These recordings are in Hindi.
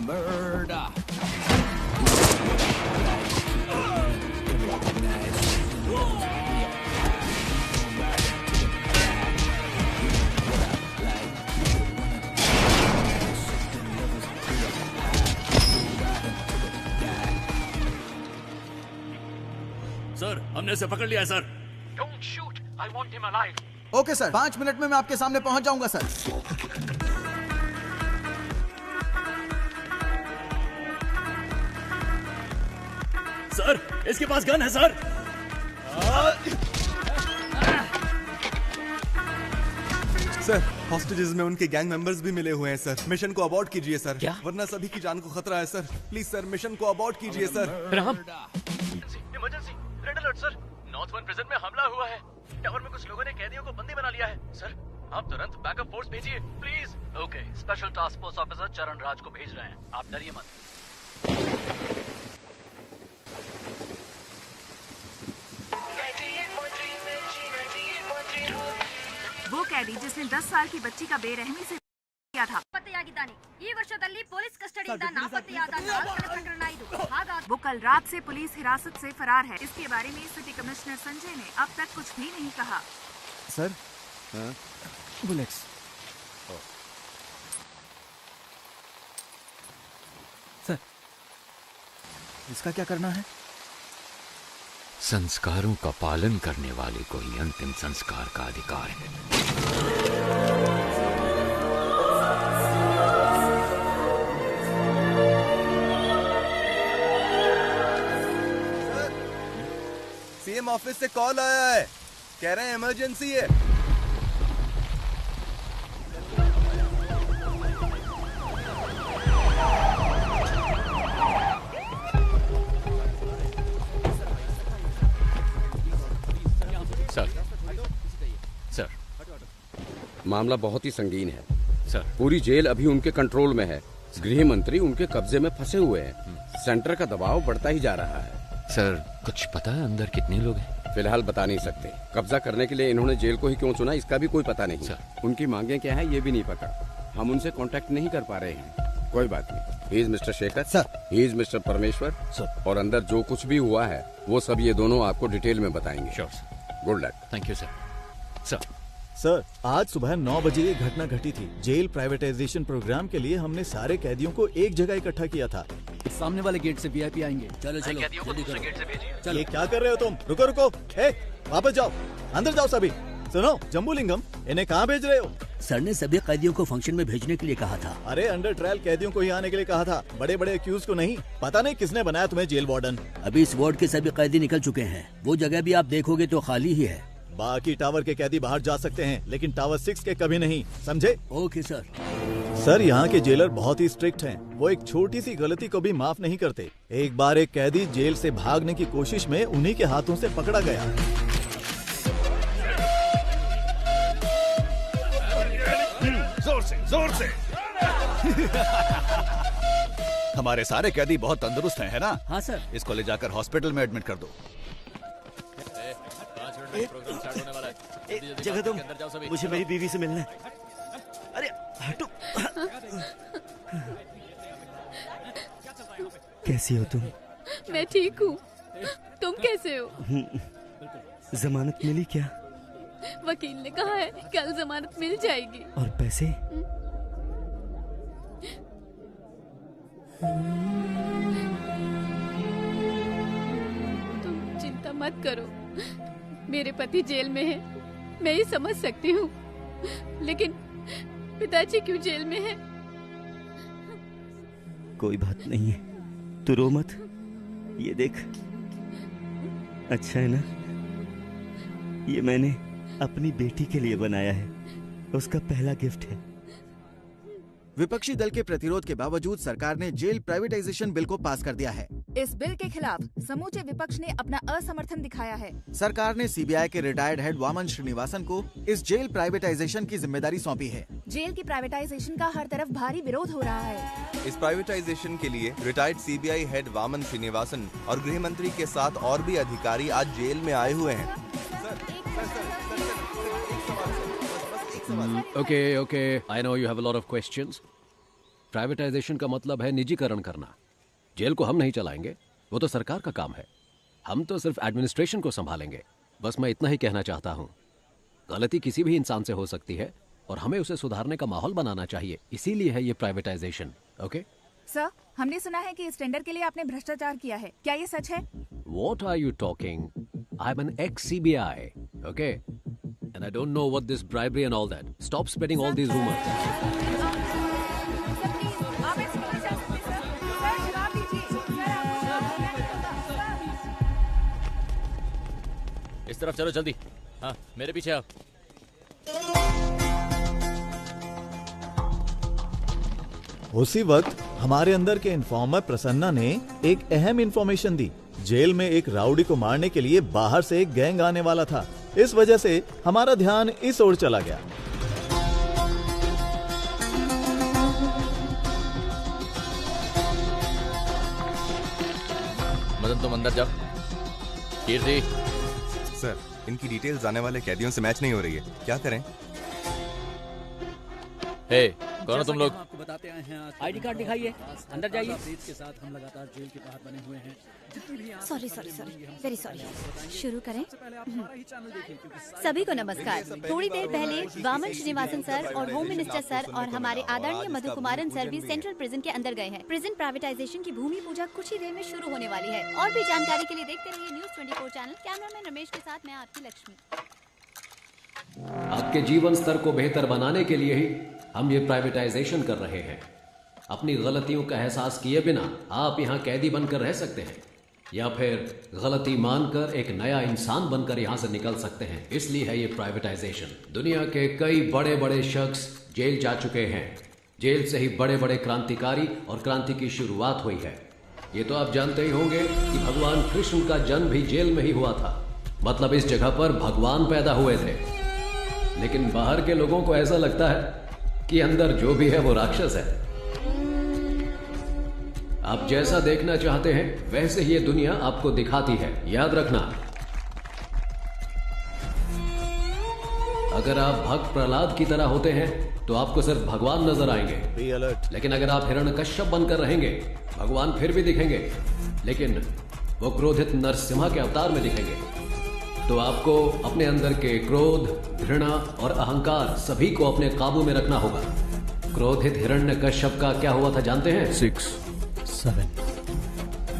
सर, हमने इसे पकड़ लिया है sir. Don't shoot. I want him alive. Okay sir, 5 minute में मैं आपके सामने पहुंच जाऊंगा सर। सर, इसके पास गन है सर। सर, हॉस्टेजेस में उनके गैंग मेंबर्स भी मिले हुए हैं सर। मिशन को अबॉर्ट कीजिए सर। क्या? वरना सभी की जान को खतरा है सर। प्लीज सर, मिशन को अबॉर्ट कीजिए sir. Ram, emergency, red alert sir. North one prison में हमला हुआ है। टावर में कुछ लोगों ने कैदियों को बंदी बना लिया है। सर, आप तुरंत बैकअप फोर्स भेजिए, please. Okay, special task force officer चरण राज को भेज रहे हैं। आप डरिए मत। वो कैदी जिसने 10 साल की बच्ची का बेरहमी से किया था। ಈ ವರ್ಷದಲ್ಲಿ ಪೊಲೀಸ್ ಕಸ್ಟಡಿಯಿಂದ ನಾಪತ್ತೆಯಾದ 4 ಪ್ರಕರಣ ಇದು. वो कल रात से पुलिस हिरासत से फरार है। इसके बारे में सिटी कमिश्नर संजय ने अब तक कुछ भी नहीं कहा। Sir, bullets. सर, इसका क्या करना है? संस्कारों का पालन करने वाले को ही अंतिम संस्कार का अधिकार है। सीएम ऑफिस से कॉल आया है, कह रहे हैं इमरजेंसी है। सर, मामला बहुत ही संगीन है सर। पूरी जेल अभी उनके कंट्रोल में है। गृह मंत्री उनके कब्जे में फंसे हुए हैं। सेंटर का दबाव बढ़ता ही जा रहा है। सर, कुछ पता है अंदर कितने लोग हैं? फिलहाल बता नहीं सकते। कब्जा करने के लिए इन्होंने जेल को ही क्यों चुना, इसका भी कोई पता नहीं। सर। उनकी मांगे क्या है ये भी नहीं पता। हम उनसे कांटेक्ट नहीं कर पा रहे हैं। कोई बात नहीं। He is mister Shekhar sir. He is mister परमेश्वर सर। और अंदर जो कुछ भी हुआ है वो सब ये दोनों आपको डिटेल में बताएंगे। Sure sir. Good luck. Thank you sir. Sir, sir, आज सुबह 9 बजे ये घटना घटी थी। जेल प्राइवेटाइजेशन प्रोग्राम के लिए हमने सारे कैदियों को एक जगह इकट्ठा किया था। सामने वाले गेट से वीआईपी आएंगे। चलो चलो, कैदियों को दूसरे गेट से भेजिए। ये क्या कर रहे हो तुम? रुको रुको, ए, वापस जाओ, अंदर जाओ सभी। सुनो जम्बूलिंगम, इन्हें कहाँ भेज रहे हो? सर ने सभी कैदियों को फंक्शन में भेजने के लिए कहा था। अरे अंडर ट्रायल कैदियों को ही आने के लिए कहा था, बड़े बड़े एक्यूज को नहीं। पता नहीं किसने बनाया तुम्हें जेल वार्डन। अभी इस वार्ड के सभी कैदी निकल चुके हैं। वो जगह भी आप देखोगे तो खाली ही है। बाकी टावर के कैदी बाहर जा सकते हैं, लेकिन टावर 6 के कभी नहीं, समझे? Okay sir. सर, यहाँ के जेलर बहुत ही स्ट्रिक्ट हैं। वो एक छोटी सी गलती को भी माफ नहीं करते। एक बार एक कैदी जेल से भागने की कोशिश में उन्हीं के हाथों से पकड़ा गया। जोर से, जोर से। हमारे सारे कैदी बहुत तंदुरुस्त हैं, है ना? हाँ सर। इसको ले जाकर हॉस्पिटल में एडमिट कर दो। जगह तुम, मुझे मेरी बीवी से मिलना है। अरे हटो। कैसी हो तुम? मैं ठीक हूँ। तुम कैसे हो? जमानत मिली क्या? वकील ने कहा है कल जमानत मिल जाएगी। और पैसे? तुम चिंता मत करो। मेरे पति जेल में है, मैं ही समझ सकती हूँ, लेकिन पिताजी क्यों जेल में है? कोई बात नहीं है, तू रो मत। ये देख, अच्छा है ना? ये मैंने अपनी बेटी के लिए बनाया है, उसका पहला गिफ्ट है। विपक्षी दल के प्रतिरोध के बावजूद सरकार ने जेल प्राइवेटाइजेशन बिल को पास कर दिया है। इस बिल के खिलाफ समूचे विपक्ष ने अपना असमर्थन दिखाया है। सरकार ने सीबीआई के रिटायर्ड हेड वामन श्रीनिवासन को इस जेल प्राइवेटाइजेशन की जिम्मेदारी सौंपी है। जेल की प्राइवेटाइजेशन का हर तरफ भारी विरोध हो रहा है। इस प्राइवेटाइजेशन के लिए retired CBI head Vaman Srinivasan और गृह मंत्री के साथ और भी अधिकारी आज जेल में आए हुए हैं। Okay, okay. I know you have a lot of questions. Privatisation का मतलब है निजीकरण करना। जेल को हम नहीं चलाएंगे, वो तो सरकार का काम है। हम तो सिर्फ एडमिनिस्ट्रेशन को संभालेंगे। बस मैं इतना ही कहना चाहता हूँ, गलती किसी भी इंसान से हो सकती है और हमें उसे सुधारने का माहौल बनाना चाहिए। इसीलिए है ये प्राइवेटाइजेशन। ओके सर, हमने सुना है कि इस टेंडर के लिए आपने भ्रष्टाचार किया है, क्या ये सच है? What are you talking? I'm an ex-CBI, okay? And I don't know what this bribery and all that. Stop spreading all these rumors. आप ऐसे नहीं जा सकते सर। सर, जवाब दीजिए। इस तरफ चलो जल्दी। हाँ, मेरे पीछे आओ। उसी वक्त हमारे अंदर के इन्फॉर्मर प्रसन्ना ने एक अहम इंफॉर्मेशन दी। जेल में एक राउडी को मारने के लिए बाहर से एक गैंग आने वाला था। इस वजह से हमारा ध्यान इस ओर चला गया। मदन, तुम अंदर जाओ। कीर्ति, सर, इनकी डिटेल्स आने वाले कैदियों से मैच नहीं हो रही है, क्या करें? हे, कौन हो तुम लोग? आपको बताते आए हैं, आईडी कार्ड दिखाइए, अंदर जाइए। अपडेट्स के साथ हम लगातार जेल के बाहर बने हुए हैं। Sorry, very sorry. शुरू करें। सभी को नमस्कार। थोड़ी देर पहले वामन श्रीनिवासन सर और होम मिनिस्टर सर और हमारे आदरणीय मधु कुमारन सर भी सेंट्रल प्रिजन के अंदर गए हैं। प्रिजन प्राइवेटाइजेशन की भूमि पूजा कुछ ही देर में शुरू होने वाली है। और भी जानकारी के लिए देखते रहिए न्यूज़ 24 चैनल। कैमरामैन रमेश के साथ मैं आपकी लक्ष्मी। आपके जीवन स्तर को बेहतर बनाने के लिए ही हम ये प्राइवेटाइजेशन कर रहे हैं। अपनी गलतियों का एहसास किए बिना आप यहाँ कैदी बनकर रह सकते हैं या फिर गलती मानकर एक नया इंसान बनकर यहाँ से निकल सकते हैं। इसलिए है ये प्राइवेटाइजेशन। दुनिया के कई बड़े बड़े शख्स जेल जा चुके हैं। जेल से ही बड़े बड़े क्रांतिकारी और क्रांति की शुरुआत हुई है। ये तो आप जानते ही होंगे कि भगवान कृष्ण का जन्म भी जेल में ही हुआ था। मतलब इस जगह पर भगवान पैदा हुए थे। लेकिन बाहर के लोगों को ऐसा लगता है कि अंदर जो भी है वो राक्षस है। आप जैसा देखना चाहते हैं वैसे ही ये दुनिया आपको दिखाती है। याद रखना, अगर आप भक्त प्रहलाद की तरह होते हैं तो आपको सिर्फ भगवान नजर आएंगे। लेकिन अगर आप हिरण्यकश्यप बनकर रहेंगे, भगवान फिर भी दिखेंगे, लेकिन वो क्रोधित नरसिम्हा के अवतार में दिखेंगे। तो आपको अपने अंदर के क्रोध, घृणा और अहंकार सभी को अपने काबू में रखना होगा। क्रोधित हिरण्यकश्यप का क्या हुआ था जानते हैं? 6, 7,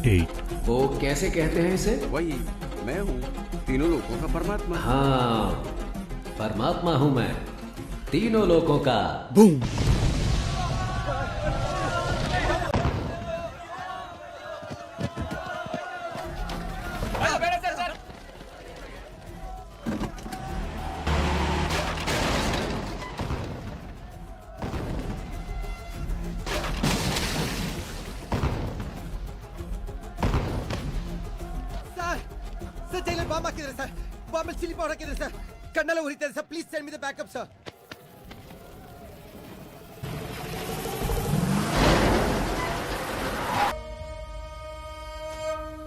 8। वो कैसे कहते हैं इसे? वही मैं हूँ, तीनों लोगों का परमात्मा। हाँ, परमात्मा हूँ मैं, तीनों लोगों का। बूम।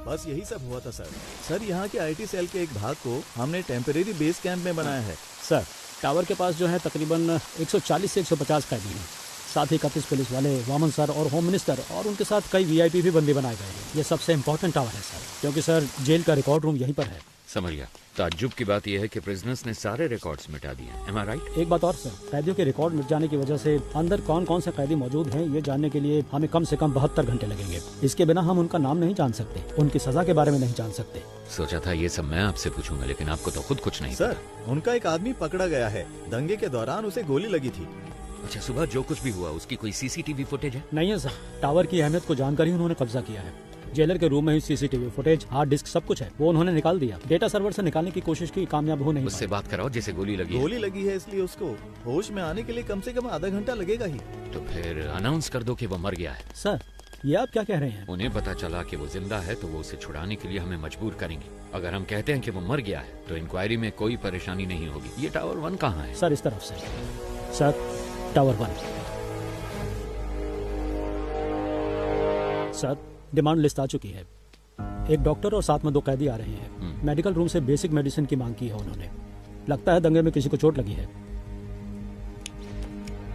बस यही सब हुआ था सर। यहाँ के आईटी सेल के एक भाग को हमने टेम्परेरी बेस कैंप में बनाया है। सर, टावर के पास जो है तकरीबन 140 से 150 कैदी हैं। साथ ही 31 पुलिस वाले, वामन सर और होम मिनिस्टर और उनके साथ कई वीआईपी भी बंदी बनाए गए हैं। ये सबसे इम्पोर्टेंट टावर है सर, क्योंकि सर जेल का रिकॉर्ड रूम यहीं पर है। समझ गया। ताज्जुब की बात यह है कि प्रिजनर्स ने सारे रिकॉर्ड्स मिटा दिए। Am I right? एक बात और सर, कैदियों के रिकॉर्ड मिट जाने की वजह से अंदर कौन कौन से कैदी मौजूद हैं ये जानने के लिए हमें कम से कम 72 घंटे लगेंगे। इसके बिना हम उनका नाम नहीं जान सकते, उनकी सजा के बारे में नहीं जान सकते। सोचा था ये सब मैं आपसे पूछूंगा, लेकिन आपको तो खुद कुछ नहीं सर, उनका एक आदमी पकड़ा गया है। दंगे के दौरान उसे गोली लगी थी। अच्छा, सुबह जो कुछ भी हुआ उसकी कोई सीसीटीवी फुटेज है? नहीं है सर, टावर की अहमियत को जानकर ही उन्होंने कब्जा किया है। जेलर के रूम में ही सीसीटीवी फुटेज, हार्ड डिस्क सब कुछ है, वो उन्होंने निकाल दिया। डेटा सर्वर से निकालने की कोशिश की, कामयाब हो नहीं। उससे बात कराओ जिसे गोली लगी है, इसलिए उसको होश में आने के लिए कम से कम आधा घंटा लगेगा ही। तो फिर अनाउंस कर दो कि वो मर गया है। सर, ये आप क्या कह रहे हैं? उन्हें पता चला कि वो जिंदा है तो वो उसे छुड़ाने के लिए हमें मजबूर करेंगे। अगर हम कहते हैं कि वो मर गया है तो इंक्वायरी में कोई परेशानी नहीं होगी। ये टावर 1 कहाँ है? सर, इस तरफ से। Sir, tower 1। Sir, demand list आ चुकी है। एक डॉक्टर और साथ में 2 कैदी आ रहे हैं। मेडिकल रूम से बेसिक मेडिसिन की मांग की है उन्होंने। लगता है दंगे में किसी को चोट लगी है।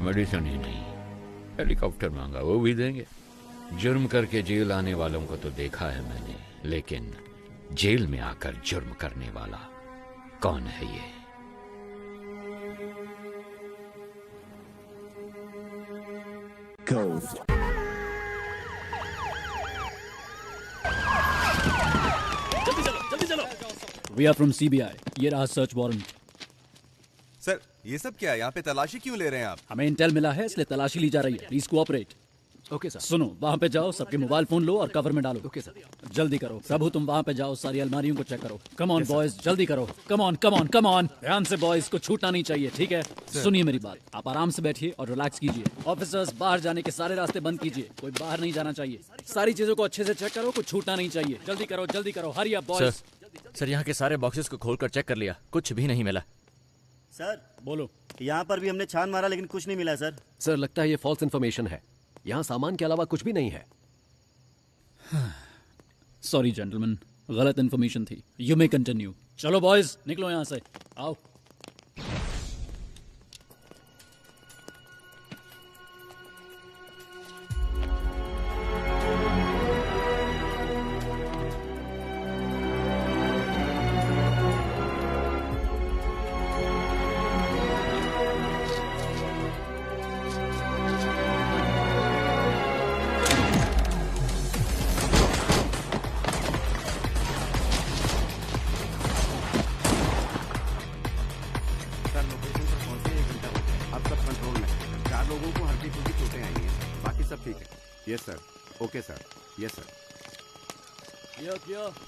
मेडिसिन ही नहीं, हेलीकॉप्टर मांगा वो भी देंगे। जुर्म करके जेल आने वालों को तो देखा है मैंने, लेकिन जेल में आकर जुर्म करने वाला कौन है ये? जल्दी चलो, जल्दी चलो। We are from CBI. ये रहा सर्च वारंट। सर ये सब क्या है? यहाँ पे तलाशी क्यों ले रहे हैं आप? हमें इंटेल मिला है इसलिए तलाशी ली जा रही है। Please cooperate. Okay sir. सुनो, वहाँ पे जाओ, सबके मोबाइल फोन लो और कवर में डालो। Okay sir. जल्दी करो प्रभु, तुम वहाँ पे जाओ, सारी अलमारियों को चेक करो। कम ऑन बॉयज, जल्दी करो। Come on come on come on. ध्यान से बॉयज, को छूटना नहीं चाहिए, ठीक है? सुनिए मेरी बात, आप आराम से बैठिए और रिलैक्स कीजिए। ऑफिसर्स, बाहर जाने के सारे रास्ते बंद कीजिए, कोई बाहर नहीं जाना चाहिए। सारी चीजों को अच्छे से चेक करो, कुछ छूटना नहीं चाहिए। जल्दी करो, हरी अप बॉयज। सर यहाँ के सारे बॉक्सेस को खोलकर चेक कर लिया, कुछ भी नहीं मिला। सर बोलो। यहाँ पर भी हमने छान मारा लेकिन कुछ नहीं मिला सर। सर लगता है ये फॉल्स इन्फॉर्मेशन है। यहाँ सामान के अलावा कुछ भी नहीं है। सॉरी जेंटलमैन, गलत इन्फॉर्मेशन थी। You may continue. चलो बॉयज, निकलो यहाँ से, आओ।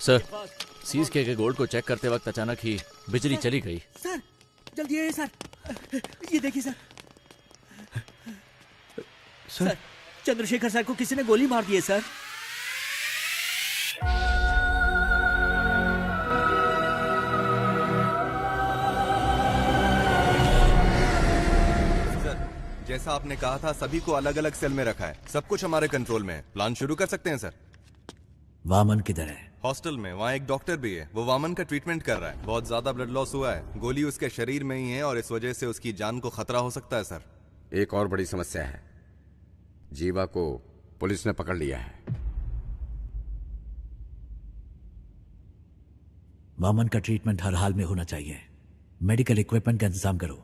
सर सीज के गोल्ड को चेक करते वक्त अचानक ही बिजली चली गई। सर जल्दी आइए सर, ये देखिए सर। सर चंद्रशेखर सर को किसी ने गोली मार दी है सर। जैसा आपने कहा था, सभी को अलग अलग सेल में रखा है। सब कुछ हमारे कंट्रोल में है। प्लान शुरू कर सकते हैं सर। वामन किधर है? हॉस्टल में। वहाँ एक डॉक्टर भी है, वो वामन का ट्रीटमेंट कर रहा है। बहुत ज्यादा ब्लड लॉस हुआ है, गोली उसके शरीर में ही है और इस वजह से उसकी जान को खतरा हो सकता है सर। एक और बड़ी समस्या है, जीवा को पुलिस ने पकड़ लिया है। वामन का ट्रीटमेंट हर हाल में होना चाहिए। मेडिकल इक्विपमेंट का इंतजाम करो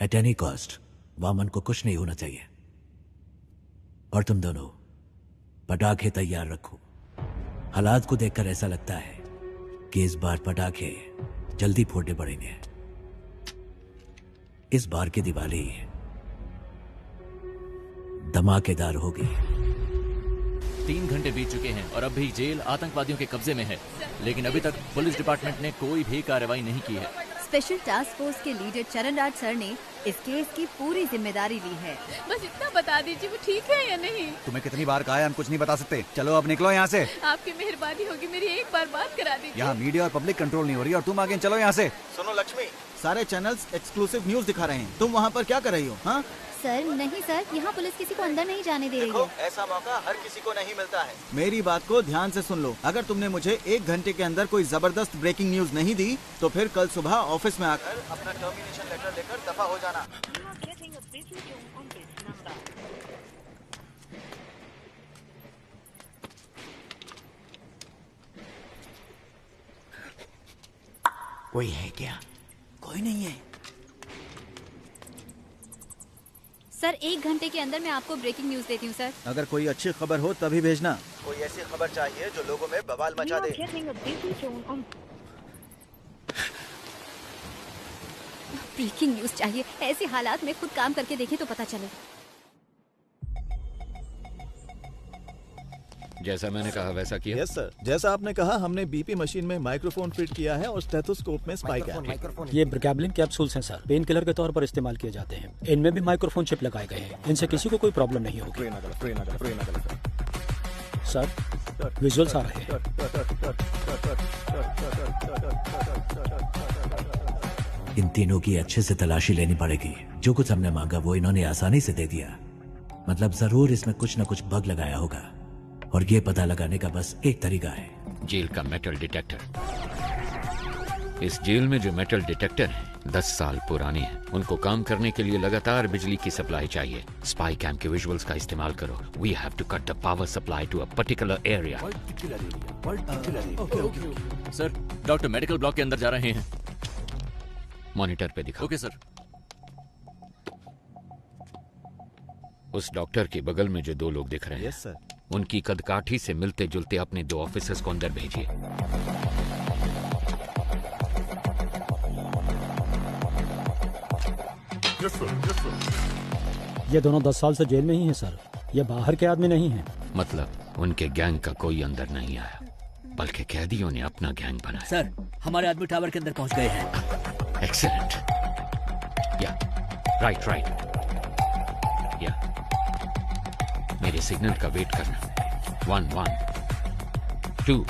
एट एनी कॉस्ट। वामन को कुछ नहीं होना चाहिए। और तुम दोनों पटाखे तैयार रखो। हालात को देखकर ऐसा लगता है कि इस बार पटाखे जल्दी फोड़ने पड़ेंगे। इस बार की दिवाली धमाकेदार होगी। 3 घंटे बीत चुके हैं और अब भी जेल आतंकवादियों के कब्जे में है, लेकिन अभी तक पुलिस डिपार्टमेंट ने कोई भी कार्रवाई नहीं की है। स्पेशल टास्क फोर्स के लीडर चरण राज सर ने इस केस की पूरी जिम्मेदारी ली है। बस इतना बता दीजिए वो ठीक है या नहीं। तुम्हें कितनी बार कहा है, हम कुछ नहीं बता सकते। चलो अब निकलो यहाँ से। आपकी मेहरबानी होगी, मेरी एक बार बात करा दीजिए। यहाँ मीडिया और पब्लिक कंट्रोल नहीं हो रही और तुम आगे चलो यहाँ से। सुनो लक्ष्मी, सारे चैनल्स एक्सक्लूसिव न्यूज दिखा रहे हैं, तुम वहाँ पर क्या कर रही हो? हाँ सर नहीं सर, यहाँ पुलिस किसी को अंदर नहीं जाने दे रही है। ऐसा मौका हर किसी को नहीं मिलता है। मेरी बात को ध्यान से सुन लो। अगर तुमने मुझे 1 घंटे के अंदर कोई जबरदस्त ब्रेकिंग न्यूज नहीं दी तो फिर कल सुबह ऑफिस में आकर अपना टर्मिनेशन लेटर लेकर दफा हो जाना। कोई है क्या? कोई नहीं है सर। 1 घंटे के अंदर मैं आपको ब्रेकिंग न्यूज देती हूँ सर। अगर कोई अच्छी खबर हो तभी भेजना। कोई ऐसी खबर चाहिए जो लोगों में बवाल मचा दे। ब्रेकिंग न्यूज चाहिए। ऐसे हालात में खुद काम करके देखें तो पता चले। जैसा मैंने कहा वैसा किया। यस सर, जैसा आपने कहा हमने बीपी मशीन में माइक्रोफोन फिट किया है और स्टेथोस्कोप में स्पाइक है। ये ब्रिकैबलिन कैप्सूल्स हैं सर, पेन किलर के तौर पर इस्तेमाल किए जाते हैं। इनमें भी माइक्रोफोन चिप लगाए गए हैं, इनसे किसी को कोई प्रॉब्लम नहीं होगी। सर विजुअल्स आ रहे हैं। इन तीनों की अच्छे से तलाशी लेनी पड़ेगी। जो कुछ हमने मांगा वो इन्होंने आसानी से दे दिया। मतलब जरूर इसमें कुछ न कुछ बग लगाया होगा और ये पता लगाने का बस एक तरीका है, जेल का मेटल डिटेक्टर। इस जेल में जो मेटल डिटेक्टर हैं 10 साल पुराने हैं। उनको काम करने के लिए लगातार बिजली की सप्लाई चाहिए। स्पाई कैम के विजुअल्स का इस्तेमाल करो। We have to cut the power supply to a particular area. Sir, doctor medical block के अंदर जा रहे हैं। मॉनिटर पे दिखाओ। Okay sir. उस डॉक्टर के बगल में जो 2 लोग दिख रहे हैं, यस सर, उनकी कदकाठी से मिलते जुलते अपने 2 ऑफिसर्स को अंदर भेजिए। ये दोनों 10 साल से जेल में ही हैं सर। ये बाहर के आदमी नहीं हैं। मतलब उनके गैंग का कोई अंदर नहीं आया, बल्कि कैदियों ने अपना गैंग बनाया। सर, हमारे आदमी टावर के अंदर पहुंच गए हैं। एक्सीलेंट। या राइट या मेरे सिग्नल का वेट करना। 1 1 2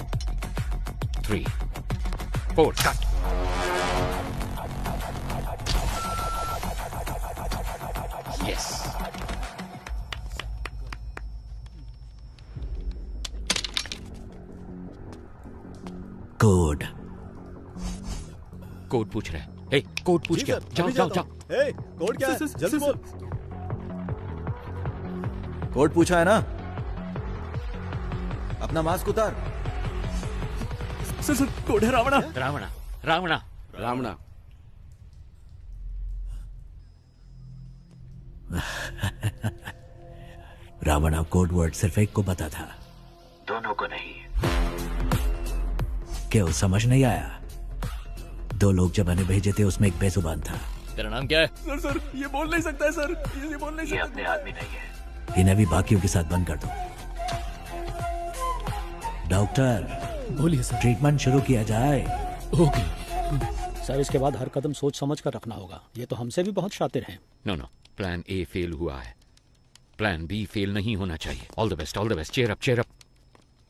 3 4 कट। यस। कोड पूछ रहे हैं। हे, कोड पूछ क्या? जाओ जाओ जाओ। ए, कोड क्या है? जल्दी बोल। कोड पूछा है ना? अपना मास्क उतार। सर, कोड है रावणा। रावणा रावणा रावणा। रावणा कोड वर्ड सिर्फ एक को पता था, दोनों को नहीं। क्यों समझ नहीं आया? 2 लोग जब मैंने भेजे थे उसमें एक बेजुबान था। तेरा नाम क्या है? सर, ये बोल नहीं सकता है सर। ये बोल नहीं ये सकता। अपने आदमी नहीं है। इन्हें भी बाकियों के साथ बंद कर दो। डॉक्टर बोलिए सर। ट्रीटमेंट शुरू किया जाए। ओके सर, इसके बाद हर कदम सोच समझ कर रखना होगा। ये तो हमसे भी बहुत शातिर हैं। नो, प्लान ए फेल हुआ है, प्लान बी फेल नहीं होना चाहिए। All the best, all the best. Cheer up.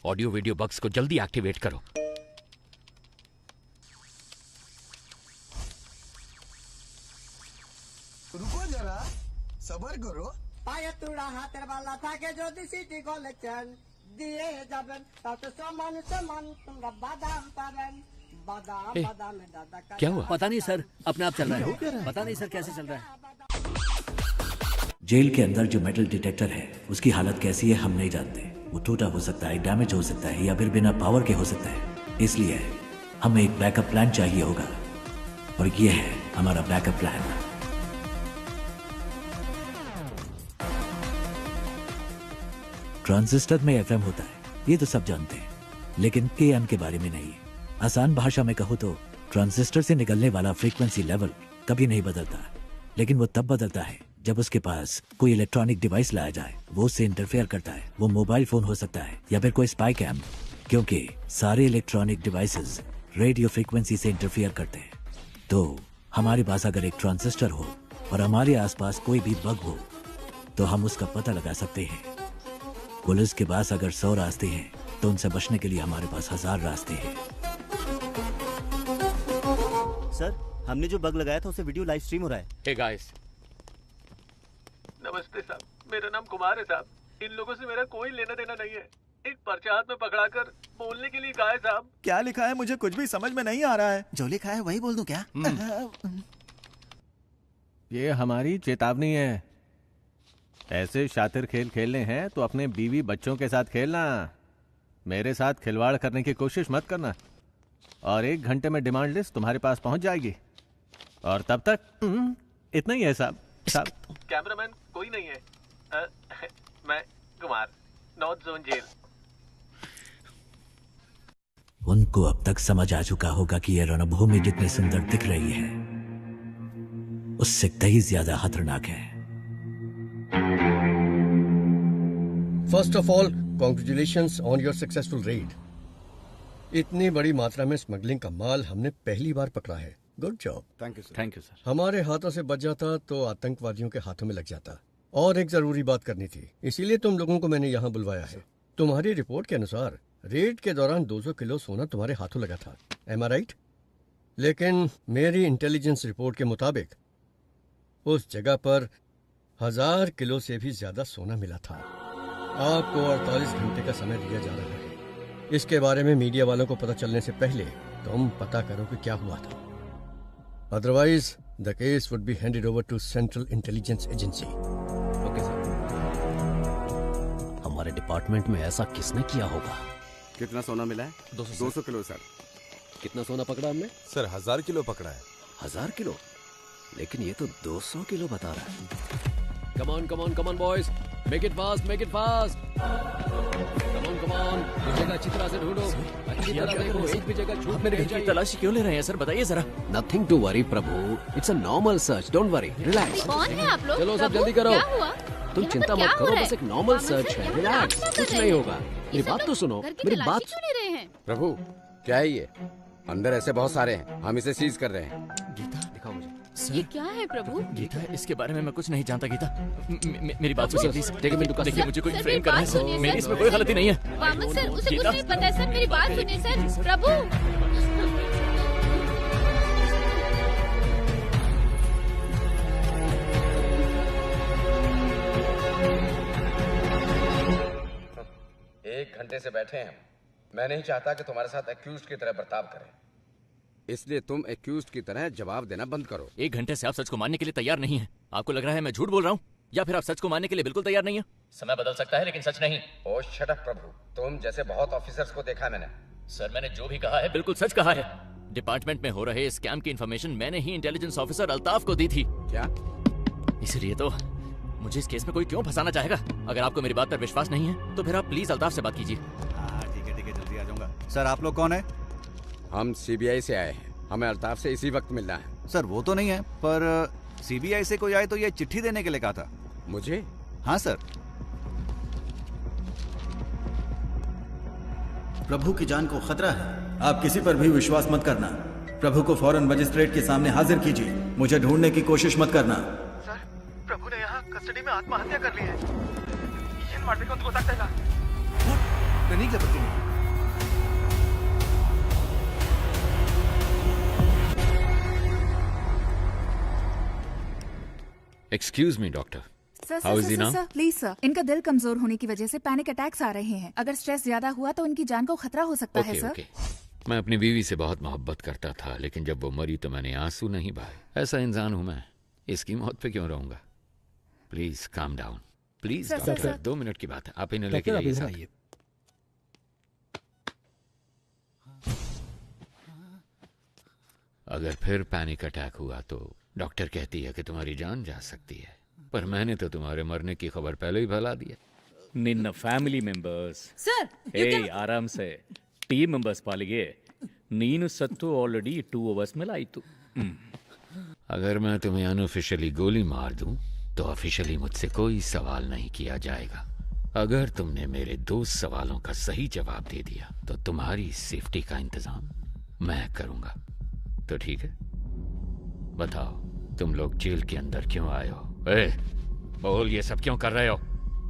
Audio video bugs को जल्दी एक्टिवेट करो। रुको जरा, सबर करो। पाया तुड़ा हाथेर वाला था के जो दिसी कलेक्शन दिए जाबन तात समान तुंगा बादाम पाबन बादाम बादाम में दादा का। क्या हुआ? पता नहीं सर, अपने आप चल रहा है। पता नहीं सर कैसे चल रहा है। जेल के अंदर जो मेटल डिटेक्टर है उसकी हालत कैसी है हम नहीं जानते। वो टूटा हो सकता है, डैमेज हो सकता है, या फिर बिना पावर के हो सकता है। इसलिए हमें एक बैकअप प्लान चाहिए होगा, और ये है हमारा बैकअप प्लान। ट्रांजिस्टर में एफएम होता है, ये तो सब जानते हैं, लेकिन एएम के बारे में नहीं। आसान भाषा में कहूँ तो ट्रांजिस्टर से निकलने वाला फ्रीक्वेंसी लेवल कभी नहीं बदलता, लेकिन वो तब बदलता है जब उसके पास कोई इलेक्ट्रॉनिक डिवाइस लाया जाए। वो उससे इंटरफेयर करता है। वो मोबाइल फोन हो सकता है या फिर कोई स्पाई कैम, क्योंकि सारे इलेक्ट्रॉनिक डिवाइसेस रेडियो फ्रीक्वेंसी से इंटरफेयर करते हैं। तो हमारे पास अगर एक ट्रांजिस्टर हो और हमारे आसपास कोई भी बग हो तो हम उसका पता लगा सकते हैं। पुलिस के पास अगर 100 रास्ते हैं तो उनसे बचने के लिए हमारे पास 1000 रास्ते हैं। सर, हमने जो बग लगाया था उसे वीडियो लाइव स्ट्रीम हो रहा है। हे गाइस, नमस्ते साहब, मेरा नाम कुमार है साहब। इन लोगों से मेरा कोई लेना देना नहीं है। एक पर्चा हाथ में पकड़ाकर बोलने के लिए कहा है साहब। क्या लिखा है मुझे कुछ भी समझ में नहीं आ रहा है। जो लिखा है वही बोल दूं क्या? ये हमारी चेतावनी है। ऐसे शातिर खेल खेलने हैं तो अपने बीवी बच्चों के साथ खेलना। मेरे साथ खिलवाड़ करने की कोशिश मत करना। और 1 घंटे में डिमांड लिस्ट तुम्हारे पास पहुंच जाएगी। और तब तक इतना ही है साहब। कैमरामैन कोई नहीं है। मैं कुमार, नॉर्थ जोन जेल। उनको अब तक समझ आ चुका होगा कि यह रणभूमि जितनी सुंदर दिख रही है उससे कहीं ज्यादा खतरनाक है। First of all congratulations on your successful red. इतनी बड़ी मात्रा में स्मगलिंग का माल हमने पहली बार पकड़ा है। Good job. Thank you sir. Thank you sir. हमारे हाथों से बच जाता तो आतंकवादियों के हाथों में लग जाता। और एक जरूरी बात करनी थी, इसीलिए तुम लोगों को मैंने यहाँ बुलवाया है। तुम्हारी रिपोर्ट के अनुसार रेड के दौरान 200 किलो सोना तुम्हारे हाथों लगा था। एम आई राइट? लेकिन मेरी इंटेलिजेंस रिपोर्ट के मुताबिक उस जगह पर 1000 किलो से भी ज्यादा सोना मिला था। आपको 48 घंटे का समय दिया जा रहा है। इसके बारे में मीडिया वालों को पता चलने से पहले तुम पता करो कि क्या हुआ था, otherwise the case would be handed over to central intelligence agency. Okay sir. हमारे डिपार्टमेंट में ऐसा किसने किया होगा? कितना सोना मिला है? 200 किलो सर। कितना सोना पकड़ा हमने? सर 1000 किलो पकड़ा है। 1000 किलो? लेकिन ये तो 200 किलो बता रहा है। Come on boys, make it fast, make it fast. Come on, जगह अच्छी तरह से ढूंढो, अच्छी तरह देखो, एक भी जगह छूट मेरे घर की तलाशी क्यों ले रहे हैं सर, बताइए जरा। Nothing to worry Prabhu, it's a normal search, don't worry, relax. कौन है आप लोग? चलो सब प्रभु, जल्दी करो। क्या हुआ? तुम चिंता मत करो, बस एक नॉर्मल सर्च है, रिलैक्स, कुछ नहीं होगा। मेरी बात तो सुनो, मेरी बात। क्यों नहीं रहे हैं? प्रभु क्या है ये? अंदर ऐसे बहुत सारे हैं, हम इसे सीज कर रहे हैं। गीता दिखाओ मुझे। ये क्या है प्रभु? गीता, इसके बारे में मैं कुछ नहीं जानता गीता। मेरी बात सुनिए प्लीज। देखिए देखिए मुझे कोई सर, फ्रेम मेरी कर रहा बात सुनिए, है, सर। मेरी इसमें कोई गलती नहीं है। वामन सर, उसे कुछ गीता। नहीं पता है सर, मेरी बात सुनिए सर। प्रभु एक घंटे से बैठे हैं हम। मैं नहीं चाहता कि तुम्हारे साथ एक्यूज्ड की तरह बर्ताव करें, इसलिए तुम एक्यूज्ड की तरह जवाब देना बंद करो। 1 घंटे से आप सच को मानने के लिए तैयार नहीं है। आपको लग रहा है मैं झूठ बोल रहा हूँ, या फिर आप सच को मानने के लिए बिल्कुल तैयार नहीं है? समय बदल सकता है लेकिन सच नहीं। ओ शट अप प्रभु, तुम जैसे बहुत ऑफिसर्स को देखा मैंने। सर मैंने जो भी कहा है बिल्कुल सच कहा है। डिपार्टमेंट में हो रहे स्कैम की इन्फॉर्मेशन मैंने ही इंटेलिजेंस ऑफिसर अल्ताफ को दी थी। क्या? इसलिए तो मुझे इस केस में कोई क्यों फंसाना चाहेगा? अगर आपको मेरी बात पर विश्वास नहीं है तो फिर आप प्लीज अल्ताफ से बात कीजिए। ठीक है जल्दी आ जाऊंगा। सर आप लोग कौन है? हम सीबीआई से आए हैं, हमें अल्ताफ से इसी वक्त मिलना है। सर वो तो नहीं है, पर सीबीआई से कोई आए तो ये चिट्ठी देने के लिए कहा था। मुझे? हाँ सर। प्रभु की जान को खतरा है, आप किसी पर भी विश्वास मत करना। प्रभु को फौरन मजिस्ट्रेट के सामने हाजिर कीजिए, मुझे ढूंढने की कोशिश मत करना। सर प्रभु ने यहाँ कस्टडी में आत्महत्या कर ली है। ಏನ್ ಮಾಡ್ಬೇಕು ಅಂತ ಗೊತ್ತಾಗ್ತಾ ಇಲ್ಲ। ನನಗೆ ಬರ್ತೀನಿ। Excuse me doctor, sir how is he now? Sir please sir, इनका दिल कमजोर होने की वजह से पैनिक अटैक्स आ रहे हैं। अगर स्ट्रेस ज्यादा हुआ तो इनकी जान को खतरा हो सकता है सर। ओके, मैं अपनी बीवी से बहुत मोहब्बत करता था, लेकिन जब वो मरी तो मैंने आंसू नहीं बहाए। ऐसा इंसान हूं मैं, इसकी मौत पे क्यों रहूंगा? Please calm down, please sir, doctor. Sir. 2 minute की बात है, आप इन्हें लेके जाइए साथ। अगर फिर पैनिक अटैक हुआ तो डॉक्टर कहती है कि तुम्हारी जान जा सकती है, पर मैंने तो तुम्हारे मरने की खबर पहले ही फैला दी है। ನಿನ್ನ ಫ್ಯಾಮಿಲಿ ಮೆಂಬರ್ಸ್ ಸರ್ ಆರಾಮ್ ಸೆ ಟೀಮ್ ಮೆಂಬರ್ಸ್ ಪಾಲಿಗೆ ನೀನು ಸತ್ತು ಆಲ್ರೆಡಿ 2 ಅವರ್ಸ್ ಮೇಲೆ ಆಯಿತು। अगर मैं तुम्हें अनऑफिशियली गोली मार दूं तो ऑफिशियली मुझसे कोई सवाल नहीं किया जाएगा। अगर तुमने मेरे 2 सवालों का सही जवाब दे दिया तो तुम्हारी सेफ्टी का इंतजाम मैं करूंगा। तो ठीक है, बताओ तुम लोग जेल के अंदर क्यों आए हो? बोल, ये सब क्यों कर रहे हो?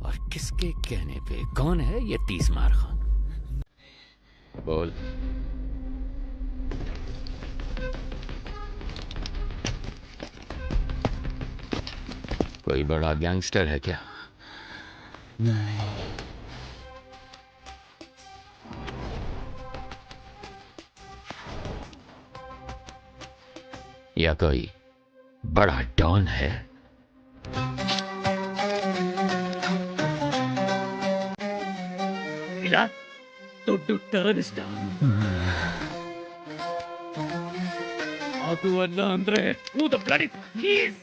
और किसके कहने पे? कौन है ये 30 मार खान? बोल। कोई बड़ा गैंगस्टर है क्या? नहीं। या कोई बड़ा डॉन है? ಇಲ್ಲ ದೊಡ್ಡ ಟೆರರಿಸ್ಟ್ ಅದು ಅಲ್ಲ ಅಂದ್ರೆ ಹೂ ದ ಬ್ಲಡಿ ಈಸ್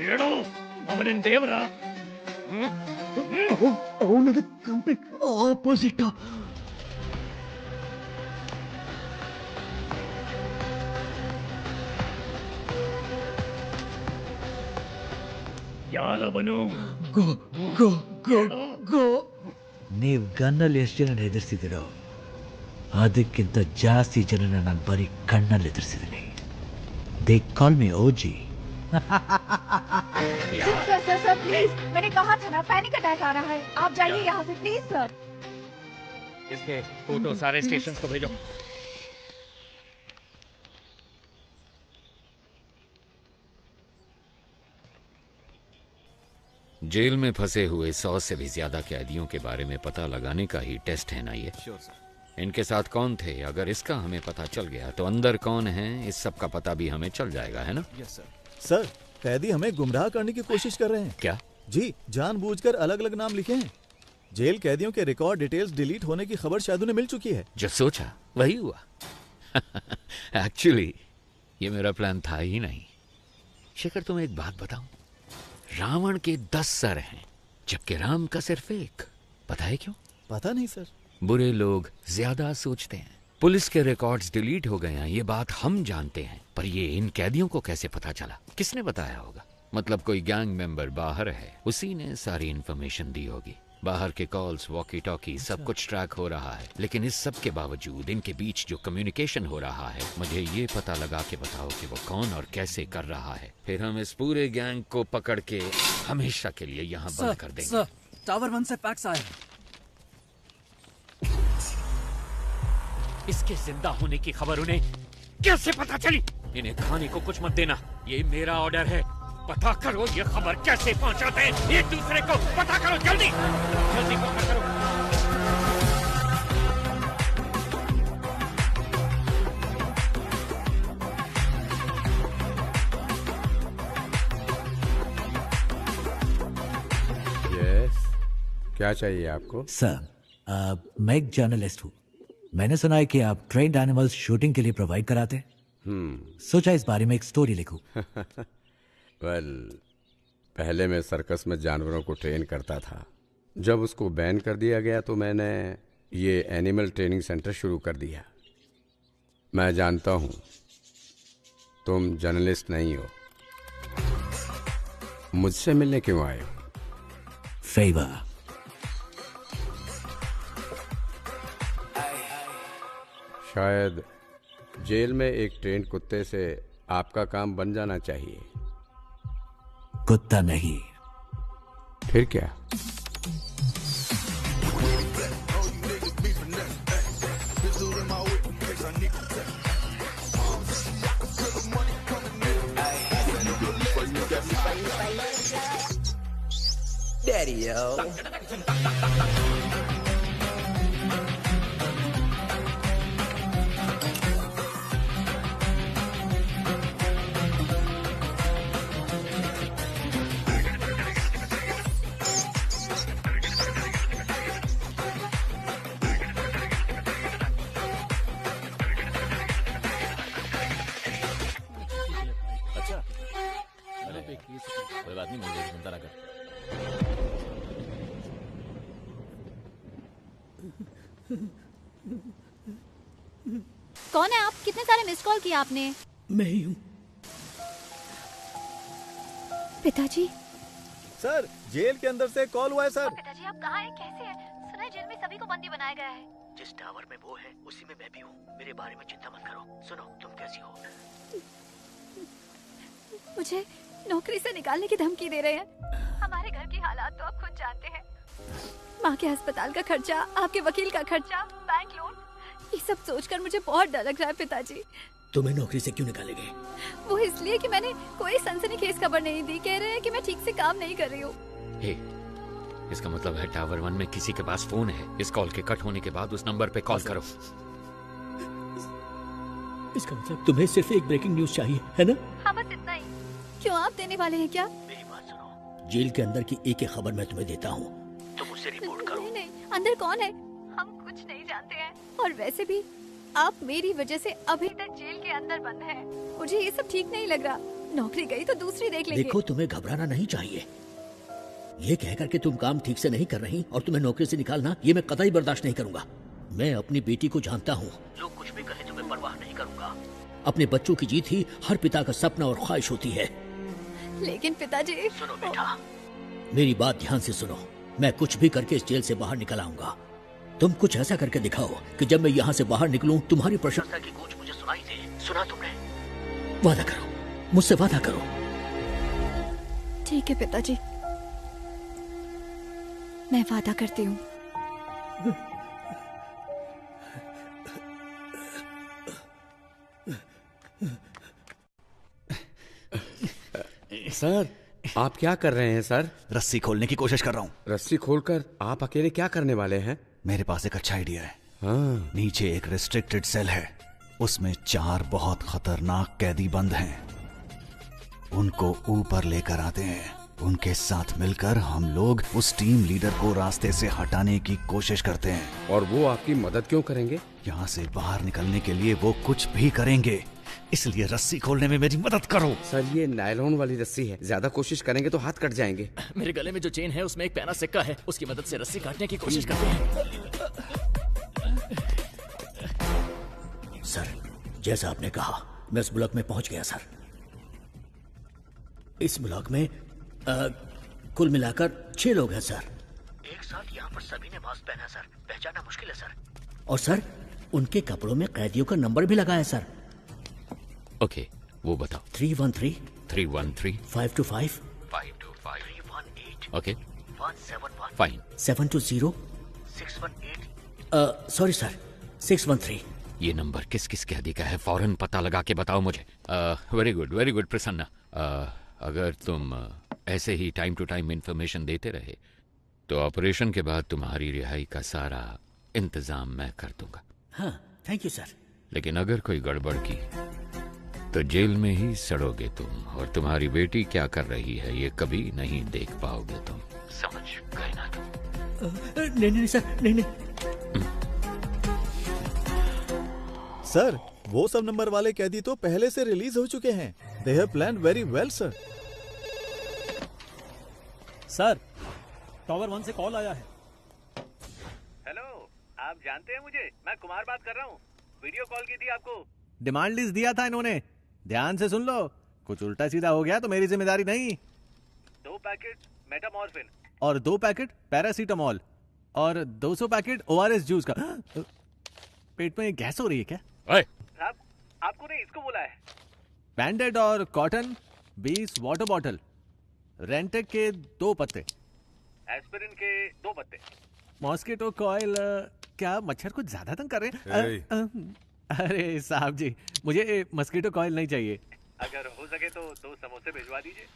ಹೇಳು, ಅವನೇನ್ ದೇವರ? ಅವನದು ಕಂಪ್ಲೀಟ್ ಆಪೋಸಿಟ್. ಯಾರವನು? ಗೋ ಗೋ ಗೋ ಗೋ. ನೀವು ಗನ್ನಲ್ಲಿ ಎಷ್ಟು ಜನ ಹೆದರ್ಸಿದಿರೋ ಅದಕ್ಕಿಂತ ಜಾಸ್ತಿ ಜನನ ನಾನು ಬರೀ ಕಣ್ಣಲ್ಲಿ ಎದುರಿಸಿದ್ದೀನಿ. They call me OG. Sir please, मैंने कहा था ना पैनिक अटैक आ रहा है, आप जाइए यहाँ से प्लीज सर। इसके फोटो सारे स्टेशन को भेजो। जेल में फंसे हुए 100 से भी ज्यादा कैदियों के बारे में पता लगाने का ही टेस्ट है ना ये? Sure sir. इनके साथ कौन थे? अगर इसका हमें पता चल गया तो अंदर कौन है इस सब का पता भी हमें चल जाएगा, है ना? Yes sir. सर, कैदी हमें गुमराह करने की कोशिश कर रहे हैं। क्या? जी, जानबूझकर अलग अलग नाम लिखे हैं। जेल कैदियों के रिकॉर्ड डिटेल्स डिलीट होने की खबर शायद उन्हें मिल चुकी है। जो सोचा वही हुआ। एक्चुअली ये मेरा प्लान था ही नहीं। शेखर, तुम्हें एक बात बताऊं, रावण के 10 सर हैं जबकि राम का सिर्फ एक। पता है क्यों? पता नहीं सर। बुरे लोग ज्यादा सोचते हैं। पुलिस के रिकॉर्ड्स डिलीट हो गए हैं, ये बात हम जानते हैं, पर ये इन कैदियों को कैसे पता चला? किसने बताया होगा? मतलब कोई गैंग मेंबर बाहर है, उसी ने सारी इन्फॉर्मेशन दी होगी। बाहर के कॉल्स, वॉकी टॉकी, सब कुछ ट्रैक हो रहा है। लेकिन इस सब के बावजूद इनके बीच जो कम्युनिकेशन हो रहा है, मुझे ये पता लगा के बताओ कि वो कौन और कैसे कर रहा है। फिर हम इस पूरे गैंग को पकड़ के हमेशा के लिए यहाँ बंद कर देंगे। सर, टावर 1 से फैक्स आए हैं। इसके जिंदा होने की खबर उन्हें कैसे पता चली? इन्हें खाने को कुछ मत देना, ये मेरा ऑर्डर है। पता करो ये खबर कैसे पहुंचाते हैं एक दूसरे को। पता करो, जल्दी जल्दी पता करो। यस, क्या चाहिए आपको? सर, मैं एक जर्नलिस्ट हूँ। मैंने सुना है कि आप ट्रेन्ड एनिमल्स शूटिंग के लिए प्रोवाइड कराते हैं। सोचा इस बारे में एक स्टोरी लिखूं। वेल, पहले मैं सर्कस में जानवरों को ट्रेन करता था। जब उसको बैन कर दिया गया तो मैंने ये एनिमल ट्रेनिंग सेंटर शुरू कर दिया। मैं जानता हूँ तुम जर्नलिस्ट नहीं हो। मुझसे मिलने क्यों आए हो? फेवर। शायद जेल में एक ट्रेंड कुत्ते से आपका काम बन जाना चाहिए। कुत्ता नहीं। फिर क्या? Daddy, yo. कोई बात नहीं, मुझे चिंता ना कर। कौन है आप? कितने सारे मिस कॉल किए आपने? मैं ही हूँ। पिताजी। सर, जेल के अंदर से कॉल हुआ है सर। पिताजी, आप कहाँ हैं? कैसे हैं? सुना है जेल में सभी को बंदी बनाया गया है। जिस टावर में वो है उसी में मैं भी हूँ। मेरे बारे में चिंता मत करो। सुनो, तुम कैसी हो? मुझे नौकरी से निकालने की धमकी दे रहे हैं। हमारे घर की हालात तो आप खुद जानते हैं। माँ के अस्पताल का खर्चा, आपके वकील का खर्चा, बैंक लोन, ये सब सोचकर मुझे बहुत डर लग रहा है पिताजी। तुम्हें नौकरी से क्यों निकालेंगे? वो इसलिए कि मैंने कोई सनसनीखेज खबर नहीं दी। कह रहे हैं कि मैं ठीक से काम नहीं कर रही हूँ। हे, इसका मतलब है टावर 1 में किसी के पास फोन है। इस कॉल के कट होने के बाद उस नंबर पे कॉल करो। इसका मतलब तुम्हें सिर्फ एक ब्रेकिंग न्यूज चाहिए, है ना? हाँ, बस इतना ही। क्यों, आप देने वाले हैं क्या? मेरी बात सुनो, जेल के अंदर की एक एक खबर मैं तुम्हें देता हूँ, तुम उससे रिपोर्ट करो। नहीं, अंदर कौन है? हम कुछ नहीं जानते हैं। और वैसे भी आप मेरी वजह से अभी तक जेल के अंदर बंद हैं। मुझे ये सब ठीक नहीं लग रहा। नौकरी गई तो दूसरी देख लेंगे। देखो, तुम्हें घबराना नहीं चाहिए। ये कहकर के तुम काम ठीक से नहीं कर रही और तुम्हें नौकरी से निकालना, ये मैं कतई बर्दाश्त नहीं करूंगा। मैं अपनी बेटी को जानता हूँ। लोग कुछ भी कहे तुम्हें परवाह नहीं करूंगा। अपने बच्चों की जीत ही हर पिता का सपना और ख्वाहिश होती है। लेकिन पिताजी। सुनो बेटा, मेरी बात ध्यान से सुनो। मैं कुछ भी करके इस जेल से बाहर निकल आऊंगा। तुम कुछ ऐसा करके दिखाओ कि जब मैं यहाँ से बाहर निकलूं तुम्हारी प्रशंसा की गूंज मुझे सुनाई दे। सुना तुमने? वादा करो, मुझसे वादा करो। ठीक है पिताजी, मैं वादा करती हूँ। सर, आप क्या कर रहे हैं सर? रस्सी खोलने की कोशिश कर रहा हूँ। रस्सी खोलकर आप अकेले क्या करने वाले हैं? मेरे पास एक अच्छा आइडिया है। हाँ। नीचे एक रिस्ट्रिक्टेड सेल है, उसमें 4 बहुत खतरनाक कैदी बंद हैं। उनको ऊपर लेकर आते हैं। उनके साथ मिलकर हम लोग उस टीम लीडर को रास्ते से हटाने की कोशिश करते हैं। और वो आपकी मदद क्यों करेंगे? यहाँ से बाहर निकलने के लिए वो कुछ भी करेंगे, इसलिए रस्सी खोलने में मेरी मदद करो। सर ये नायलॉन वाली रस्सी है, ज्यादा कोशिश करेंगे तो हाथ कट जाएंगे। मेरे गले में जो चेन है उसमें एक पैना सिक्का है, उसकी मदद से रस्सी काटने की कोशिश करते हैं। सर, जैसा आपने कहा, मैं इस ब्लॉक में पहुंच गया सर। इस ब्लॉक में कुल मिलाकर 6 लोग हैं सर। एक साथ यहाँ पर सभी ने मास्क पहना सर, पहचानना मुश्किल है सर। और सर, उनके कपड़ों में कैदियों का नंबर भी लगा है सर। ओके, वो बताओ। 313 313 525 525 318 ओके 171 फाइन 720 618 सॉरी सर 613। ये नंबर किस किस कैदी का है, फौरन पता लगा के बताओ मुझे। Very good Prasanna. अगर तुम ऐसे ही टाइम टू टाइम इंफॉर्मेशन देते रहे तो ऑपरेशन के बाद तुम्हारी रिहाई का सारा इंतजाम मैं कर दूंगा। हाँ, थैंक यू सर। लेकिन अगर कोई गड़बड़ की तो जेल में ही सड़ोगे तुम, और तुम्हारी बेटी क्या कर रही है ये कभी नहीं देख पाओगे तुम। समझ गए ना तुम? नहीं सर, नहीं। सर, वो सब नंबर वाले कैदी तो पहले से रिलीज हो चुके हैं। They have planned very well sir. Sir, tower 1 से कॉल आया है। हेलो, आप जानते हैं मुझे? मैं कुमार बात कर रहा हूँ। वीडियो कॉल की थी आपको। डिमांड लिस्ट दिया था इन्होंने, ध्यान से सुन लो। कुछ उल्टा सीधा हो गया तो मेरी जिम्मेदारी नहीं। 2 पैकेट मेटामॉर्फिन और 2 पैकेट पैरासीटामोल और 200 पैकेट ORS जूस का। पेट में गैस हो रही है क्या? साहब, आपको नहीं, इसको बोला है। बैंडेड और कॉटन 20 वाटर बॉटल, रेंटेक के 2 पत्ते, एस्पिरिन के 2 पत्ते, मॉस्किटो कॉइल। क्या मच्छर कुछ ज्यादा तंग कर रहे हैं? अरे साहब जी, मुझे मस्कीटो कॉइल नहीं चाहिए। अगर हो सके तो 2 समोसे भिजवा दीजिए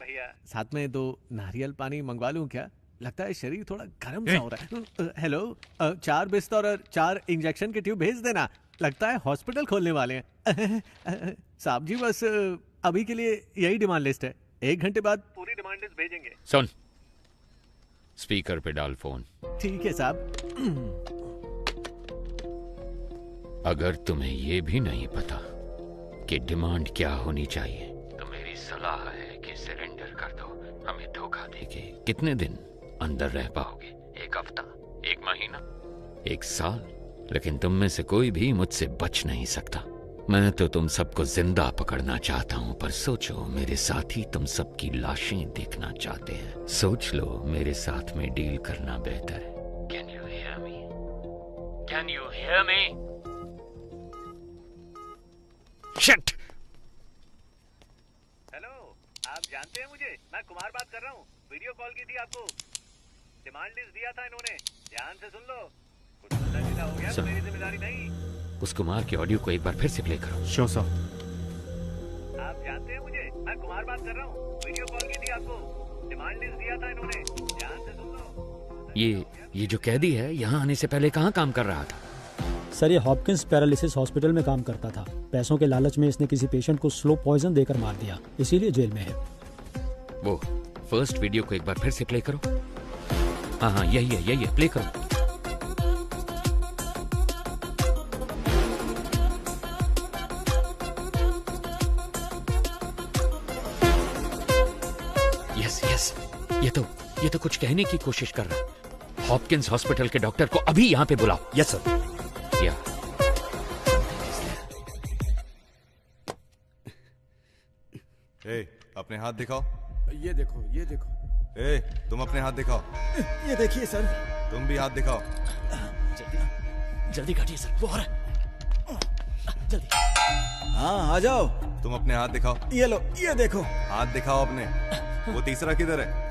भैया। साथ में 2 नारियल पानी मंगवा लूं क्या? लगता है शरीर थोड़ा गर्म सा हो रहा है। हेलो, 4 बिस्तर और 4 इंजेक्शन के ट्यूब भेज देना। लगता है हॉस्पिटल खोलने वाले हैं। साहब जी, बस अभी के लिए यही डिमांड लिस्ट है। 1 घंटे बाद पूरी डिमांड लिस्ट भेजेंगे। सुन, स्पीकर पे डाल फोन। ठीक है साहब। अगर तुम्हें ये भी नहीं पता कि डिमांड क्या होनी चाहिए तो मेरी सलाह है कि सरेंडर कर दो। हमें धोखा देके कितने दिन अंदर रह पाओगे? 1 हफ्ता, 1 महीना, 1 साल? लेकिन तुम में से कोई भी मुझसे बच नहीं सकता। मैं तो तुम सबको जिंदा पकड़ना चाहता हूं, पर सोचो, मेरे साथी तुम सबकी लाशें देखना चाहते हैं। सोच लो, मेरे साथ में डील करना बेहतर है। Can you hear me? Can you hear me? Shit! Hello, आप जानते हैं मुझे? मैं कुमार बात कर रहा हूँ। वीडियो कॉल की थी आपको। डिमांड लिस्ट दिया था इन्होंने, ध्यान से सुन लो। कुछ उल्टा सीधा हो गया तो मेरी जिम्मेदारी नहीं। उस कुमार के ऑडियो को एक बार फिर से प्ले करो। Sure sir. आप जानते हैं मुझे? मैं कुमार बात कर रहा हूँ। वीडियो कॉल की थी आपको। डिमांड लिस्ट दिया था इन्होंने, ध्यान से सुन लो। ये जो कैदी है यहाँ आने से पहले कहाँ काम कर रहा था? सर, ये हॉपकिंस पैरालिसिस हॉस्पिटल में काम करता था। पैसों के लालच में इसने किसी पेशेंट को स्लो पॉइजन देकर मार दिया, इसीलिए जेल में है। वो फर्स्ट वीडियो को एक बार फिर से प्ले करो। हाँ, यही है, प्ले करो। यस, ये तो कुछ कहने की कोशिश कर रहा है। हॉपकिंस हॉस्पिटल के डॉक्टर को अभी यहाँ पे बुलाओ। Yes sir. या अपने हाथ दिखाओ। ये देखो। तुम अपने हाथ दिखाओ। ये देखिए सर। तुम भी हाथ दिखाओ। जल्दी काटिए सर, वो हो रहा है। जल्दी। हाँ, आ जाओ। तुम अपने हाथ दिखाओ। ये लो, ये देखो। हाथ दिखाओ अपने। वो तीसरा किधर है?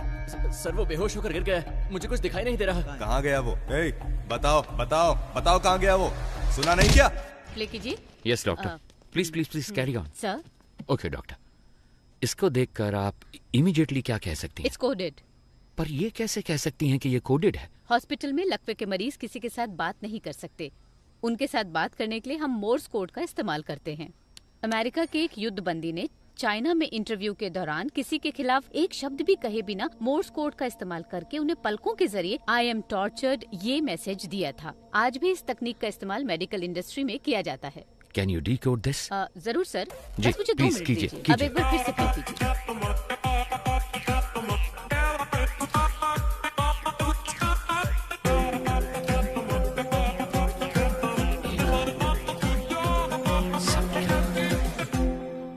सर, वो बेहोश होकर गिर गया है। मुझे कुछ दिखाई नहीं दे रहा। कहाँ गया वो? बताओ कहाँ गया वो? सुना नहीं क्या? प्ले कीजिए। Yes doctor, please carry on. Sir. Okay doctor, इसको देखकर आप इमीडिएटली क्या कह सकती हैं? It's coded. पर ये कैसे कह सकती हैं कि ये कोडेड है? हॉस्पिटल में लकवे के मरीज किसी के साथ बात नहीं कर सकते। उनके साथ बात करने के लिए हम मोर्स कोड का इस्तेमाल करते हैं। अमेरिका के एक युद्ध बंदी ने चाइना में इंटरव्यू के दौरान किसी के खिलाफ एक शब्द भी कहे बिना मोर्स कोड का इस्तेमाल करके उन्हें पलकों के जरिए आई एम टॉर्चर्ड ये मैसेज दिया था। आज भी इस तकनीक का इस्तेमाल मेडिकल इंडस्ट्री में किया जाता है। Can you decode this? जरूर सर, जी, बस मुझे 2 प्लीज मिनट कीजिए, दीजिए। कीजिए। अब एक बार फिर से प्ले कीजिए।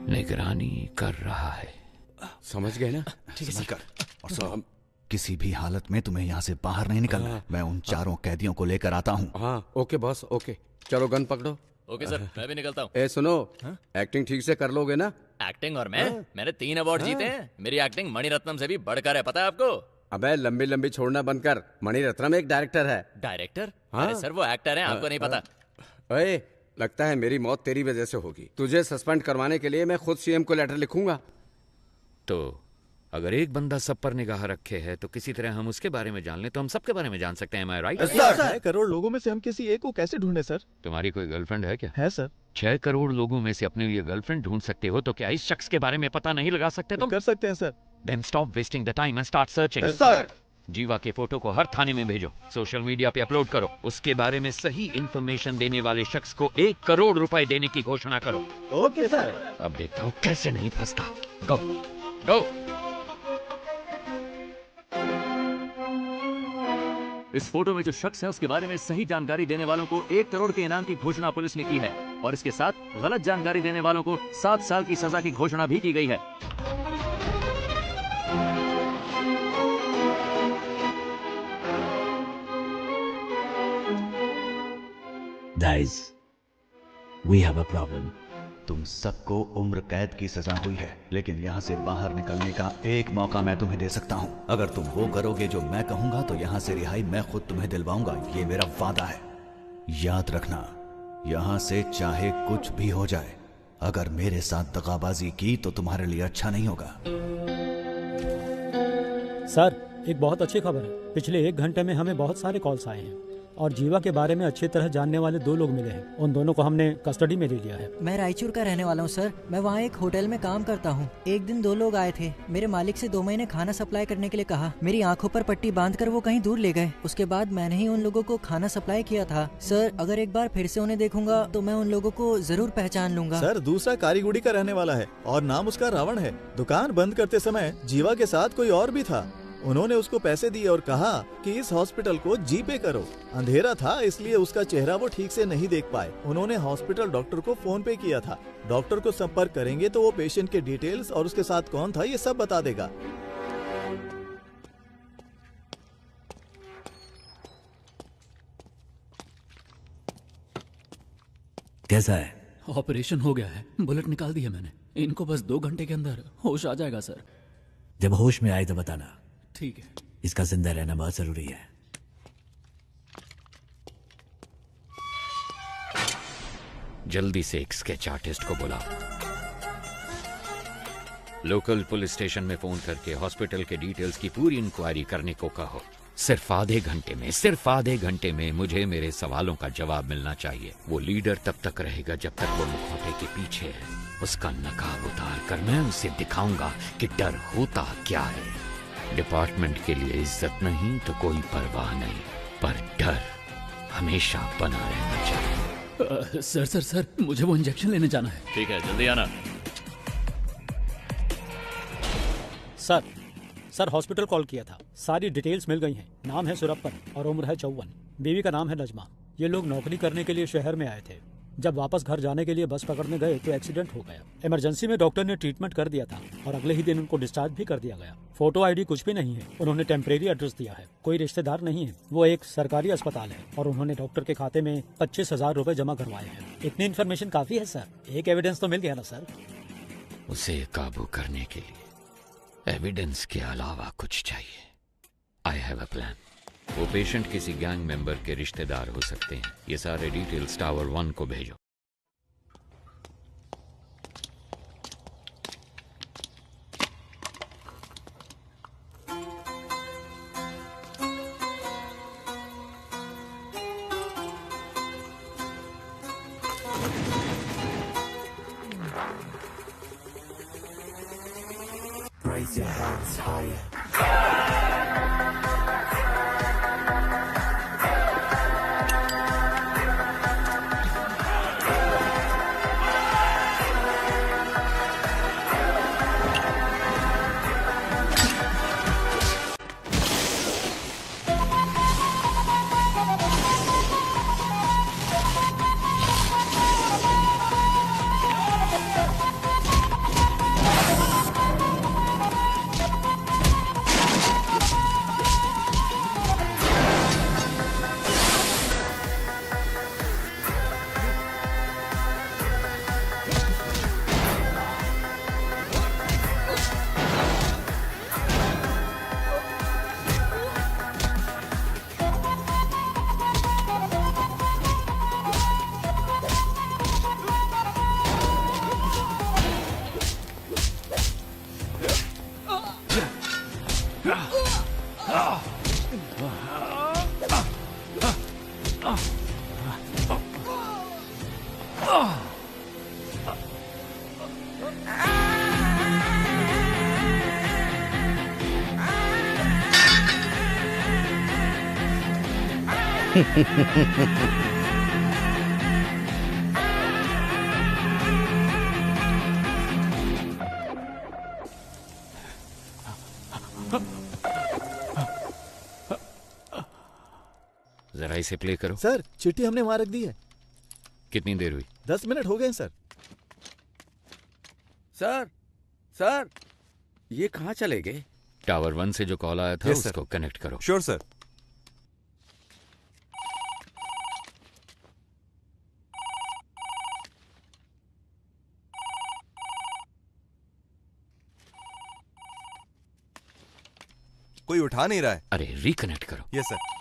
निगरानी कर रहा है। समझ गए ना? ठीक है कर। और सुनो, किसी भी हालत में तुम्हें यहाँ से बाहर नहीं निकलना है। मैं उन चारों कैदियों को लेकर आता हूँ। हाँ ओके बॉस, ओके। चलो गन पकड़ो। ओके सर, मैं भी निकलता हूँ। ए सुनो, एक्टिंग ठीक से कर लोगे ना? एक्टिंग और मैंने 3 अवार्ड जीते हैं। मेरी एक्टिंग मणिरत्नम से भी बढ़कर है, पता है आपको? अबे लंबी लंबी छोड़ना बंद कर। मणिरत्नम एक डायरेक्टर है। डायरेक्टर? हाँ? अरे सर वो एक्टर हैं, आपको नहीं पता। ओए, लगता है मेरी मौत तेरी वजह से होगी। तुझे सस्पेंड करवाने के लिए मैं खुद सीएम को लेटर लिखूंगा। तो अगर एक बंदा सब पर निगाह रखे है तो किसी तरह हम उसके बारे में जान लें तो हम सबके बारे में जान सकते हैं। राइट? 6 करोड़ लोगों में से हम किसी एक को कैसे ढूंढे सर? तुम्हारी कोई गर्लफ्रेंड है क्या? है सर। 6 करोड़ लोगों में से अपने लिए गर्लफ्रेंड ढूंढ सकते हो तो क्या इस शख्स के बारे में पता नहीं लगा सकते तुम? कर सकते हैं sir. Then stop wasting the time and start searching. Yes, sir. जीवा के फोटो को हर थाने में भेजो, सोशल मीडिया पे अपलोड करो, उसके बारे में सही इंफॉर्मेशन देने वाले शख्स को 1 करोड़ रुपए देने की घोषणा करो। Okay sir. अब देखता हूँ कैसे नहीं फंसता। गो गो। इस फोटो में जो शख्स है उसके बारे में सही जानकारी देने वालों को 1 करोड़ के इनाम की घोषणा पुलिस ने की है और इसके साथ गलत जानकारी देने वालों को 7 साल की सजा की घोषणा भी की गई है। Guys, we have a problem. तुम सबको उम्र कैद की सजा हुई है, लेकिन यहाँ से बाहर निकलने का एक मौका मैं तुम्हें दे सकता हूँ। अगर तुम वो करोगे जो मैं कहूँगा तो यहाँ से रिहाई मैं खुद तुम्हें दिलवाऊंगा। ये मेरा वादा है। याद रखना, यहाँ से चाहे कुछ भी हो जाए, अगर मेरे साथ दगाबाजी की तो तुम्हारे लिए अच्छा नहीं होगा। सर, एक बहुत अच्छी खबर है। पिछले 1 घंटे में हमें बहुत सारे कॉल्स आए हैं और जीवा के बारे में अच्छी तरह जानने वाले 2 लोग मिले हैं। उन दोनों को हमने कस्टडी में ले लिया है। मैं रायचूर का रहने वाला हूँ सर। मैं वहाँ एक होटल में काम करता हूँ। एक दिन 2 लोग आए थे। मेरे मालिक से 2 महीने खाना सप्लाई करने के लिए कहा। मेरी आंखों पर पट्टी बांधकर वो कहीं दूर ले गए। उसके बाद मैंने ही उन लोगों को खाना सप्लाई किया था। सर, अगर एक बार फिर से उन्हें देखूंगा तो मैं उन लोगों को जरूर पहचान लूंगा। सर, दूसरा कारीगुड़ी का रहने वाला है और नाम उसका रावण है। दुकान बंद करते समय जीवा के साथ कोई और भी था। उन्होंने उसको पैसे दिए और कहा कि इस हॉस्पिटल को जीपे करो। अंधेरा था इसलिए उसका चेहरा वो ठीक से नहीं देख पाए। उन्होंने हॉस्पिटल डॉक्टर को फोन पे किया था। डॉक्टर को संपर्क करेंगे तो वो पेशेंट के डिटेल्स और उसके साथ कौन था ये सब बता देगा। कैसा है? ऑपरेशन हो गया है, बुलेट निकाल दी है मैंने। इनको बस 2 घंटे के अंदर होश आ जाएगा सर। जब होश में आए तो बताना। ठीक है। इसका जिंदा रहना बहुत जरूरी है। जल्दी से एक स्केच आर्टिस्ट को बुलाओ। लोकल पुलिस स्टेशन में फोन करके हॉस्पिटल के डिटेल्स की पूरी इंक्वायरी करने को कहो। सिर्फ आधे घंटे में मुझे मेरे सवालों का जवाब मिलना चाहिए। वो लीडर तब तक रहेगा जब तक वो मुखौटे के पीछे है। उसका नकाब उतार कर मैं उसे दिखाऊंगा कि डर होता क्या है। डिपार्टमेंट के लिए इज्जत नहीं तो कोई परवाह नहीं, पर डर हमेशा बना रहना चाहिए। सर, मुझे वो इंजेक्शन लेने जाना है। ठीक है, जल्दी आना। सर, हॉस्पिटल कॉल किया था। सारी डिटेल्स मिल गई हैं। नाम है सुरप्पन और उम्र है 54। बीवी का नाम है नजमा। ये लोग नौकरी करने के लिए शहर में आए थे। जब वापस घर जाने के लिए बस पकड़ने गए तो एक्सीडेंट हो गया। इमरजेंसी में डॉक्टर ने ट्रीटमेंट कर दिया था और अगले ही दिन उनको डिस्चार्ज भी कर दिया गया। फोटो आईडी कुछ भी नहीं है। उन्होंने टेम्परेरी एड्रेस दिया है। कोई रिश्तेदार नहीं है। वो एक सरकारी अस्पताल है और उन्होंने डॉक्टर के खाते में 25,000 रुपए जमा करवाए हैं। इतनी इन्फॉर्मेशन काफी है सर। एक एविडेंस तो मिल गया ना सर। उसे काबू करने के लिए एविडेंस के अलावा कुछ चाहिए। I have a plan. वो पेशेंट किसी गैंग मेंबर के रिश्तेदार हो सकते हैं। ये सारे डिटेल्स टावर 1 को भेजो। raise your hands higher. जरा इसे प्ले करो। सर चिट्ठी हमने वहां रख दी है। कितनी देर हुई? 10 मिनट हो गए हैं सर। सर सर ये कहाँ चले गए? टावर 1 से जो कॉल आया था Yes, उसको कनेक्ट करो। Sure sir. कोई उठा नहीं रहा है। अरे रिकनेक्ट करो। Yes sir.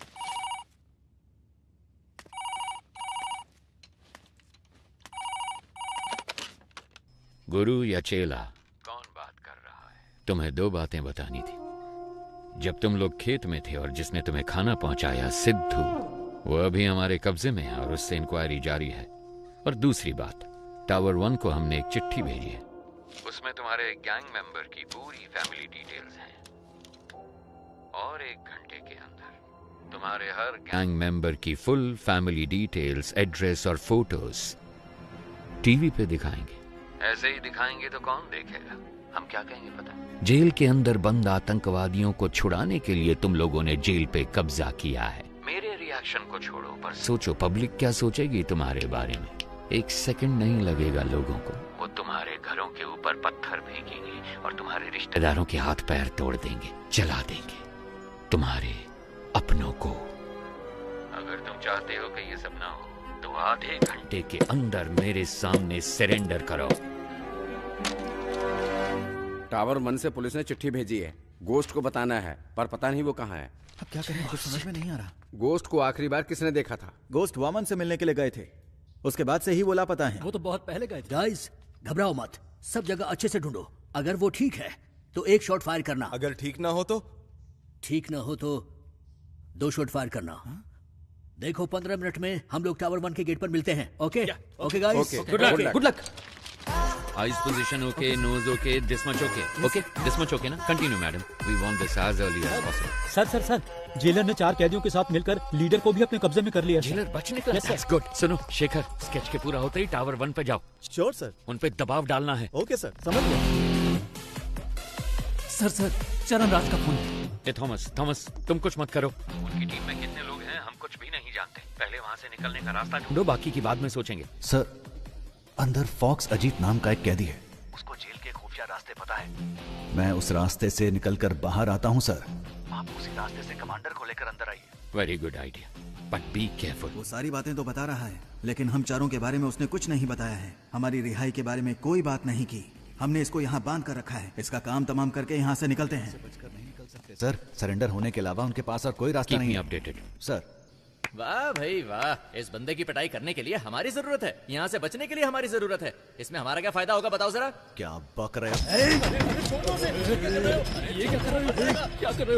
गुरु या चेला? कौन बात कर रहा है? तुम्हें 2 बातें बतानी थी। जब तुम लोग खेत में थे और जिसने तुम्हें खाना पहुंचाया सिद्धू, वो अभी हमारे कब्जे में है और उससे इंक्वायरी जारी है। और दूसरी बात, टावर 1 को हमने एक चिट्ठी भेजी है, उसमें तुम्हारे गैंग मेंबर की पूरी फैमिली डिटेल्स हैं। और 1 घंटे के अंदर तुम्हारे हर गैंग मेंबर की फुल फैमिली डिटेल्स, एड्रेस और फोटोज टीवी पे दिखाएंगे। ऐसे ही दिखाएंगे तो कौन देखेगा? हम क्या कहेंगे पता? जेल के अंदर बंद आतंकवादियों को छुड़ाने के लिए तुम लोगों ने जेल पे कब्जा किया है। मेरे रिएक्शन को छोड़ो, पर सोचो पब्लिक क्या सोचेगी तुम्हारे बारे में। 1 सेकंड नहीं लगेगा लोगों को, वो तुम्हारे घरों के ऊपर पत्थर फेंकेंगे और तुम्हारे रिश्तेदारों के हाथ पैर तोड़ देंगे, जला देंगे तुम्हारे अपनों को। अगर तुम चाहते हो कि ये सब ना हो तो आधे घंटे के अंदर मेरे सामने सरेंडर करो। टावर 1 से पुलिस ने चिट्ठी भेजी है, गोस्ट को बताना है, पर पता नहीं वो कहाँ है। अब क्या करें, कुछ समझ में नहीं आ रहा। गोस्ट को आखिरी बार किसने देखा था? गोस्ट वामन से मिलने के लिए गए थे, उसके बाद से ही वो लापता है। वो तो बहुत पहले गए थे। गाइस घबराओ मत, सब जगह अच्छे से ढूंढो। अगर वो ठीक है तो 1 शॉट फायर करना। अगर ठीक ना हो तो? ठीक ना हो तो 2 शॉट फायर करना। देखो 15 मिनट में हम लोग टावर 1 के गेट पर मिलते हैं। Okay okay guys, good luck. Eyes position okay, nose okay, this much okay. Okay this much okay ना? Continue madam, we want this as early as possible. Sir jailer ने 4 कैदियों के साथ मिलकर लीडर को भी अपने कब्जे में कर लिया। जेलर बच निकला। That's good. सुनो शेखर, स्केच के पूरा होते ही टावर 1 पे जाओ। Sure sir. उन पे दबाव डालना है। ओके सर, समझ गया। सर चरण राज का फोन। ए थॉमस तुम कुछ मत करो। उनकी टीम में कितने लोग हैं हम कुछ भी नहीं जानते। पहले वहां से निकलने का रास्ता ढूंढो, बाकी की बाद में सोचेंगे। सर अंदर फॉक्स अजीत नाम का एक कैदी है, उसको जेल के खुफिया रास्ते पता है। मैं उस रास्ते से निकलकर बाहर आता हूँ सर। आप उसी रास्ते से कमांडर को लेकर अंदर आइए। Very good idea, but be careful. वो सारी बातें तो बता रहा है, लेकिन हम चारों के बारे में उसने कुछ नहीं बताया है। हमारी रिहाई के बारे में कोई बात नहीं की। हमने इसको यहाँ बांध कर रखा है। इसका काम तमाम करके यहाँ से निकलते हैं। सर सरेंडर होने के अलावा उनके पास और कोई रास्ता नहीं है। Updated sir. वाह भाई वाह, इस बंदे की पिटाई करने के लिए हमारी जरूरत है, यहाँ से बचने के लिए हमारी जरूरत है। इसमें हमारा क्या फायदा होगा बताओ जरा। क्या बक रहे हो?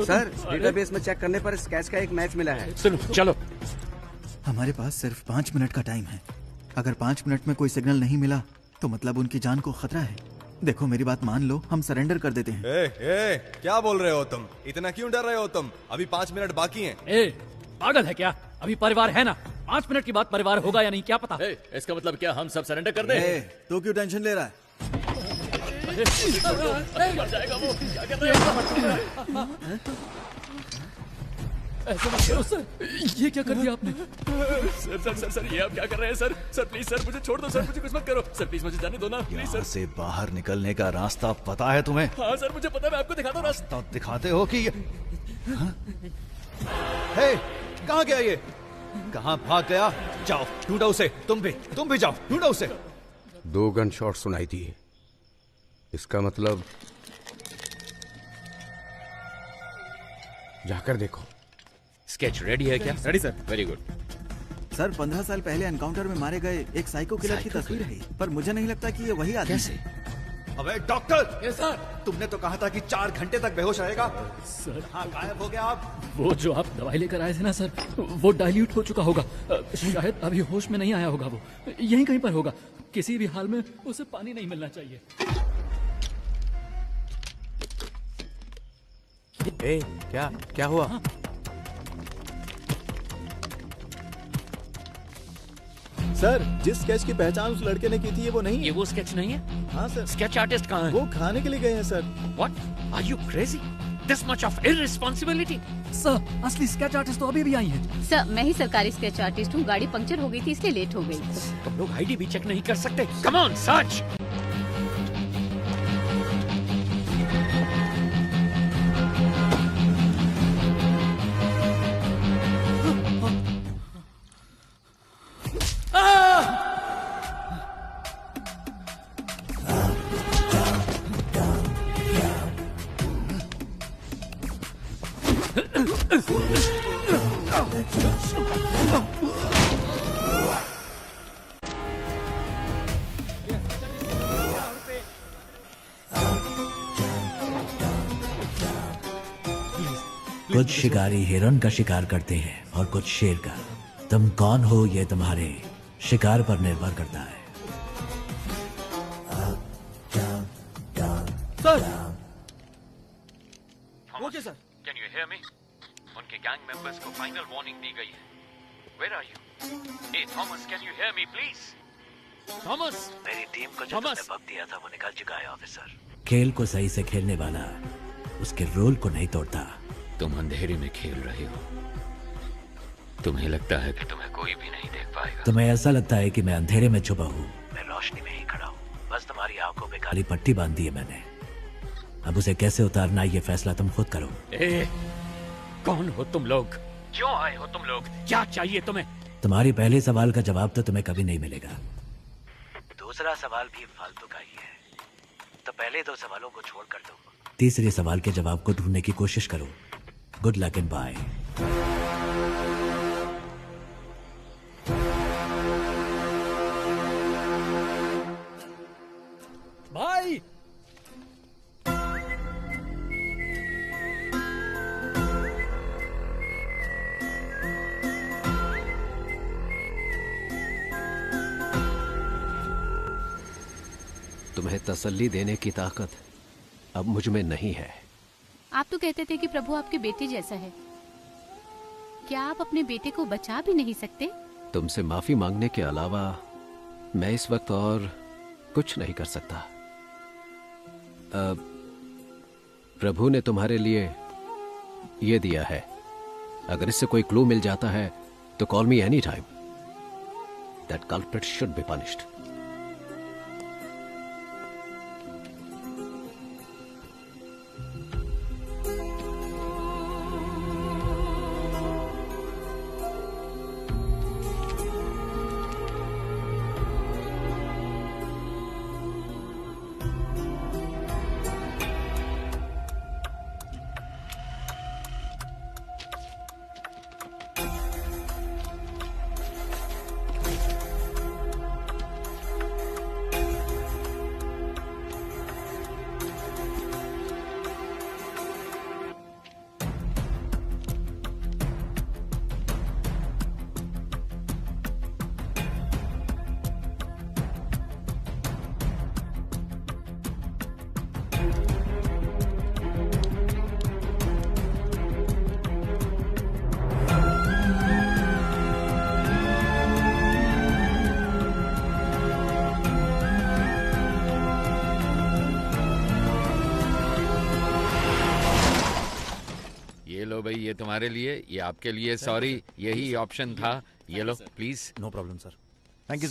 सर डेटाबेस में चेक करने पर स्केच का एक मैच मिला है। सुनो चलो। हमारे पास सिर्फ 5 मिनट का टाइम है। अगर 5 मिनट में कोई सिग्नल नहीं मिला तो मतलब उनकी जान को खतरा है। देखो मेरी बात मान लो, हम सरेंडर कर देते हैं। क्या बोल रहे हो तुम? इतना क्यों डर रहे हो तुम? अभी 5 मिनट बाकी हैं। पागल है क्या? अभी परिवार है ना, 5 मिनट के बाद परिवार होगा या नहीं क्या पता। इसका मतलब क्या हम सब सरेंडर कर दें? तो क्यों टेंशन ले रहा है? मर जाएगा वो। क्या कर रहे हो? ऐसा मत करो सर, ये क्या कर दिया आपने? सर सर सर सर ये आप क्या कर रहे हैं सर? सर प्लीज सर मुझे छोड़ दो सर, मुझे कुछ मत करो सर, प्लीज मुझे जाने दो ना प्लीज सर। से बाहर निकलने का रास्ता पता है तुम्हें? हाँ सर मुझे पता है, मैं आपको दिखाता हूँ रास्ता। तो दिखाते हो कि हे, कहाँ गया ये? कहाँ भाग गया? जाओ ढूंढो उसे। तुम भी जाओ ढूंढो उसे। 2 गन शॉट सुनाई दिए। इसका मतलब जाकर देखो। स्केच रेडी है क्या? Ready sir. Very good sir 15 साल पहले एनकाउंटर में मारे गए एक साइको किलर की तस्वीर है, पर मुझे नहीं लगता कि ये वही आदमी है। अबे डॉक्टर! Yes sir. तुमने तो कहा था कि 4 घंटे तक बेहोश रहेगा। सर हाँ, गायब हो गया आप। वो जो आप दवाई लेकर आए थे ना सर, वो डाइल्यूट हो चुका होगा, शायद अभी होश में नहीं आया होगा। वो यहीं कहीं पर होगा, किसी भी हाल में उसे पानी नहीं मिलना चाहिए। क्या हुआ? हाँ। सर जिस स्केच की पहचान उस लड़के ने की थी, ये वो नहीं है। ये वो स्केच नहीं है? हाँ सर। स्केच आर्टिस्ट कहाँ है? वो खाने के लिए गए हैं sir. What? Are you crazy? This much of irresponsibility? Sir असली स्केच आर्टिस्ट तो अभी भी आई है। सर मैं ही सरकारी स्केच आर्टिस्ट हूँ, गाड़ी पंक्चर हो गई थी इसलिए लेट हो गई। तुम लोग आईडी भी चेक नहीं कर सकते? Come on, search. कुछ शिकारी हिरन का शिकार करते हैं और कुछ शेर का। तुम कौन हो ये तुम्हारे शिकार पर निर्भर करता है। Sir okay sir. Can you hear me? उनके गैंग मेंबर्स को फाइनल वार्निंग दी गई है। Where are you? Hey Thomas, can you hear me please? Thomas, मेरी टीम को जो तुमने वक्त दिया था वो निकल चुका है ऑफिसर। खेल को सही से खेलने वाला उसके रोल को नहीं तोड़ता। तुम अंधेरे में खेल रहे हो। तुम्हें लगता है कि तुम्हें कोई भी नहीं देख पाएगा। तुम्हें ऐसा लगता है कि मैं अंधेरे में छुपा हूँ। मैं रोशनी में ही खड़ा हूँ, बस तुम्हारी आंखों पे काली पट्टी बांध दी है मैंने। अब उसे कैसे उतारना ये फैसला तुम खुद करो। कौन हो तुम लोग? क्यों आए हो तुम लोग? क्या चाहिए तुम्हें? तुम्हारी पहले सवाल का जवाब तो तुम्हें कभी नहीं मिलेगा। दूसरा सवाल भी फालतू का ही है, तो पहले 2 सवालों को छोड़ कर दो। तीसरे सवाल के जवाब को ढूंढने की कोशिश करो। Good luck and bye. भाई तुम्हें तसल्ली देने की ताकत अब मुझ में नहीं है। आप तो कहते थे कि प्रभु आपके बेटे जैसा है, क्या आप अपने बेटे को बचा भी नहीं सकते? तुमसे माफी मांगने के अलावा मैं इस वक्त और कुछ नहीं कर सकता। प्रभु ने तुम्हारे लिए ये दिया है, अगर इससे कोई क्लू मिल जाता है तो call me any time. That culprit should be punished. भाई ये तुम्हारे लिए, ये आपके लिए। सॉरी, यही ऑप्शन था। ये लो please. No problem sir. Thank you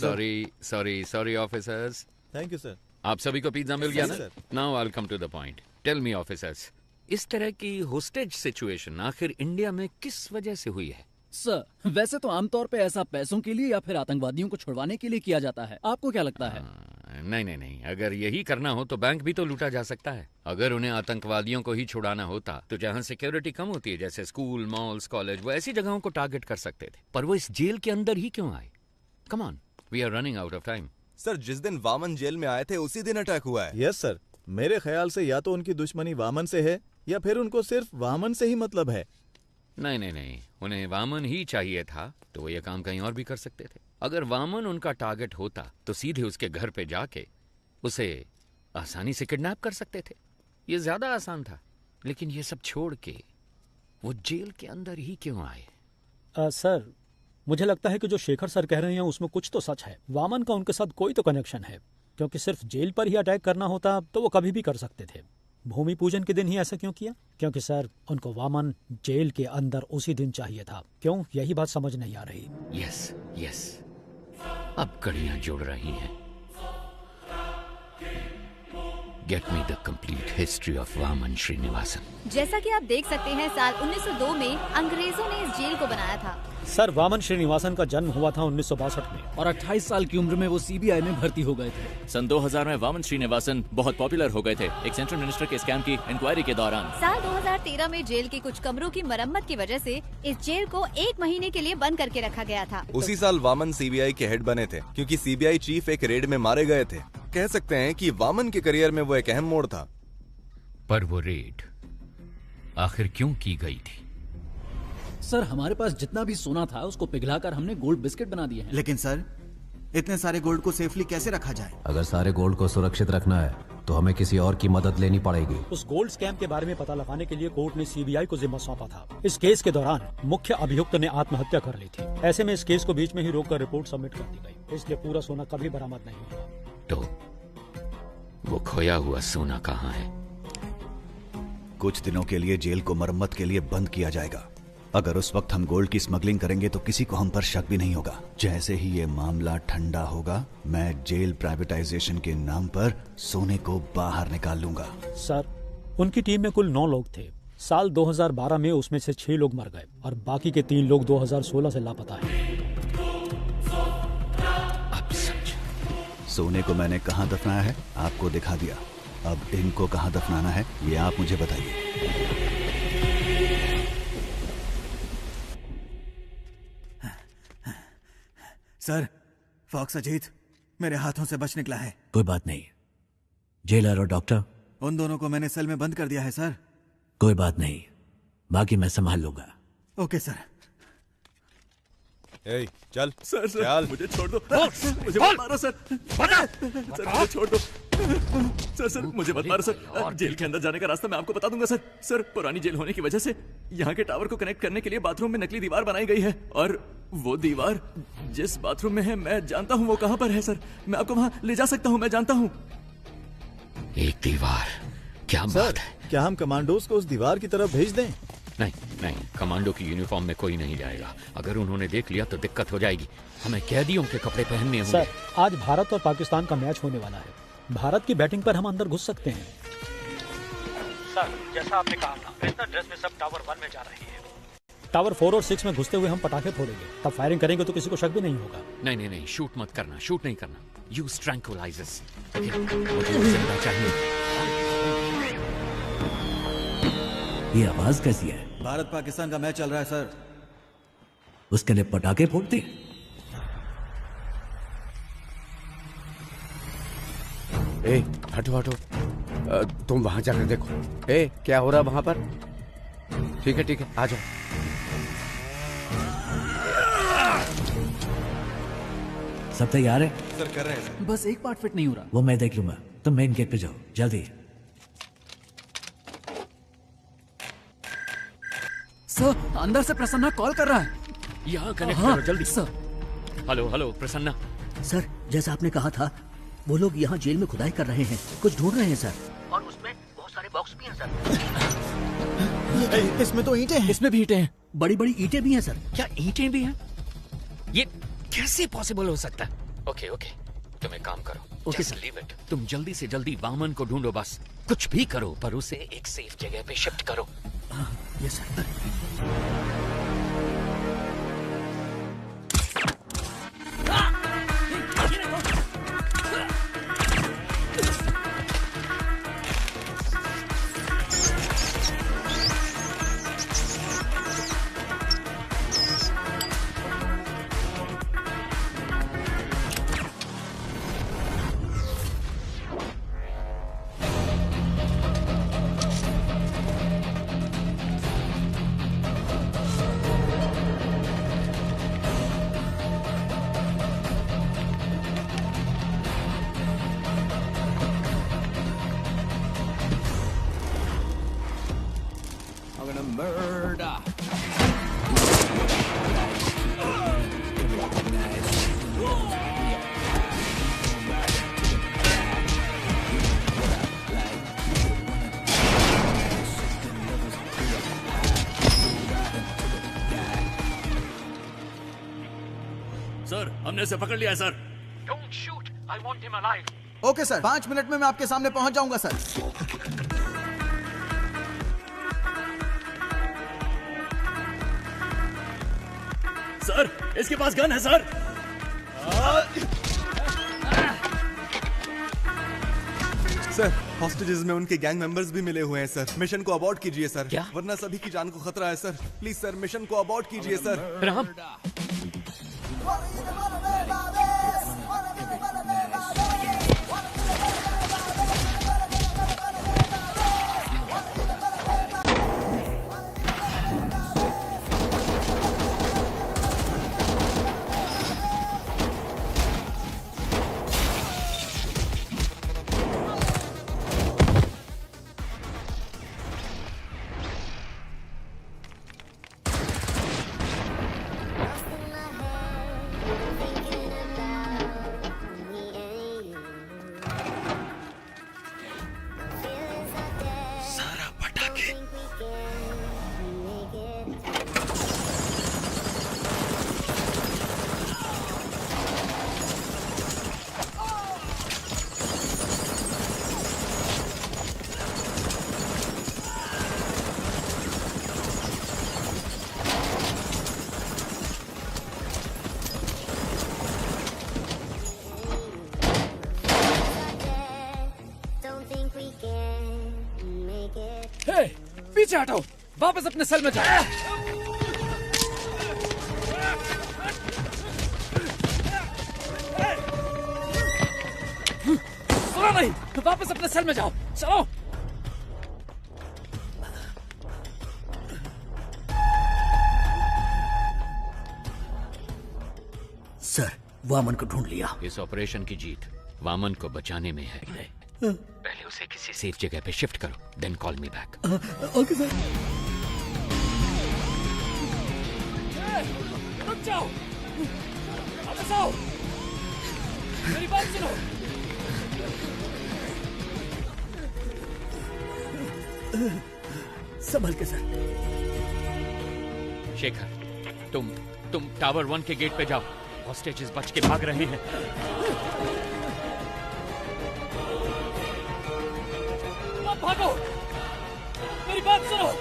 sorry officers. Thank you sir. आप सभी को पिज्जा मिल गया ना? Sir. Now I will come to the point. Tell me officers, इस तरह की होस्टेज सिचुएशन आखिर इंडिया में किस वजह से हुई है? सर, वैसे तो आमतौर पे ऐसा पैसों के लिए या फिर आतंकवादियों को छुड़वाने के लिए किया जाता है। आपको क्या लगता है? नहीं, अगर यही करना हो तो बैंक भी तो लूटा जा सकता है। अगर उन्हें आतंकवादियों को ही छुड़ाना होता तो जहाँ सिक्योरिटी कम होती है, जैसे स्कूल, मॉल्स, कॉलेज, वो ऐसी जगहों को टारगेट कर सकते थे। पर वो इस जेल के अंदर ही क्यों आए? Come on, we are running out of time. Sir, जिस दिन वामन जेल में आए थे उसी दिन अटैक हुआ है। यस सर, मेरे ख्याल से या तो उनकी दुश्मनी वामन से है या फिर उनको सिर्फ वामन से ही मतलब है। नहीं, उन्हें वामन ही चाहिए था तो वो ये काम कहीं और भी कर सकते थे। अगर वामन उनका टारगेट होता तो सीधे उसके घर पे जाके उसे आसानी से किडनैप कर सकते थे। ये ज्यादा आसान था। लेकिन ये सब छोड़ के वो जेल के अंदर ही क्यों आए? सर, मुझे लगता है कि जो शेखर सर कह रहे हैं उसमें कुछ तो सच है। वामन का उनके साथ कोई तो कनेक्शन है, क्योंकि सिर्फ जेल पर ही अटैक करना होता तो वो कभी भी कर सकते थे। भूमि पूजन के दिन ही ऐसा क्यों किया? क्योंकि सर, उनको वामन जेल के अंदर उसी दिन चाहिए था। क्यों? यही बात समझ नहीं आ रही। यस, अब कड़ियां जुड़ रही हैं। Get me the complete history of Vaman Srinivasan. जैसा कि आप देख सकते हैं, साल 1902 में अंग्रेजों ने इस जेल को बनाया था। सर, वामन श्रीनिवासन का जन्म हुआ था 1962 में और 28 साल की उम्र में वो सीबीआई में भर्ती हो गए थे। सन 2000 में वामन श्रीनिवासन बहुत पॉपुलर हो गए थे एक सेंट्रल मिनिस्टर के स्कैम की इंक्वायरी के दौरान। साल 2013 में जेल के कुछ कमरों की मरम्मत की वजह से इस जेल को 1 महीने के लिए बंद करके रखा गया था। उसी साल वामन सीबीआई के हेड बने थे, क्योंकि सीबीआई चीफ एक रेड में मारे गए थे। कह सकते हैं कि वामन के करियर में वो एक अहम मोड़ था। पर वो रेड आखिर क्यों की गई थी? सर, हमारे पास जितना भी सोना था उसको पिघलाकर हमने गोल्ड बिस्किट बना दिए हैं। लेकिन सर, इतने सारे गोल्ड को सेफली कैसे रखा जाए? अगर सारे गोल्ड को सुरक्षित रखना है तो हमें किसी और की मदद लेनी पड़ेगी। उस गोल्ड स्कैम के बारे में पता लगाने के लिए कोर्ट ने सीबीआई को जिम्मा सौंपा था। इस केस के दौरान मुख्य अभियुक्त ने आत्महत्या कर ली थी। ऐसे में इस केस को बीच में ही रोककर रिपोर्ट सबमिट कर दी गई, इसलिए पूरा सोना कभी बरामद नहीं हुआ। तो वो खोया हुआ सोना कहाँ है? कुछ दिनों के लिए जेल को मरम्मत के लिए बंद किया जाएगा। अगर उस वक्त हम गोल्ड की स्मगलिंग करेंगे तो किसी को हम पर शक भी नहीं होगा। जैसे ही ये मामला ठंडा होगा, मैं जेल प्राइवेटाइजेशन के नाम पर सोने को बाहर निकाल लूंगा। सर, उनकी टीम में कुल 9 लोग थे। साल 2012 में उसमें से 6 लोग मर गए और बाकी के 3 लोग 2016 से लापता हैं। सोने को मैंने कहाँ दफनाया है आपको दिखा दिया। अब इनको कहाँ दफनाना है ये आप मुझे बताइए। सर, फॉक्स अजीत मेरे हाथों से बच निकला है। कोई बात नहीं, जेलर और डॉक्टर उन दोनों को मैंने सेल में बंद कर दिया है सर। कोई बात नहीं, बाकी मैं संभाल लूंगा। Okay sir. ए, चल सर, चल। मुझे छोड़ दो। मुझे मत मारो सर। सर, मुझे छोड़ दो। सर, मुझे मत मारो सर। जेल के अंदर जाने का रास्ता मैं आपको बता दूंगा सर। पुरानी जेल होने की वजह से यहाँ के टावर को कनेक्ट करने के लिए बाथरूम में नकली दीवार बनाई गई है, और वो दीवार जिस बाथरूम में है मैं जानता हूँ वो कहाँ पर है सर। मैं आपको वहाँ ले जा सकता हूँ, मैं जानता हूँ। एक दीवार? क्या बात है? क्या हम कमांडोज को उस दीवार की तरफ भेज दें? नहीं, कमांडो की यूनिफॉर्म में कोई नहीं जाएगा। अगर उन्होंने देख लिया तो दिक्कत हो जाएगी। हमें कैदियों के कपड़े पहनने होंगे। सर, आज भारत और पाकिस्तान का मैच होने वाला है। भारत की बैटिंग पर हम अंदर घुस सकते हैं। सर, जैसा आपने कहा था, बिजनेस ड्रेस में सब टावर 1 में जा रहे हैं। टावर 4 और 6 में घुसते हुए हम पटाखे फोड़ेंगे, तब फायरिंग करेंगे तो किसी को शक भी नहीं होगा। नहीं, शूट मत करना, शूट नहीं करना। Use tranquillisers. मुझे जिंदा चाहिए। ये आवाज कैसी है? भारत पाकिस्तान का मैच चल रहा है सर। उसके लिए पटाखे फोड़ते? ए, हटो। तुम वहां जाकर देखो। ए, क्या हो रहा है वहां पर? ठीक है, आ जाओ। सब तैयार है? सर, कर रहे हैं सर। बस एक पार्ट फिट नहीं हो रहा। वो मैं देख लूंगा, तुम मेन गेट पे जाओ जल्दी। सर, अंदर से प्रसन्ना कॉल कर रहा है। यहाँ कनेक्ट करो जल्दी। सर। हेलो प्रसन्ना। सर, जैसा आपने कहा था, वो लोग यहाँ जेल में खुदाई कर रहे हैं, कुछ ढूंढ रहे हैं सर। और उसमें बहुत सारे बॉक्स भी हैं सर। इसमें तो ईंटें हैं। इसमें भी ईंटें हैं। बड़ी बड़ी ईंटें भी हैं सर। क्या ईंटें भी हैं? ये कैसे पॉसिबल हो सकता है? ओके ओके, तुम एक काम करो, जस्ट लीव इट। तुम जल्दी से जल्दी वामन को ढूंढो, बस कुछ भी करो, पर उसे एक सेफ जगह पे शिफ्ट करो। Yes sir. सर, हमने इसे पकड़ लिया है sir. Don't shoot. I want him alive. Okay sir, 5 minute में मैं आपके सामने पहुंच जाऊंगा सर। सर, इसके पास गन है सर। सर, हॉस्टेजेस में उनके गैंग मेंबर्स भी मिले हुए हैं सर। मिशन को अबॉर्ट कीजिए सर। क्या? वरना सभी की जान को खतरा है सर। प्लीज सर, मिशन को अबॉर्ट कीजिए सर। राम, हे, पीछे हटो, वापस अपने सेल में जाओ। सुना नहीं, वापस अपने सेल में जाओ, चलो। सर, वामन को ढूंढ लिया। इस ऑपरेशन की जीत वामन को बचाने में है। पहले उसे किसी सेफ जगह पे शिफ्ट करो, then call me back. Okay sir. रुक जाओ, वापस आओ, मेरी बात सुनो। संभल के सर। शेखर, तुम टावर 1 के गेट पे जाओ। हॉस्टेजेस बच के भाग रहे हैं। मत भागो, मेरी बात सुनो।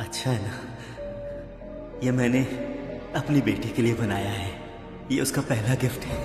अच्छा है ना, ये मैंने अपनी बेटी के लिए बनाया है। ये उसका पहला गिफ्ट है।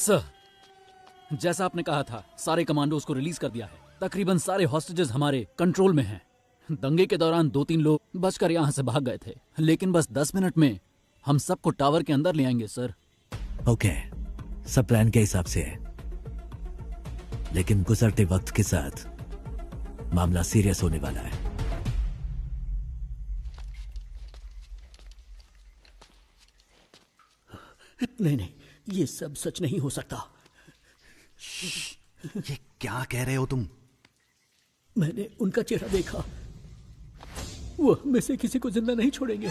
सर, जैसा आपने कहा था, सारे कमांडोज को रिलीज कर दिया है। तकरीबन सारे हॉस्टेजेस हमारे कंट्रोल में हैं। दंगे के दौरान 2-3 लोग बचकर यहाँ से भाग गए थे, लेकिन बस 10 मिनट में हम सबको टावर के अंदर ले आएंगे सर। ओके, सब प्लान के हिसाब से है, लेकिन गुजरते वक्त के साथ मामला सीरियस होने वाला है। नहीं नहीं, ये सब सच नहीं हो सकता। ये क्या कह रहे हो तुम? मैंने उनका चेहरा देखा, वो हम में से किसी को जिंदा नहीं छोड़ेंगे।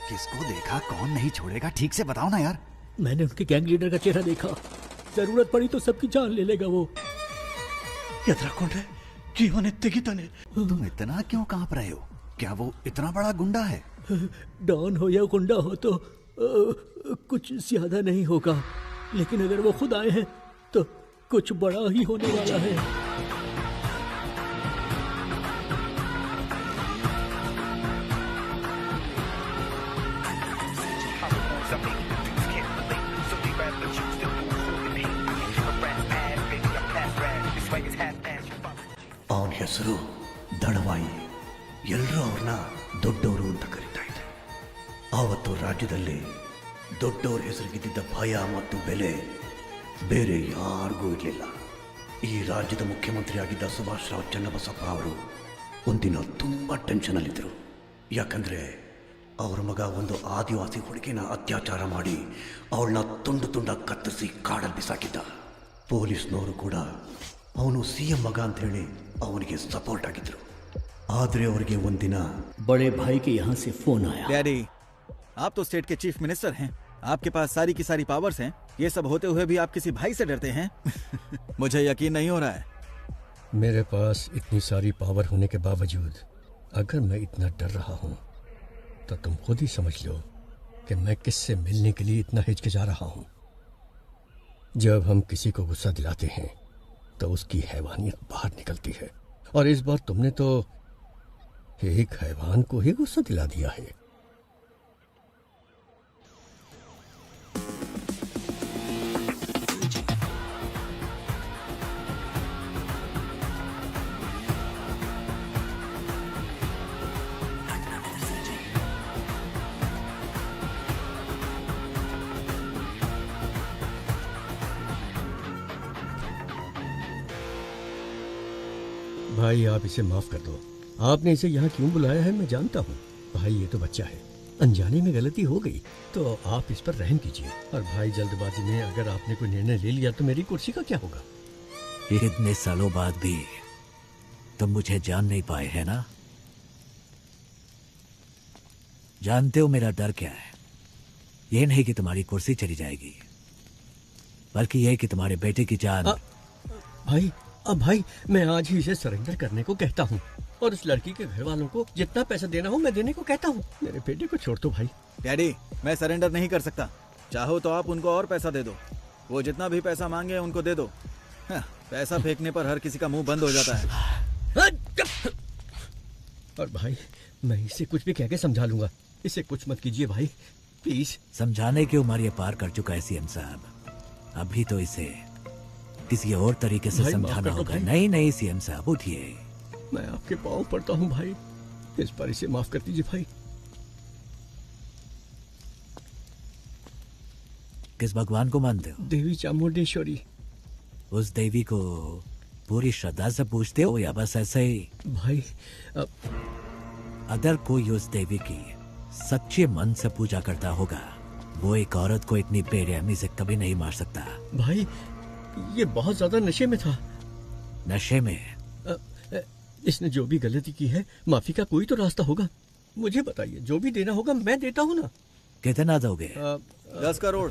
किसको देखा? कौन नहीं छोड़ेगा? ठीक से बताओ ना यार। मैंने उनके गैंग लीडर का चेहरा देखा, जरूरत पड़ी तो सबकी जान ले लेगा वो। तुम इतना क्यों कांप रहे हो? क्या वो इतना बड़ा गुंडा है? डॉन हो या गुंडा हो तो कुछ ज्यादा नहीं होगा, लेकिन अगर वो खुद आए हैं तो कुछ बड़ा ही होने वाला है। ಅವನ ಹೆಸರು ದಳವಾಯಿ. ಎಲ್ಲರೂ ಅವ್ರನ್ನ ದೊಡ್ಡವರು ಅಂತ ಕರೀತಾ ಇದ್ರು. ಆವತ್ತು ರಾಜ್ಯದಲ್ಲಿ ದೊಡ್ಡವ್ರ ಹೆಸರಿಗಿದ್ದ ಭಯ ಮತ್ತು ಬೆಲೆ ಬೇರೆ ಯಾರಿಗೂ ಇರಲಿಲ್ಲ. ಈ ರಾಜ್ಯದ ಮುಖ್ಯಮಂತ್ರಿಯಾಗಿದ್ದ ಸುಭಾಷ್ ರಾವ್ ಚನ್ನಬಸಪ್ಪ ಅವರು ಒಂದಿನ ತುಂಬ ಟೆನ್ಷನಲ್ಲಿದ್ದರು. ಯಾಕಂದರೆ ಅವರ ಮಗ ಒಂದು ಆದಿವಾಸಿ ಹುಡುಗಿನ ಅತ್ಯಾಚಾರ ಮಾಡಿ ಅವಳನ್ನ ತುಂಡು ತುಂಡಾಗಿ ಕತ್ತರಿಸಿ ಕಾಡಲ್ಲಿ ಬಿಸಾಕಿದ್ದ. ಪೊಲೀಸ್ನವರು ಕೂಡ ಅವನು CM ಮಗ ಅಂತ ಹೇಳಿ ಅವನಿಗೆ ಸಪೋರ್ಟ್ ಆಗಿದ್ರು. ಆದರೆ ಅವರಿಗೆ ಒಂದಿನ बड़े भाई के यहाँ से फोन आया। डैडी, आप तो स्टेट के चीफ मिनिस्टर हैं, आपके पास सारी की सारी पावर्स हैं। ये सब होते हुए भी आप किसी भाई से डरते हैं? मुझे यकीन नहीं हो रहा है। मेरे पास इतनी सारी पावर होने के बावजूद अगर मैं इतना डर रहा हूं तो तुम खुद ही समझ लो कि मैं किससे मिलने के लिए इतना हिचकिचा रहा हूं। जब हम किसी को गुस्सा दिलाते हैं तो उसकी हैवानियत बाहर निकलती है, और इस बार तुमने तो एक हैवान को ही गुस्सा दिला दिया है। भाई आप इसे माफ कर दो। आपने इसे यहाँ क्यों बुलाया है मैं जानता हूँ। भाई ये तो बच्चा है, अनजाने में गलती हो गई तो आप इस पर रहम कीजिए। और भाई जल्दबाजी में अगर आपने कोई निर्णय ले लिया तो मेरी कुर्सी का क्या होगा? इतने सालों बाद भी तुम मुझे जान नहीं पाए है ना? जानते हो मेरा डर क्या है? ये नहीं कि तुम्हारी कुर्सी चली जाएगी, बल्कि यह कि तुम्हारे बेटे की जान। भाई अब भाई मैं आज ही इसे सरेंडर करने को कहता हूँ, और उस लड़की के घर वालों को जितना पैसा देना हो मैं देने को कहता हूँ। मेरे बेटे को छोड़ दो भाई। डैडी, मैं सरेंडर नहीं कर सकता। चाहो तो आप उनको और पैसा दे दो, वो जितना भी पैसा मांगे उनको दे दो। हाँ, पैसा फेंकने पर हर किसी का मुंह बंद हो जाता है। और भाई मैं इसे कुछ भी कह के समझा लूंगा, इसे कुछ मत कीजिए भाई प्लीज। समझाने की उम्र ये पार कर चुका है CM साहब, अभी तो इसे किसी और तरीके से समझाना होगा। नहीं नहीं CM साहब उठिए। मैं आपके पाँव पड़ता हूँ भाई, इस बार इसे माफ कर दीजिए भाई। किस भगवान को मानते हो? देवी चामुंडेश्वरी। उस देवी को पूरी श्रद्धा से पूछते हो या बस ऐसे ही? भाई अगर कोई उस देवी की सच्चे मन से पूजा करता होगा, वो एक औरत को इतनी बेरहमी से कभी नहीं मार सकता। भाई ये बहुत ज्यादा नशे में था। नशे में? इसने जो भी गलती की है माफी का कोई तो रास्ता होगा। मुझे बताइए, जो भी देना होगा मैं देता हूँ ना। कितना दोगे? 10 करोड़,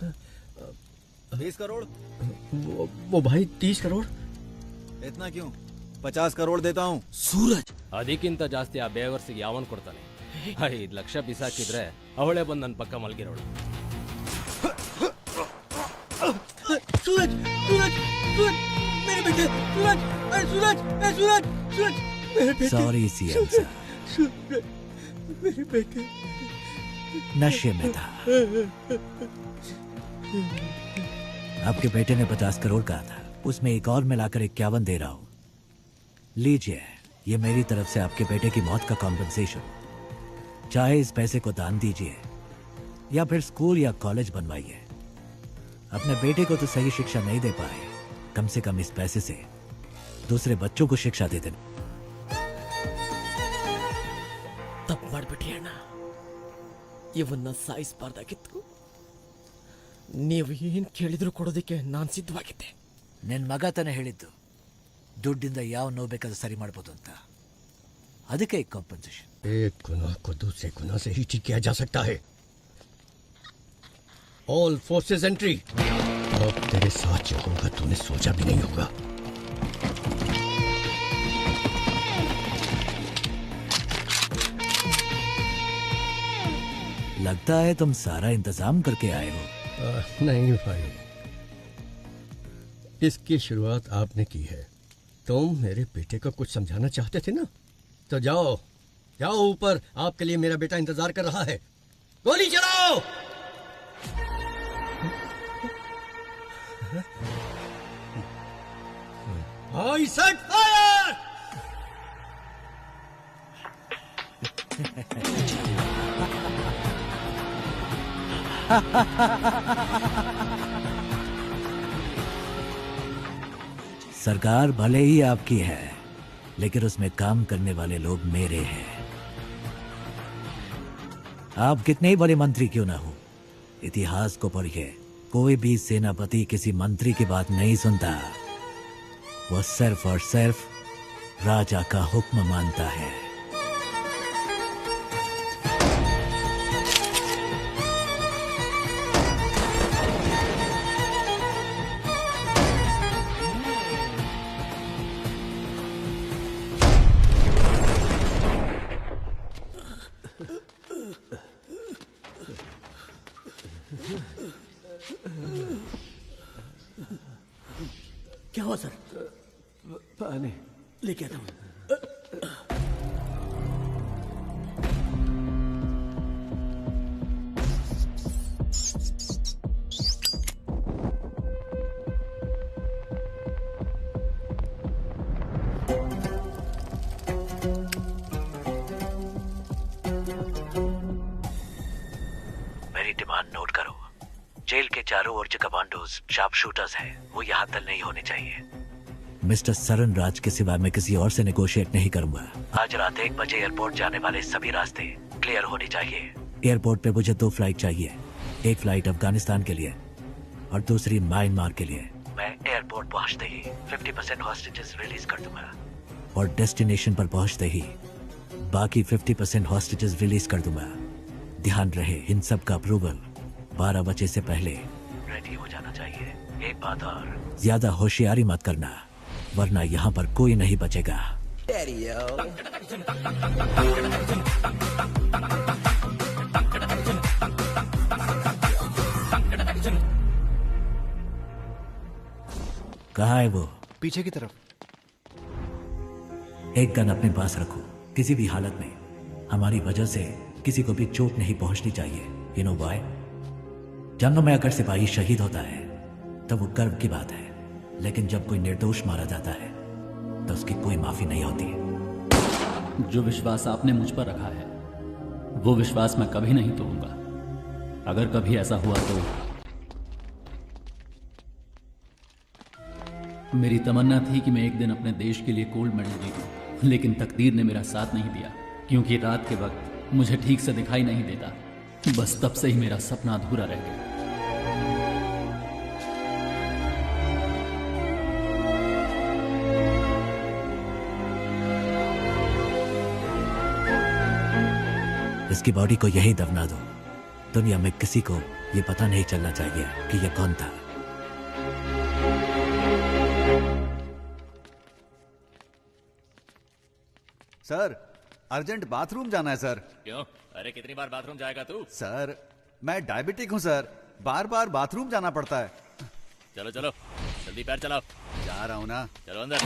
20 करोड़। वो भाई 30 करोड़। इतना क्यों? 50 करोड़ देता हूँ। सूरज, ಅದಕ್ಕಿಂತ ಜಾಸ್ತಿ ಆ ಬೇವರ್ಸಿಗೆ ಯಾವನ್ ಕೊಡ್ತಾನೆ? 5 ಲಕ್ಷ ಬಿಸಾಕಿದ್ರೆ ಅವಳೇ ಬಂದು ನನ್ನ ಪಕ್ಕ ಮಲಗಿರೋಳು. सूरज सूरज सूरज मेरे बेटे, सूरज सूरज सूरज सूरज मेरे बेटे। सॉरी CM साहब, सूरज मेरे बेटे नशे में था। आपके बेटे ने 50 करोड़ कहा था, उसमें एक और मिलाकर 51 दे रहा हूं। लीजिए, ये मेरी तरफ से आपके बेटे की मौत का कॉम्पनसेशन। चाहे इस पैसे को दान दीजिए या फिर स्कूल या कॉलेज बनवाइए। अपने बेटे को तो सही शिक्षा नहीं दे पाए, कम से कम इस पैसे से दूसरे बच्चों को शिक्षा दे देना। ತಪ್ಪು ಮಾಡ್ಬಿಟ್ರಿ ಅಣ್ಣ. ಇವನ್ನ ಸಾಯಿಸಬಾರ್ದಾಗಿತ್ತು. ನೀವು ಏನ್ ಕೇಳಿದ್ರು ಕೊಡೋದಕ್ಕೆ ನಾನು ಸಿದ್ಧವಾಗಿದ್ದೆ. ನಿನ್ನ ಮಗ ತಾನೇ ಹೇಳಿದ್ದು ದುಡ್ಡಿಂದ ಯಾವ ನೋವು ಬೇಕಾದ್ರೂ ಸರಿ ಮಾಡ್ಬೋದು ಅಂತ. ಅದಕ್ಕೆ ಈ ಕಾಂಪನ್ಸೇಷನ್. एक गुनाह को दूसरे गुनाह से ही ठीक किया जा सकता है. All forces entry. अब तेरे साथ जो होगा तूने सोचा भी नहीं होगा. लगता है तुम सारा इंतजाम करके आए हो. नहीं भाई, इसकी शुरुआत आपने की है. तुम मेरे बेटे को कुछ समझाना चाहते थे ना, तो जाओ जाओ ऊपर, आपके लिए मेरा बेटा इंतजार कर रहा है. गोली चलाओ. आई सेट फायर. सरकार भले ही आपकी है, लेकिन उसमें काम करने वाले लोग मेरे हैं. आप कितने ही बड़े मंत्री क्यों ना हो, इतिहास को पढ़िए. कोई भी सेनापति किसी मंत्री की बात नहीं सुनता. वो सिर्फ और सिर्फ राजा का हुक्म मानता है. क्या हुआ सर? पानी लेके आता हूँ. मेरी डिमांड नोट करो. जेल के चारों ओर जो कमांडोज शार्प शूटर्स हैं, वो यहाँ तक नहीं होने चाहिए. मिस्टर सरन राज के सिवा मैं किसी और से नेगोशिएट नहीं करूंगा. आज रात 1 बजे एयरपोर्ट जाने वाले सभी रास्ते क्लियर होने चाहिए. एयरपोर्ट पे मुझे 2 फ्लाइट चाहिए. एक फ्लाइट अफगानिस्तान के लिए और दूसरी म्यांमार के लिए. मैं एयरपोर्ट पहुंचते ही 50% हॉस्टेजेस रिलीज कर दूंगा और डेस्टिनेशन पर पहुंचते ही बाकी 50% हॉस्टेजेस रिलीज कर दूंगा. ध्यान रहे, इन सब का अप्रूवल 12 बजे से पहले रेडी हो जाना चाहिए. एक बात और, ज्यादा होशियारी मत करना, वरना यहाँ पर कोई नहीं बचेगा. कहाँ है वो? पीछे की तरफ. एक गन अपने पास रखो. किसी भी हालत में हमारी वजह से किसी को भी चोट नहीं पहुंचनी चाहिए. You know why? जंग में अगर सिपाही शहीद होता है तो वो गर्व की बात है, लेकिन जब कोई निर्दोष मारा जाता है तो उसकी कोई माफी नहीं होती. जो विश्वास आपने मुझ पर रखा है, वो विश्वास मैं कभी नहीं तोड़ूंगा. अगर कभी ऐसा हुआ तो मेरी तमन्ना थी कि मैं एक दिन अपने देश के लिए गोल्ड मेडल जीतूं, लेकिन तकदीर ने मेरा साथ नहीं दिया, क्योंकि रात के वक्त मुझे ठीक से दिखाई नहीं देता. बस तब से ही मेरा सपना अधूरा रह गया. इसकी बॉडी को यही दफना दो. दुनिया में किसी को ये पता नहीं चलना चाहिए कि ये कौन था. सर, अर्जेंट बाथरूम जाना है सर. क्यों? अरे कितनी बार बाथरूम जाएगा तू? सर, मैं डायबिटिक हूँ सर, बार बार बाथरूम जाना पड़ता है. चलो चलो, जल्दी पैर चलाओ. जा रहा हूँ ना. चलो अंदर.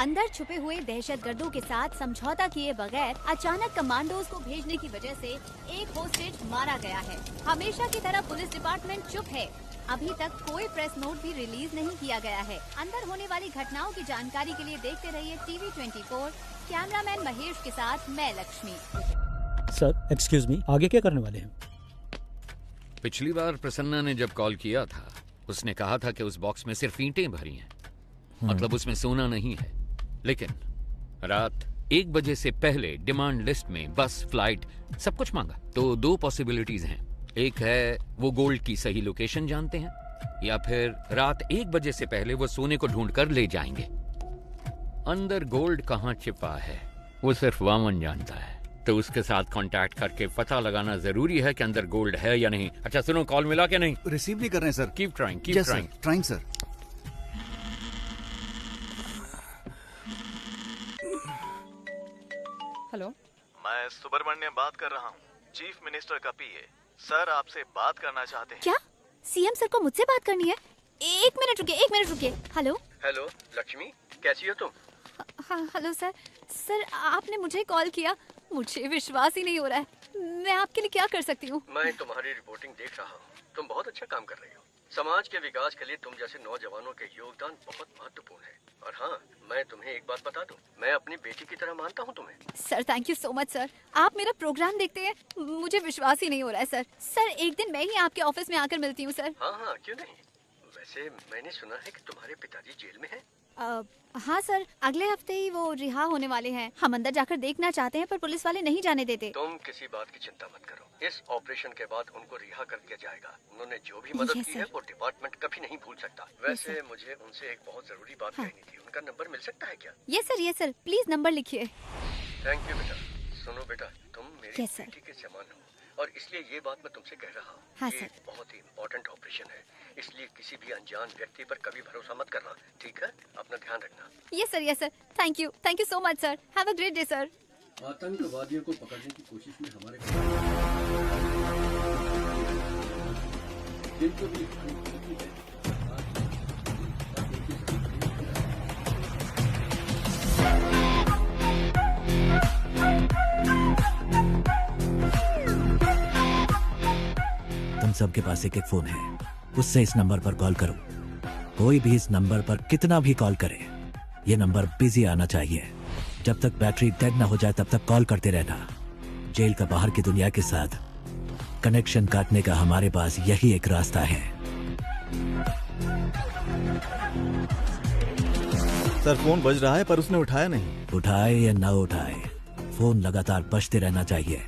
अंदर छुपे हुए दहशतगर्दों के साथ समझौता किए बगैर अचानक कमांडोज को भेजने की वजह से एक होस्टेज मारा गया है। हमेशा की तरह पुलिस डिपार्टमेंट चुप है। अभी तक कोई प्रेस नोट भी रिलीज नहीं किया गया है। अंदर होने वाली घटनाओं की जानकारी के लिए देखते रहिए TV 24। कैमरामैन महेश के साथ मैं लक्ष्मी। सर एक्सक्यूज मी, आगे क्या करने वाले हैं? पिछली बार प्रसन्ना ने जब कॉल किया था उसने कहा था कि उस बॉक्स में सिर्फ ईंटें भरी हैं, मतलब उसमें सोना नहीं है। लेकिन रात 1 बजे से पहले डिमांड लिस्ट में बस, फ्लाइट सब कुछ मांगा। तो 2 पॉसिबिलिटीज हैं। एक है वो गोल्ड की सही लोकेशन जानते हैं, या फिर रात 1 बजे से पहले वो सोने को ढूंढ कर ले जाएंगे। अंदर गोल्ड कहाँ छिपा है वो सिर्फ वामन जानता है, तो उसके साथ कांटेक्ट करके पता लगाना जरूरी है कि अंदर गोल्ड है या नहीं। अच्छा सुनो, कॉल मिला क्या? नहीं रिसीव नहीं कर रहे हैं sir. Keep trying, keep trying. Trying sir. Hello, मैं सुब्रमण्यम बात कर रहा हूँ, चीफ मिनिस्टर का पीए। सर आपसे बात करना चाहते हैं। क्या सीएम सर को मुझसे बात करनी है? 1 मिनट रुकिए। हेलो हेलो लक्ष्मी, कैसी हो तुम? हाँ हेलो सर। सर आपने मुझे कॉल किया, मुझे विश्वास ही नहीं हो रहा है। मैं आपके लिए क्या कर सकती हूँ? मैं तुम्हारी रिपोर्टिंग देख रहा हूँ, तुम बहुत अच्छा काम कर रही हो। समाज के विकास के लिए तुम जैसे नौजवानों के योगदान बहुत महत्वपूर्ण है। और हाँ, मैं तुम्हें एक बात बता दूं, मैं अपनी बेटी की तरह मानता हूँ तुम्हें। Sir thank you so much sir. आप मेरा प्रोग्राम देखते हैं, मुझे विश्वास ही नहीं हो रहा है सर। सर एक दिन मैं ही आपके ऑफिस में आकर मिलती हूँ सर। हाँ क्यों नहीं। वैसे मैंने सुना है कि तुम्हारे पिताजी जेल में हैं। हाँ सर, अगले हफ्ते ही वो रिहा होने वाले हैं। हम अंदर जाकर देखना चाहते हैं पर पुलिस वाले नहीं जाने देते। तुम किसी बात की चिंता मत करो, इस ऑपरेशन के बाद उनको रिहा कर दिया जाएगा। उन्होंने जो भी मदद की है वो डिपार्टमेंट कभी नहीं भूल सकता। वैसे मुझे उनसे एक बहुत जरूरी बात कहनी थी, उनका नंबर मिल सकता है क्या? यस सर, प्लीज नंबर लिखिए। थैंक यू बेटा। सुनो बेटा, तुम मेरी बेटी के समान हो और इसलिए ये बात मैं तुमसे कह रहा हूँ। हाँ ये बहुत ही इम्पोर्टेंट ऑपरेशन है, इसलिए किसी भी अनजान व्यक्ति पर कभी भरोसा मत करना, ठीक है? अपना ध्यान रखना। Yes sir. Thank you so much sir. Have a great day sir. आतंकवादियों को पकड़ने की कोशिश में हमारे तुम सबके पास एक फोन है, उससे इस नंबर पर कॉल करो। कोई भी इस नंबर पर कितना भी कॉल करे, ये नंबर बिजी आना चाहिए। जब तक बैटरी डेड ना हो जाए तब तक कॉल करते रहना। जेल का बाहर की दुनिया के साथ कनेक्शन काटने का हमारे पास यही एक रास्ता है। सर फोन बज रहा है पर उसने उठाया नहीं। उठाए या ना उठाए, फोन लगातार बजते रहना चाहिए।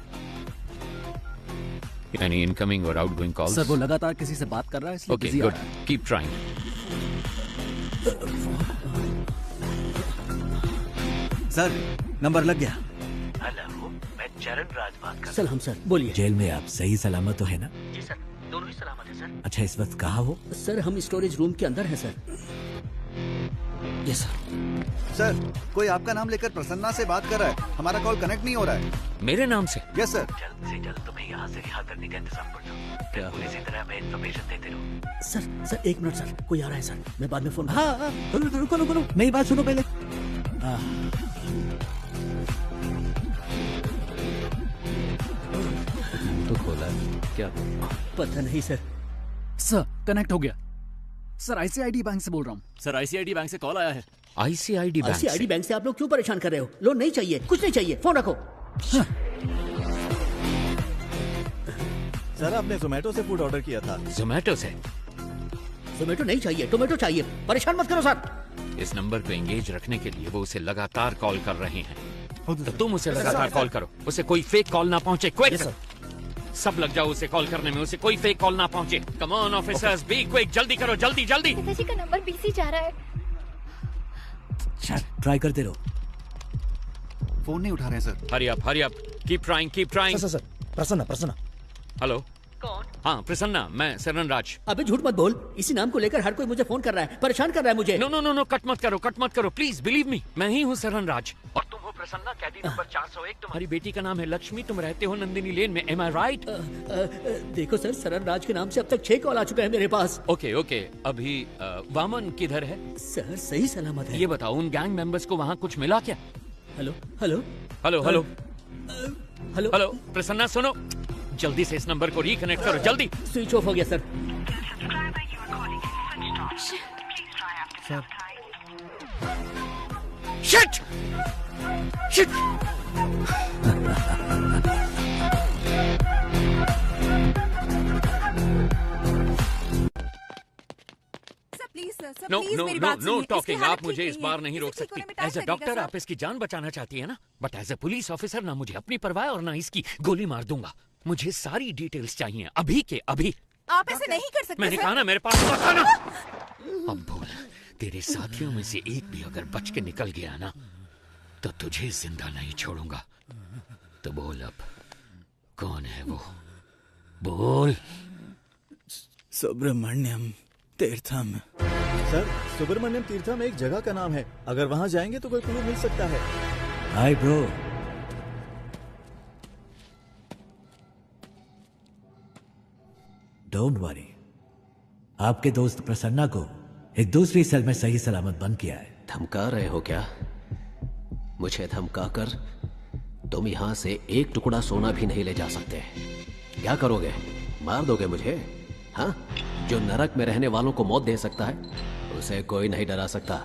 Any incoming or outgoing calls? Sir वो लगातार किसी से बात कर रहा है इसलिए Okay, busy आ good. रहा है। Keep trying. सर नंबर लग गया। हेलो, मैं चरण राज बात कर सलाम सर, बोलिए। जेल में आप सही सलामत तो है ना? जी सर, दोनों ही सलामत है सर। अच्छा इस वक्त कहाँ हो? सर हम स्टोरेज रूम के अंदर हैं सर। यस सर कोई आपका नाम लेकर प्रसन्ना से बात कर रहा है, हमारा कॉल कनेक्ट नहीं हो रहा है। मेरे नाम से? Yes sir. जल्द से जल्द तुम्हें यहाँ से रिहा करने का इंतजाम कर दो। बिल्कुल इसी तरह मैं इन्फॉर्मेशन देते रहूँ। सर 1 मिनट सर, कोई आ रहा है सर, मैं बाद में फोन। हाँ रुको, मेरी बात सुनो पहले। तो खोला क्या? पता नहीं सर। सर कनेक्ट हो गया। सर आईसीआईडी बैंक से बोल रहा हूँ। सर आईसीआईडी बैंक से कॉल आया है। आईसीआईडी बैंक से आप लोग क्यों परेशान कर रहे हो? लोन नहीं चाहिए, कुछ नहीं चाहिए, फोन रखो। सर आपने जोमेटो से फूड ऑर्डर किया था। जोमेटो से? जोमेटो नहीं चाहिए, टोमेटो चाहिए। परेशान मत करो सर। इस नंबर को एंगेज रखने के लिए वो उसे लगातार कॉल कर रहे हैं, तो तुम उसे लगातार कॉल करो, उसे कोई फेक कॉल ना पहुंचे। क्विक सब लग जाओ उसे कॉल करने में, उसे कोई फेक कॉल ना पहुंचे। Come on officers, be quick, जल्दी करो, जल्दी जल्दी। पिताजी का नंबर बिजी जा रहा है। ट्राई करते रहो। फोन नहीं उठा रहे sir. Hurry up, keep trying, keep trying. Sir Prasanna. Hello कौन? हाँ प्रसन्ना, मैं सरन राज। अबे झूठ मत बोल, इसी नाम को लेकर हर कोई मुझे फोन कर रहा है, परेशान कर रहा है मुझे। नो, कट मत करो प्लीज, बिलीव मी, मैं ही हूँ सरन राज। और तुम हो प्रसन्ना, कैदी नंबर 401। तुम्हारी बेटी का नाम है लक्ष्मी, तुम रहते हो नंदिनी लेन में, एम आई राइट? देखो सर, सरन राज के नाम से अब तक 6 कॉल आ चुका है मेरे पास। ओके ओके, अभी वामन किधर है? सर सही सलामत है। ये बताओ, उन गैंग मेंबर्स को वहाँ कुछ मिला क्या? Hello hello hello hello hello hello, Prasanna सुनो, जल्दी से इस नंबर को रिकनेक्ट करो, जल्दी। स्विच ऑफ हो गया sir. Shit shit. No no no no talking. आप मुझे इस बार नहीं रोक सकती। एज अ डॉक्टर आप इसकी जान बचाना चाहती है ना, but as a police officer ना मुझे अपनी परवाह और ना इसकी गोली मार दूंगा। मुझे सारी डिटेल्स चाहिए अभी के अभी। आप ऐसे नहीं कर सकते। मैंने कहा ना, मेरे पास मत आना। अब बोल, तेरे साथियों में से एक भी अगर बच के निकल गया ना तो तुझे जिंदा नहीं छोड़ूंगा। तो बोल अब, कौन है वो? बोल। सुब्रमण्यम तीर्थम। सर, सुब्रमण्यम तीर्थम एक जगह का नाम है, अगर वहां जाएंगे तो कोई क्लू मिल सकता है। Hi bro. डोंट वरी, आपके दोस्त प्रसन्ना को एक दूसरी सेल में सही सलामत बंद किया है। धमका रहे हो क्या? मुझे धमका कर तुम यहां से एक टुकड़ा सोना भी नहीं ले जा सकते। क्या करोगे? मार दोगे मुझे? हाँ? जो नरक में रहने वालों को मौत दे सकता है उसे कोई नहीं डरा सकता,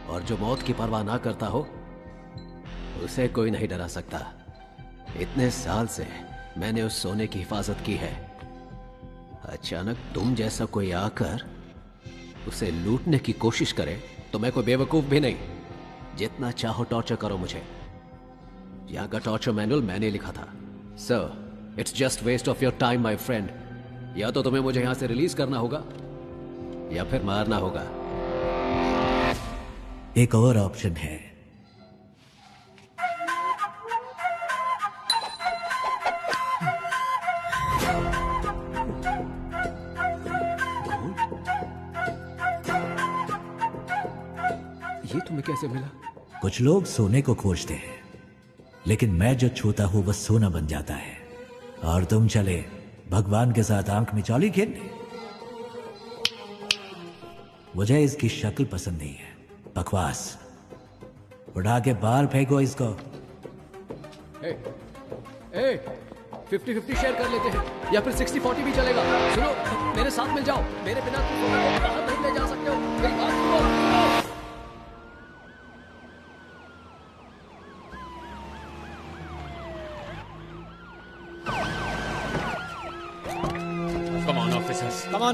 और जो मौत की परवाह ना करता हो उसे कोई नहीं डरा सकता। इतने साल से मैंने उस सोने की हिफाजत की है। अचानक तुम जैसा कोई आकर उसे लूटने की कोशिश करे तो मैं कोई बेवकूफ भी नहीं। जितना चाहो टॉर्चर करो मुझे। यहां का टॉर्चर मैनुअल मैंने लिखा था। Sir, it's just waste of your time my friend. या तो तुम्हें मुझे यहां से रिलीज करना होगा या फिर मारना होगा। एक और ऑप्शन है। ये तुम्हें कैसे मिला? कुछ लोग सोने को खोजते हैं, लेकिन मैं जो छूता हूं वह सोना बन जाता है। और तुम चले भगवान के साथ आंख में चौली खेलने। मुझे इसकी शक्ल पसंद नहीं है, बकवास। उड़ा के बाहर फेंको इसको। 50-50 शेयर कर लेते हैं, या फिर 60-40 भी चलेगा। सुनो, मेरे साथ मिल जाओ। मेरे बिना तुम सोना को बाहर नहीं ले जा सकते हो। मेरी बात सुनो।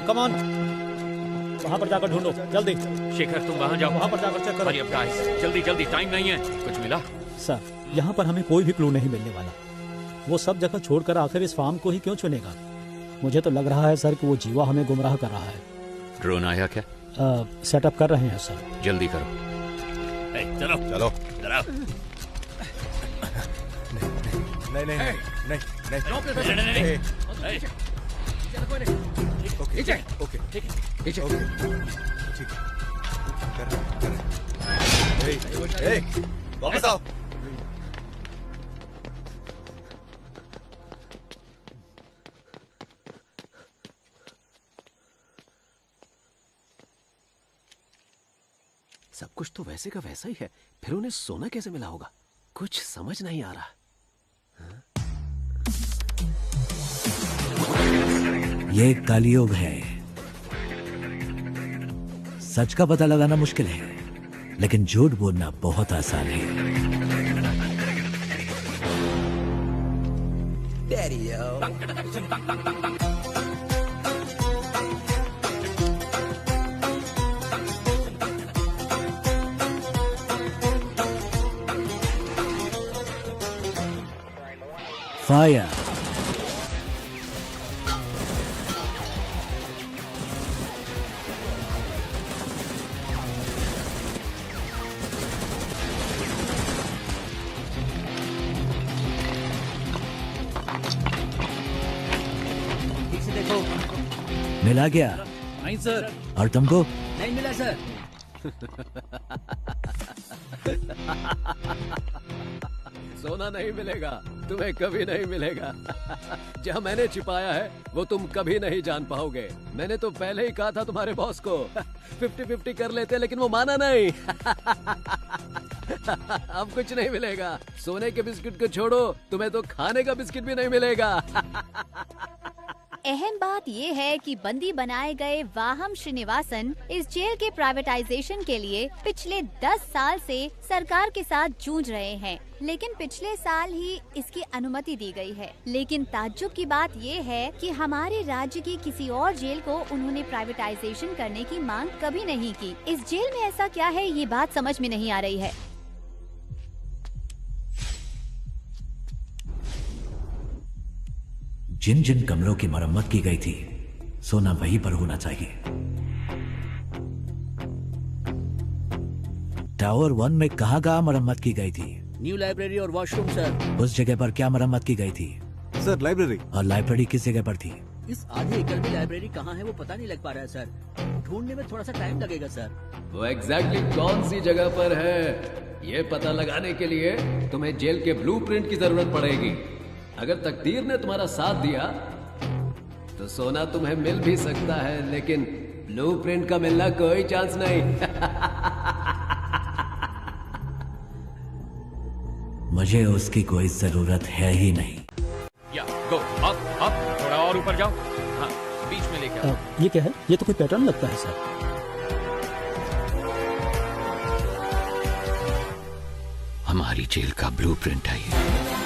कम ऑन, वहां पर जाकर ढूंढो जल्दी। शेखर, तुम वहां जाओ, वहां पर जाकर चेक करो। जल्दी जल्दी, टाइम नहीं है। कुछ मिला? सर, यहाँ पर हमें कोई भी क्लू नहीं मिलने वाला। वो सब जगह छोड़कर आखिर इस फार्म को ही क्यों चुनेगा? मुझे तो लग रहा है सर कि वो जीवा हमें गुमराह कर रहा है। ड्रोन आया क्या? सेटअप कर रहे हैं सर। जल्दी करो। चलो चलो चलो। नहीं नहीं नहीं नहीं नहीं। ओके ओके ठीक है, ठीक है। वापस आओ। सब कुछ तो वैसे का वैसा ही है, फिर उन्हें सोना कैसे मिला होगा? कुछ समझ नहीं आ रहा। ये कलयुग है। सच का पता लगाना मुश्किल है, लेकिन झूठ बोलना बहुत आसान है। फायर। मिला क्या? नहीं सर। और तुमको? नहीं मिला सर। सोना नहीं मिलेगा, तुम्हें कभी नहीं मिलेगा। जहाँ मैंने छिपाया है वो तुम कभी नहीं जान पाओगे। मैंने तो पहले ही कहा था तुम्हारे बॉस को 50-50 कर लेते, लेकिन वो माना नहीं। अब कुछ नहीं मिलेगा। सोने के बिस्किट को छोड़ो, तुम्हें तो खाने का बिस्किट भी नहीं मिलेगा। अहम बात ये है कि बंदी बनाए गए वाहम श्रीनिवासन इस जेल के प्राइवेटाइजेशन के लिए पिछले 10 साल से सरकार के साथ जूझ रहे हैं, लेकिन पिछले साल ही इसकी अनुमति दी गई है। लेकिन ताज्जुब की बात ये है कि हमारे राज्य की किसी और जेल को उन्होंने प्राइवेटाइजेशन करने की मांग कभी नहीं की। इस जेल में ऐसा क्या है, ये बात समझ में नहीं आ रही है। जिन जिन कमरों की मरम्मत की गई थी, सोना वहीं पर होना चाहिए। टावर 1 में कहाँ मरम्मत की गई थी? न्यू लाइब्रेरी और वॉशरूम सर। उस जगह पर क्या मरम्मत की गई थी? Sir library. और लाइब्रेरी किस जगह पर थी? इस आधे एकड़ में लाइब्रेरी कहाँ है वो पता नहीं लग पा रहा है सर। ढूंढने में थोड़ा सा टाइम लगेगा सर। वो एग्जैक्टली कौन सी जगह पर है ये पता लगाने के लिए तुम्हें जेल के ब्लूप्रिंट की जरूरत पड़ेगी। अगर तकदीर ने तुम्हारा साथ दिया तो सोना तुम्हें मिल भी सकता है, लेकिन ब्लूप्रिंट का मिलना कोई चांस नहीं। मुझे उसकी कोई जरूरत है ही नहीं। या गो अप थोड़ा और ऊपर जाओ। हाँ, बीच में लेकर ये क्या है? ये तो कोई पैटर्न लगता है सर। हमारी जेल का ब्लूप्रिंट है ये।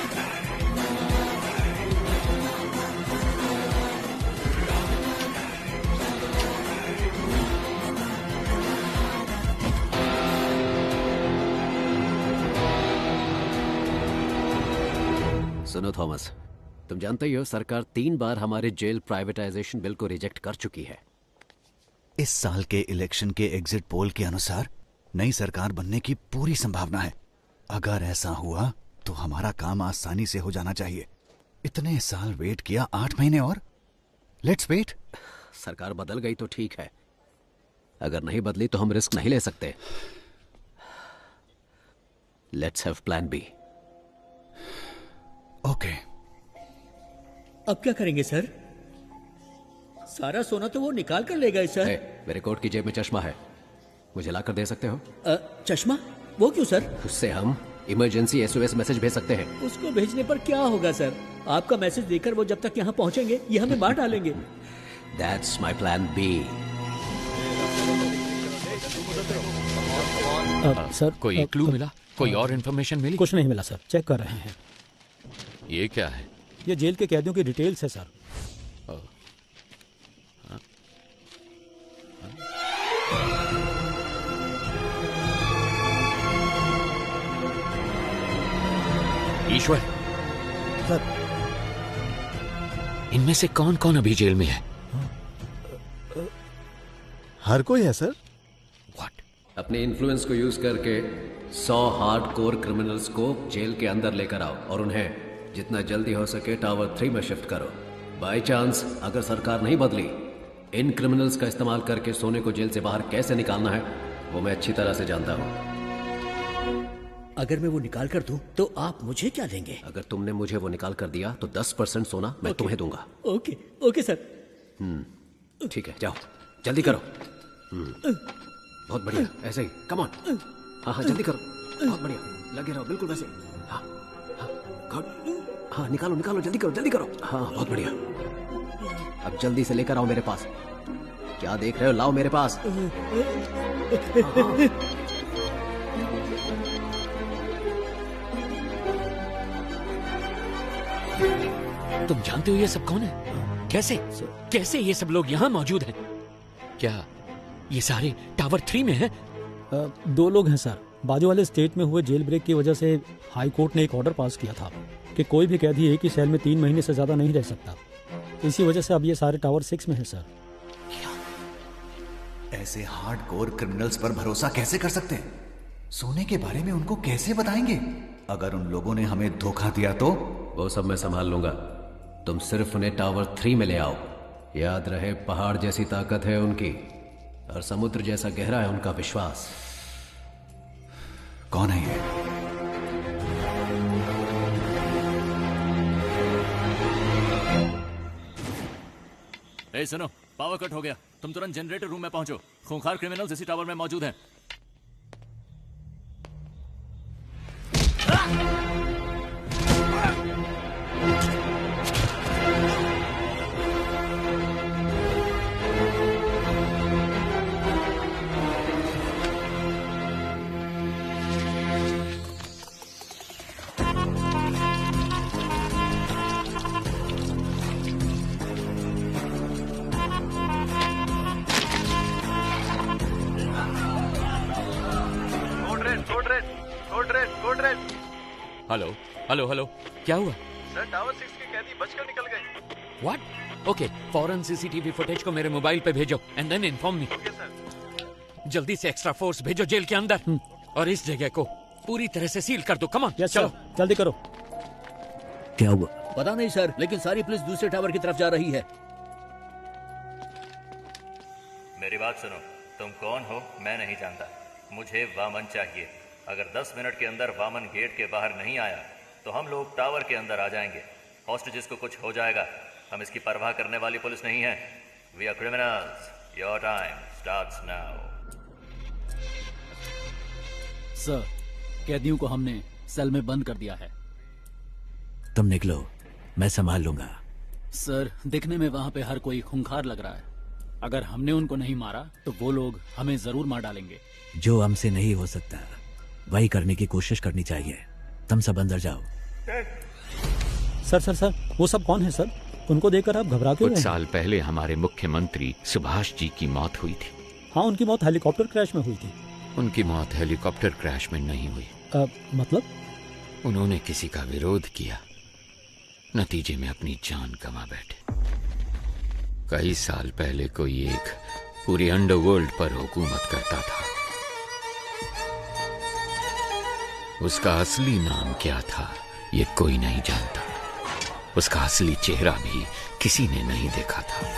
सुनो थॉमस, तुम जानते ही हो सरकार 3 बार हमारे जेल प्राइवेटाइजेशन बिल को रिजेक्ट कर चुकी है। इस साल के इलेक्शन के एग्जिट पोल के अनुसार नई सरकार बनने की पूरी संभावना है। अगर ऐसा हुआ तो हमारा काम आसानी से हो जाना चाहिए। इतने साल वेट किया, 8 महीने और। Let's wait. सरकार बदल गई तो ठीक है, अगर नहीं बदली तो हम रिस्क नहीं ले सकते। Let's have plan B. Okay. अब क्या करेंगे सर? सारा सोना तो वो निकाल कर ले गए सर। मेरे कोट की जेब में चश्मा है, मुझे लाकर दे सकते हो? चश्मा? वो क्यों सर? उससे हम इमरजेंसी SOS मैसेज भेज सकते हैं। उसको भेजने पर क्या होगा सर? आपका मैसेज देकर वो जब तक यहाँ पहुँचेंगे ये हमें मार डालेंगे। That's my plan B. Sir कोई क्लू मिला? कोई और इन्फॉर्मेशन मिली? कुछ नहीं मिला सर, चेक कर रहे हैं। ये क्या है? ये जेल के कैदियों की डिटेल्स है सर। ईश्वर सर, इनमें से कौन कौन अभी जेल में है? हर कोई है सर। अपने इन्फ्लुएंस को यूज करके 100 हार्डकोर क्रिमिनल्स को जेल के अंदर लेकर आओ और उन्हें जितना जल्दी हो सके टावर 3 में शिफ्ट करो। बाय चांस अगर सरकार नहीं बदली, इन क्रिमिनल्स का इस्तेमाल करके सोने को जेल से बाहर कैसे निकालना है वो मैं अच्छी तरह से जानता हूँ। अगर मैं वो निकाल कर दूं तो आप मुझे क्या देंगे? अगर तुमने मुझे वो निकाल कर दिया तो 10% सोना मैं तुम्हें दूंगा। Okay okay sir. ठीक है, जाओ जल्दी करो। बहुत बढ़िया, ऐसे ही, कम ऑन। हाँ जल्दी करो, बहुत बढ़िया, लगे रहो बिल्कुल वैसे। हाँ गुड, हाँ निकालो निकालो, जल्दी करो जल्दी करो। हाँ बहुत बढ़िया, अब जल्दी से लेकर आओ मेरे पास। क्या देख रहे हो, लाओ मेरे पास। तुम जानते हो ये सब कौन है? कैसे कैसे ये सब लोग यहाँ मौजूद हैं? क्या ये सारे टावर 3 में हैं? 2 लोग हैं सर। बाजू वाले स्टेट में हुए जेल ब्रेक की वजह से हाई कोर्ट ने एक ऑर्डर पास किया था कि कोई भी कैदी एक ही सेल में 3 महीने से ज्यादा नहीं रह सकता। इसी वजह से अब ये सारे टावर 6 में हैं सर। ऐसे हार्डकोर क्रिमिनल्स पर भरोसा कैसे कर सकते हैं? सोने के बारे में उनको कैसे बताएंगे? अगर उन लोगों ने हमें धोखा दिया तो? वो सब मैं संभाल लूंगा, तुम सिर्फ उन्हें टावर 3 में ले आओ। याद रहे, पहाड़ जैसी ताकत है उनकी और समुद्र जैसा गहरा है उनका विश्वास। कौन है ये? ए सुनो, पावर कट हो गया। तुम तुरंत जनरेटर रूम में पहुंचो। खूंखार क्रिमिनल्स इसी टावर में मौजूद हैं। हेलो हेलो हेलो, क्या हुआ? सर टावर 6 के कैदी बचकर निकल गए। व्हाट? ओके, फौरन सीसीटीवी फुटेज को मेरे मोबाइल पे भेजो and then inform me. Okay sir. जल्दी से एक्स्ट्रा फोर्स भेजो जेल के अंदर और इस जगह को पूरी तरह से सील कर दो। कम ऑन, चलो जल्दी करो। क्या हुआ? पता नहीं सर, लेकिन सारी पुलिस दूसरे टावर की तरफ जा रही है। मेरी बात सुनो, तुम कौन हो मैं नहीं जानता। मुझे वामन चाहिए। अगर 10 मिनट के अंदर वामन गेट के बाहर नहीं आया तो हम लोग टावर के अंदर आ जाएंगे। हॉस्टेजेस को कुछ हो जाएगा। हम इसकी परवाह करने वाली पुलिस नहीं है। We are criminals. Your time starts now. Sir, कैदियों को हमने सेल में बंद कर दिया है। तुम निकलो, मैं संभाल लूंगा। सर, दिखने में वहां पे हर कोई खूंखार लग रहा है। अगर हमने उनको नहीं मारा तो वो लोग हमें जरूर मार डालेंगे। जो हमसे नहीं हो सकता वही करने की कोशिश करनी चाहिए। तुम सब अंदर जाओ। सर सर सर, वो सब कौन है सर? उनको देखकर आप घबरा क्यों कुछ रहे हैं? साल पहले हमारे मुख्यमंत्री सुभाष जी की मौत हुई थी। हाँ, उनकी मौत हेलीकॉप्टर क्रैश में हुई थी। उनकी मौत हेलीकॉप्टर क्रैश में नहीं हुई। मतलब? उन्होंने किसी का विरोध किया, नतीजे में अपनी जान गंवा बैठे। कई साल पहले कोई एक पूरे अंडरवर्ल्ड पर हुकूमत करता था। उसका असली नाम क्या था ये कोई नहीं जानता। उसका असली चेहरा भी किसी ने नहीं देखा था।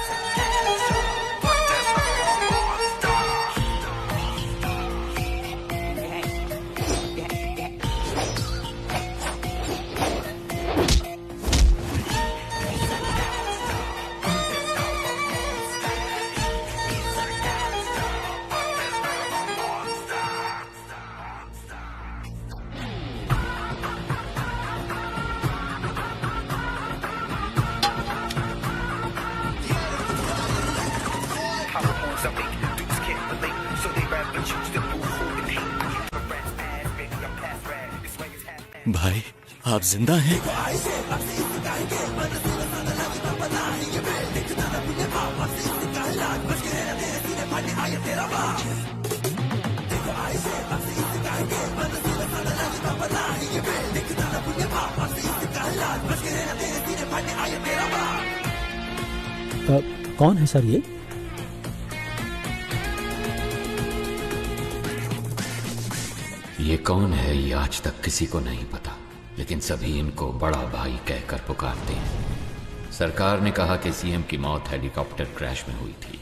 भाई, आप जिंदा हैं? कौन है सर ये? ये कौन है ये आज तक किसी को नहीं पता, लेकिन सभी इनको बड़ा भाई कहकर पुकारते हैं। सरकार ने कहा कि सीएम की मौत हेलीकॉप्टर क्रैश में हुई थी।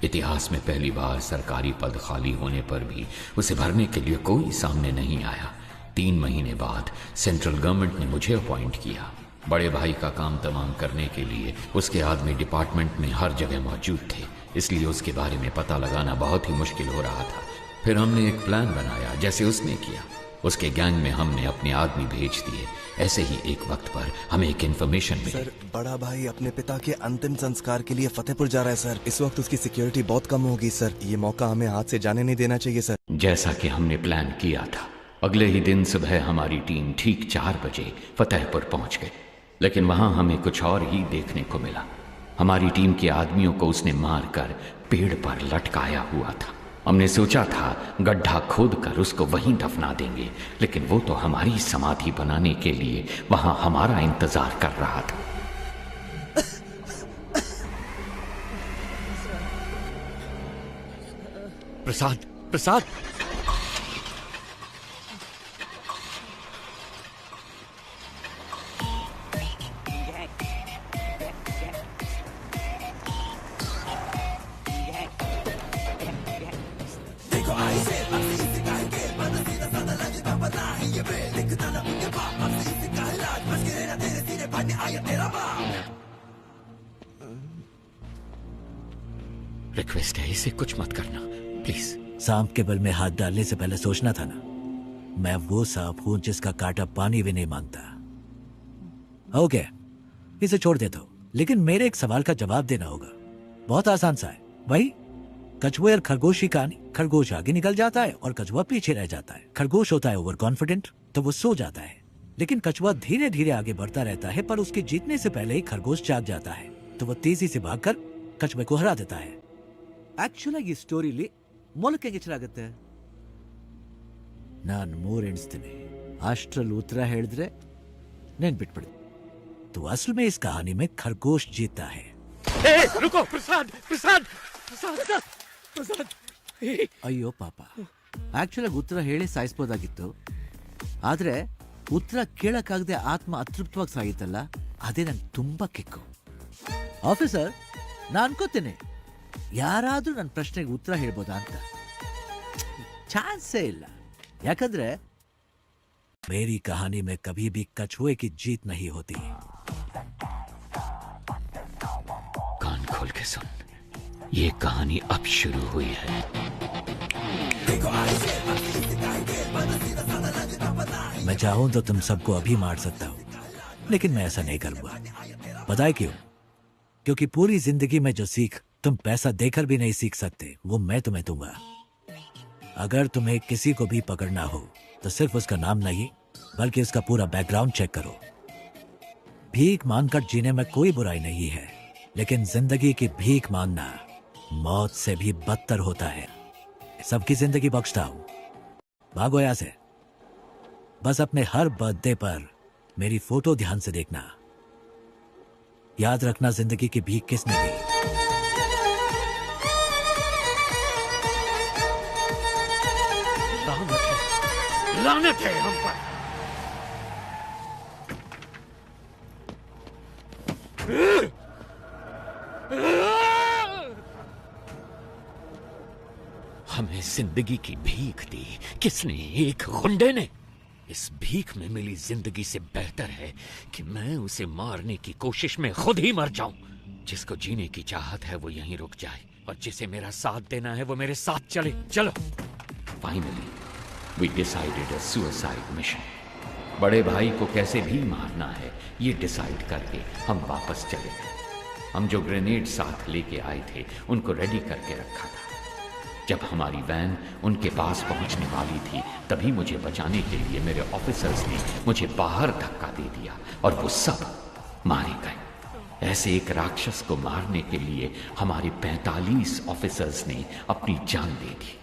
इतिहास में पहली बार सरकारी पद खाली होने पर भी उसे भरने के लिए कोई सामने नहीं आया। 3 महीने बाद सेंट्रल गवर्नमेंट ने मुझे अपॉइंट किया। बड़े भाई का काम तमाम करने के लिए उसके आदमी डिपार्टमेंट में हर जगह मौजूद थे, इसलिए उसके बारे में पता लगाना बहुत ही मुश्किल हो रहा था। फिर हमने एक प्लान बनाया जैसे उसने किया। उसके गैंग में हमने अपने आदमी भेज दिए। ऐसे ही एक वक्त पर हमें एक इन्फॉर्मेशन मिली। सर, बड़ा भाई अपने पिता के अंतिम संस्कार के लिए फतेहपुर जा रहा है सर। इस वक्त उसकी सिक्योरिटी बहुत कम होगी सर। ये मौका हमें हाथ से जाने नहीं देना चाहिए सर। जैसा कि हमने प्लान किया था, अगले ही दिन सुबह हमारी टीम ठीक 4 बजे फतेहपुर पहुंच गई। लेकिन वहां हमें कुछ और ही देखने को मिला। हमारी टीम के आदमियों को उसने मारकर पेड़ पर लटकाया हुआ था। हमने सोचा था गड्ढा खोदकर उसको वहीं दफना देंगे, लेकिन वो तो हमारी समाधि बनाने के लिए वहां हमारा इंतजार कर रहा था। प्रसाद, प्रसाद, रिक्वेस्ट है, इसे कुछ मत करना प्लीज। सांप के बल में हाथ डालने से पहले सोचना था ना। मैं वो सांप हूं जिसका कांटा पानी भी नहीं मांगता। ओके, इसे छोड़ देता हूं, लेकिन मेरे एक सवाल का जवाब देना होगा। बहुत आसान सा है भाई। कछुए और खरगोश की कहानी। खरगोश आगे निकल जाता है और कछुआ पीछे रह जाता है। खरगोश होता है ओवर कॉन्फिडेंट, तो वो सो जाता है, लेकिन कछुआ धीरे धीरे आगे बढ़ता रहता है, पर उसके जीतने से पहले ही खरगोश जाग जाता है, तो वो तेजी से भागकर कछुए को हरा देता है। ಆಕ್ಚುಲಿ ಈ ಸ್ಟೋರಿಲಿ ಮೊಲಕ್ಕೆ ಹೆಸರಾಗುತ್ತೆ. ನಾನು 3 ಎಣಿಸ್ತೀನಿ, ಅಷ್ಟ್ರಲ್ಲಿ ಉತ್ತರ ಹೇಳಿದ್ರೆ नेन बिटपड़। तो असल में इस कहानी में खरगोश जीता है। रुको प्रसाद, प्रसाद, प्रसाद, प्रसाद। ಅಯ್ಯೋ ಪಾಪ, ಆಕ್ಚುಲಿ ಉತ್ತರ ಹೇಳಿ ಸಾಯಿಸಬಹುದಾಗಿತ್ತು, ಆದ್ರೆ ಉತ್ತರ ಕೇಳಕ್ಕಾಗದೆ ಆತ್ಮ ಅತೃಪ್ತವಾಗಿ ಸಾಗಿತ್ತಲ್ಲ, ಅದೇ ನಂಗೆ ತುಂಬಾ ಕಿಕ್ಕು. ಆಫೀಸರ್, ನಾನು ಅನ್ಕೋತೇನೆ ಯಾರಾದ್ರೂ ನನ್ನ ಪ್ರಶ್ನೆಗೆ ಉತ್ತರ ಹೇಳ್ಬೋದಾ ಅಂತ. ಚಾನ್ಸೇ ಇಲ್ಲ, ಯಾಕಂದ್ರೆ मेरी कहानी में कभी भी कछुए की जीत नहीं होती। कान खोल के सुन, ये कहानी अब शुरू हुई है। मैं चाहूं तो तुम सबको अभी मार सकता हूं, लेकिन मैं ऐसा नहीं करूंगा। पता है क्यों? क्योंकि पूरी जिंदगी में जो सीख तुम पैसा देकर भी नहीं सीख सकते, वो मैं तुम्हें दूंगा। अगर तुम्हें किसी को भी पकड़ना हो तो सिर्फ उसका नाम नहीं, बल्कि उसका पूरा बैकग्राउंड चेक करो। भीख मांगकर जीने में कोई बुराई नहीं है, लेकिन जिंदगी की भीख मांगना मौत से भी बदतर होता है। सबकी जिंदगी बख्शता हूं, भागो यहां से। बस अपने हर बर्थडे पर मेरी फोटो ध्यान से देखना। याद रखना जिंदगी की भीख किसने दी। लानत है हम पर। हमें जिंदगी की भीख दी किसने? एक गुंडे ने। इस भीख में मिली जिंदगी से बेहतर है कि मैं उसे मारने की कोशिश में खुद ही मर जाऊं। जिसको जीने की चाहत है वो यहीं रुक जाए, और जिसे मेरा साथ देना है वो मेरे साथ चले। चलो। Finally We decided a suicide mission. बड़े भाई को कैसे भी मारना है ये डिसाइड करके हम वापस चले गए। हम जो ग्रेनेड साथ लेके आए थे उनको रेडी करके रखा था। जब हमारी वैन उनके पास पहुंचने वाली थी तभी मुझे बचाने के लिए मेरे ऑफिसर्स ने मुझे बाहर धक्का दे दिया और वो सब मारे गए। ऐसे एक राक्षस को मारने के लिए हमारे 45 ऑफिसर्स ने अपनी जान दे दी।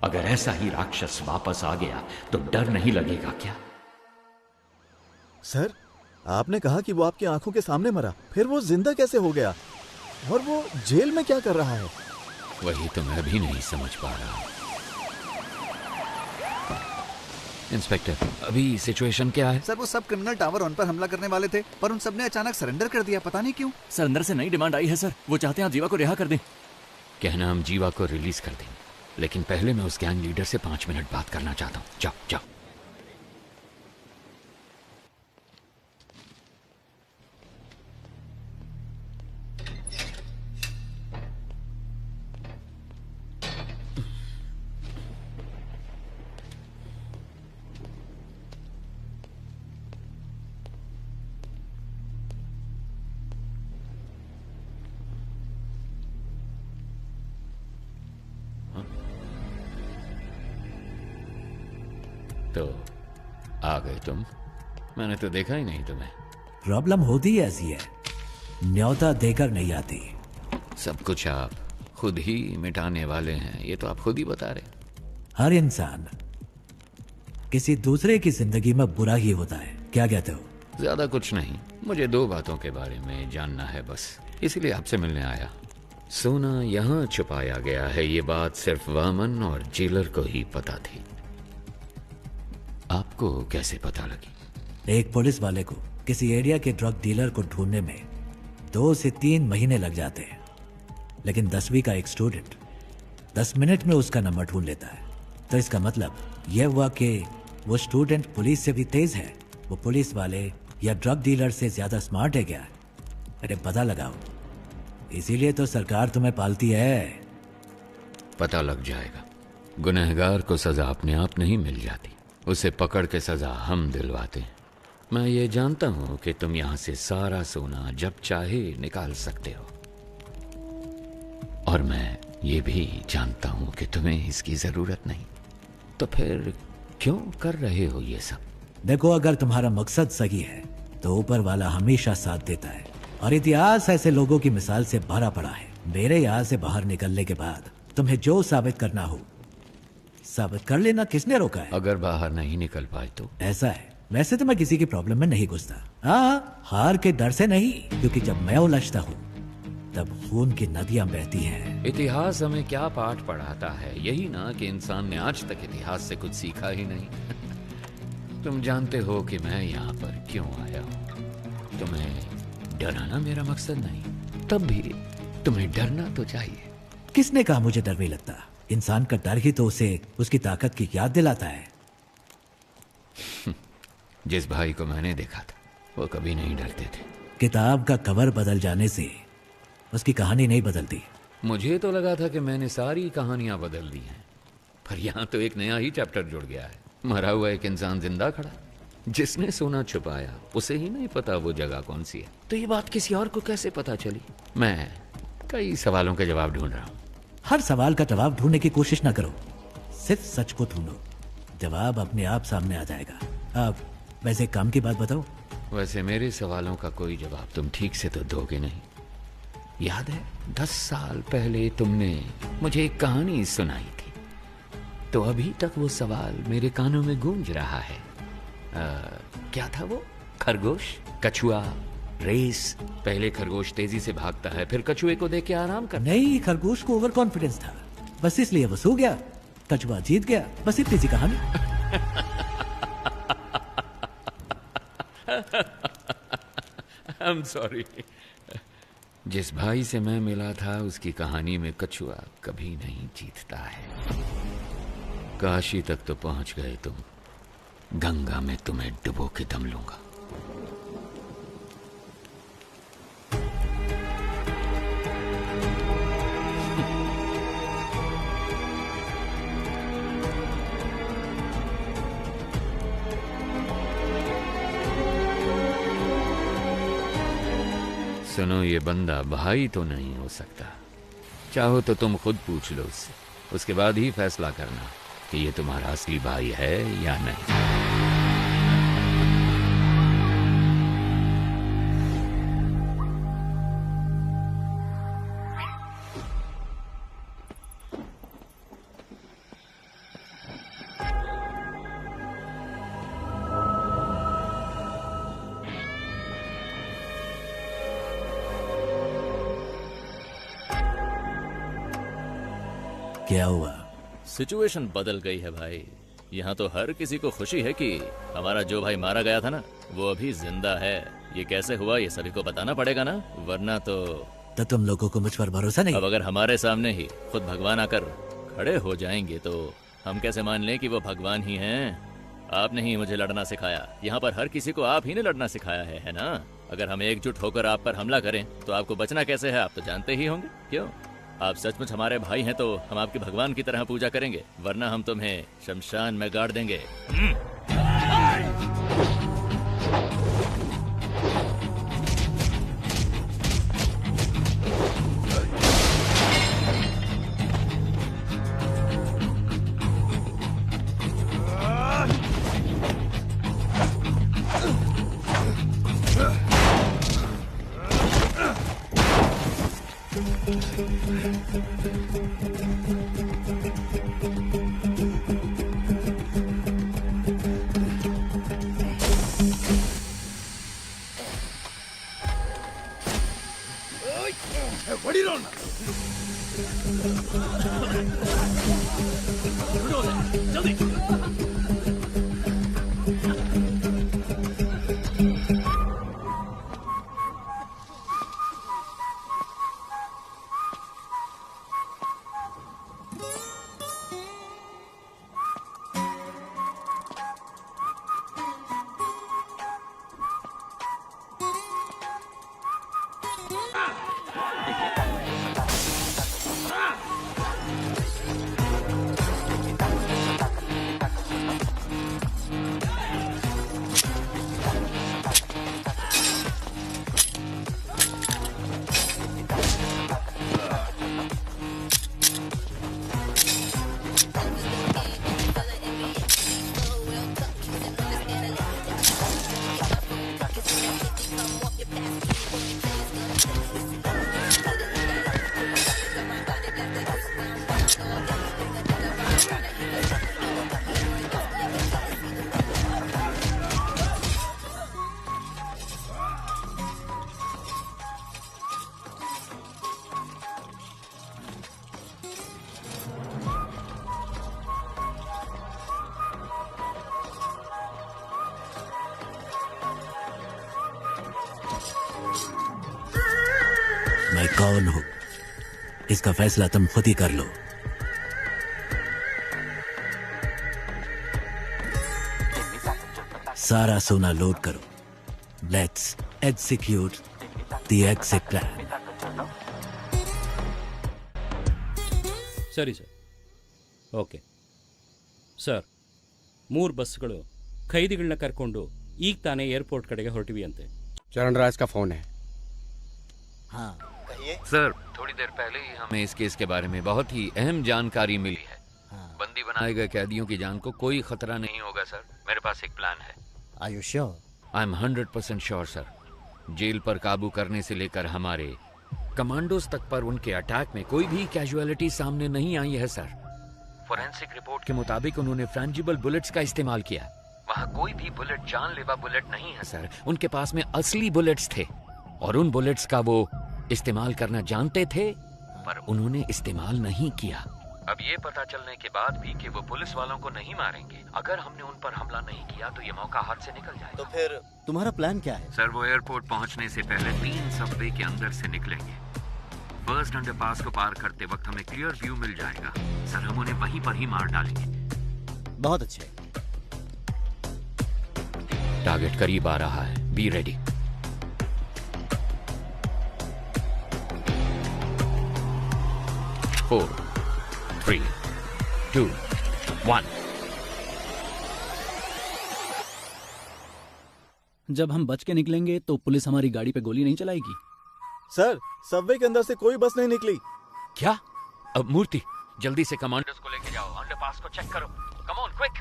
अगर ऐसा ही राक्षस वापस आ गया तो डर नहीं लगेगा क्या? सर, आपने कहा कि वो आपकी आंखों के सामने मरा, फिर वो जिंदा कैसे हो गया? और वो जेल में क्या कर रहा है? वही तो मैं भी नहीं समझ पा रहा। इंस्पेक्टर, अभी सिचुएशन क्या है? सर, वो सब क्रिमिनल टावर 1 पर हमला करने वाले थे, पर उन सब ने अचानक सरेंडर कर दिया, पता नहीं क्यों। सर, अंदर से नई डिमांड आई है सर। वो चाहते हैं आप जीवा को रिहा कर दें। कहना हम जीवा को रिलीज कर दें, लेकिन पहले मैं उस गैंग लीडर से 5 मिनट बात करना चाहता हूँ। जाओ जाओ। तो आ गए तुम? मैंने तो देखा ही नहीं तुम्हें। प्रॉब्लम होती ऐसी है, न्योता देकर नहीं आती। सब कुछ आप खुद ही मिटाने वाले हैं, ये तो आप खुद ही बता रहे। हर इंसान किसी दूसरे की जिंदगी में बुरा ही होता है, क्या कहते हो? ज्यादा कुछ नहीं, मुझे 2 बातों के बारे में जानना है बस, इसलिए आपसे मिलने आया। सोना यहाँ छुपाया गया है, ये बात सिर्फ वामन और जेलर को ही पता थी। आपको कैसे पता लगी? एक पुलिस वाले को किसी एरिया के ड्रग डीलर को ढूंढने में 2 से 3 महीने लग जाते हैं, लेकिन 10वीं का एक स्टूडेंट 10 मिनट में उसका नंबर ढूंढ लेता है। तो इसका मतलब यह हुआ कि वो स्टूडेंट पुलिस से भी तेज है। वो पुलिस वाले या ड्रग डीलर से ज्यादा स्मार्ट है क्या? अरे पता लगाओ। इसीलिए तो सरकार तुम्हें पालती है। पता लग जाएगा। गुनहगार को सजा अपने आप नहीं मिल जाती, उसे पकड़ के सजा हम दिलवाते हैं। मैं ये जानता हूं कि तुम यहां से सारा सोना जब चाहे निकाल सकते हो, और मैं ये भी जानता हूं कि तुम्हें इसकी जरूरत नहीं। तो फिर क्यों कर रहे हो ये सब? देखो, अगर तुम्हारा मकसद सही है तो ऊपर वाला हमेशा साथ देता है, और इतिहास ऐसे लोगों की मिसाल से भरा पड़ा है। मेरे यहाँ से बाहर निकलने के बाद तुम्हें जो साबित करना हो साबित कर लेना, किसने रोका है? अगर बाहर नहीं निकल पाए तो? ऐसा है, वैसे तो मैं किसी की प्रॉब्लम में नहीं घुसता। हाँ, हार के डर से नहीं, क्योंकि जब मैं उलझता हूँ तब खून की नदियां बहती हैं। इतिहास हमें क्या पाठ पढ़ाता है? यही ना कि इंसान ने आज तक इतिहास से कुछ सीखा ही नहीं। तुम जानते हो कि मैं यहाँ पर क्यों आया हूँ। तुम्हें डराना मेरा मकसद नहीं, तब भी तुम्हें डरना तो चाहिए। किसने कहा मुझे डर नहीं लगता? इंसान का डर ही तो उसे उसकी ताकत की याद दिलाता है। जिस भाई को मैंने देखा था वो कभी नहीं डरते थे। किताब का कवर बदल जाने से उसकी कहानी नहीं बदलती। मुझे तो लगा था कि मैंने सारी कहानियां बदल दी हैं, पर यहाँ तो एक नया ही चैप्टर जुड़ गया है। मरा हुआ एक इंसान जिंदा खड़ा, जिसने सोना छुपाया उसे ही नहीं पता वो जगह कौन सी है। तो ये बात किसी और को कैसे पता चली? मैं कई सवालों के जवाब ढूंढ रहा हूँ। हर सवाल का जवाब ढूंढने की कोशिश ना करो, सिर्फ सच को ढूंढो, जवाब अपने आप सामने आ जाएगा। अब वैसे काम की बात बताओ। वैसे मेरे सवालों का कोई जवाब तुम ठीक से तो दोगे नहीं। याद है 10 साल पहले तुमने मुझे एक कहानी सुनाई थी, तो अभी तक वो सवाल मेरे कानों में गूंज रहा है। क्या था वो? खरगोश, कछुआ, रेस। पहले खरगोश तेजी से भागता है, फिर कछुए को देख के आराम कर। नहीं, खरगोश को ओवर कॉन्फिडेंस था, बस इसलिए वो सो गया। कछुआ जीत गया, बस इतनी सी कहानी। I'm sorry। जिस भाई से मैं मिला था उसकी कहानी में कछुआ कभी नहीं जीतता है। काशी तक तो पहुंच गए तुम, गंगा में तुम्हें डुबो के दम लूंगा। सुनो, ये बंदा भाई तो नहीं हो सकता। चाहो तो तुम खुद पूछ लो उससे, उसके बाद ही फैसला करना कि ये तुम्हारा असली भाई है या नहीं। क्या हुआ? सिचुएशन बदल गई है भाई। यहाँ तो हर किसी को खुशी है कि हमारा जो भाई मारा गया था ना, वो अभी जिंदा है। ये कैसे हुआ ये सभी को बताना पड़ेगा ना, वरना तो तुम लोगों को मुझ पर भरोसा नहीं? अब अगर हमारे सामने ही खुद भगवान आकर खड़े हो जाएंगे तो हम कैसे मान लें कि वो भगवान ही हैं? आपने ही मुझे लड़ना सिखाया, यहाँ पर हर किसी को आप ही ने लड़ना सिखाया है ना? अगर हम एकजुट होकर आप पर हमला करें तो आपको बचना कैसे है, आप तो जानते ही होंगे। क्यों? आप सचमुच हमारे भाई हैं तो हम आपके भगवान की तरह पूजा करेंगे, वरना हम तुम्हें शमशान में गाड़ देंगे। मैं कौन हूं इसका फैसला तुम खुद ही कर लो। सारा सोना लोड करो। Let's execute the exit plan. ಸರಿ ಸರ್. ಓಕೆ ಸರ್, 3 ಬಸ್ಗಳು ಖೈದಿಗಳನ್ನ ಕರ್ಕೊಂಡು ಈಗ ತಾನೇ ಏರ್ಪೋರ್ಟ್ ಕಡೆಗೆ ಹೊರಟಿವಿ ಅಂತೆ. चरणराज का फोन है। हाँ सर, थोड़ी देर पहले ही हमें इस केस के बारे में बहुत ही अहम जानकारी मिली है। बंदी बनाए गए कैदियों की जान को कोई खतरा नहीं होगा सर। मेरे पास एक प्लान है। Are you sure? I am 100% sure sir. Jail पर काबू करने से लेकर हमारे कमांडोज तक पर उनके अटैक में कोई भी कैजुअलिटी सामने नहीं आई है सर। फोरेंसिक रिपोर्ट के मुताबिक उन्होंने फ्रेंजिबल बुलेट्स का इस्तेमाल किया। वहाँ कोई भी बुलेट जानलेवा बुलेट नहीं है सर। उनके पास में असली बुलेट्स थे और उन बुलेट्स का वो इस्तेमाल करना जानते थे, पर उन्होंने इस्तेमाल नहीं किया। अब ये पता चलने के बाद भी कि वो पुलिस वालों को नहीं मारेंगे, अगर हमने उन पर हमला नहीं किया तो ये मौका हाथ से निकल जाएगा। तो फिर तुम्हारा प्लान क्या है? सर, वो एयरपोर्ट पहुंचने से पहले 3 सबवे के अंदर से निकलेंगे। फर्स्ट अंडरपास को पार करते वक्त हमें क्लियर व्यू मिल जाएगा। सर, हम उन्हें वहीं पर ही मार डालेंगे। बहुत अच्छे। टारगेट करीब आ रहा है। Be ready. फोर, 3, 2, 1। जब हम बच के निकलेंगे तो पुलिस हमारी गाड़ी पे गोली नहीं चलाएगी। सर, सबवे के अंदर से कोई बस नहीं निकली। क्या? अब मूर्ति, जल्दी से कमांडर्स को लेके जाओ। अंडरपास को चेक करो। Come on, quick.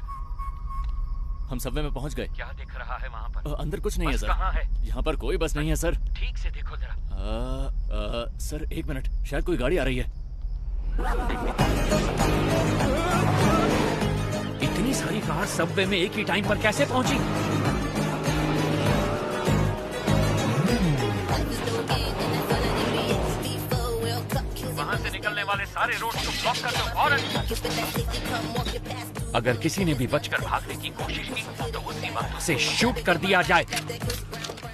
हम सबवे में पहुंच गए। क्या दिख रहा है वहाँ पर? अंदर कुछ नहीं है बस सर। कहाँ है? यहाँ पर कोई बस नहीं है सर। ठीक से देखो जरा। सर 1 मिनट, शायद कोई गाड़ी आ रही है। इतनी सारी कार सबवे में एक ही टाइम पर कैसे पहुंची? वहां से निकलने वाले सारे रोड को ब्लॉक कर दो फौरन। अगर किसी ने भी बचकर भागने की कोशिश की तो उसी वक्त उसे शूट कर दिया जाए।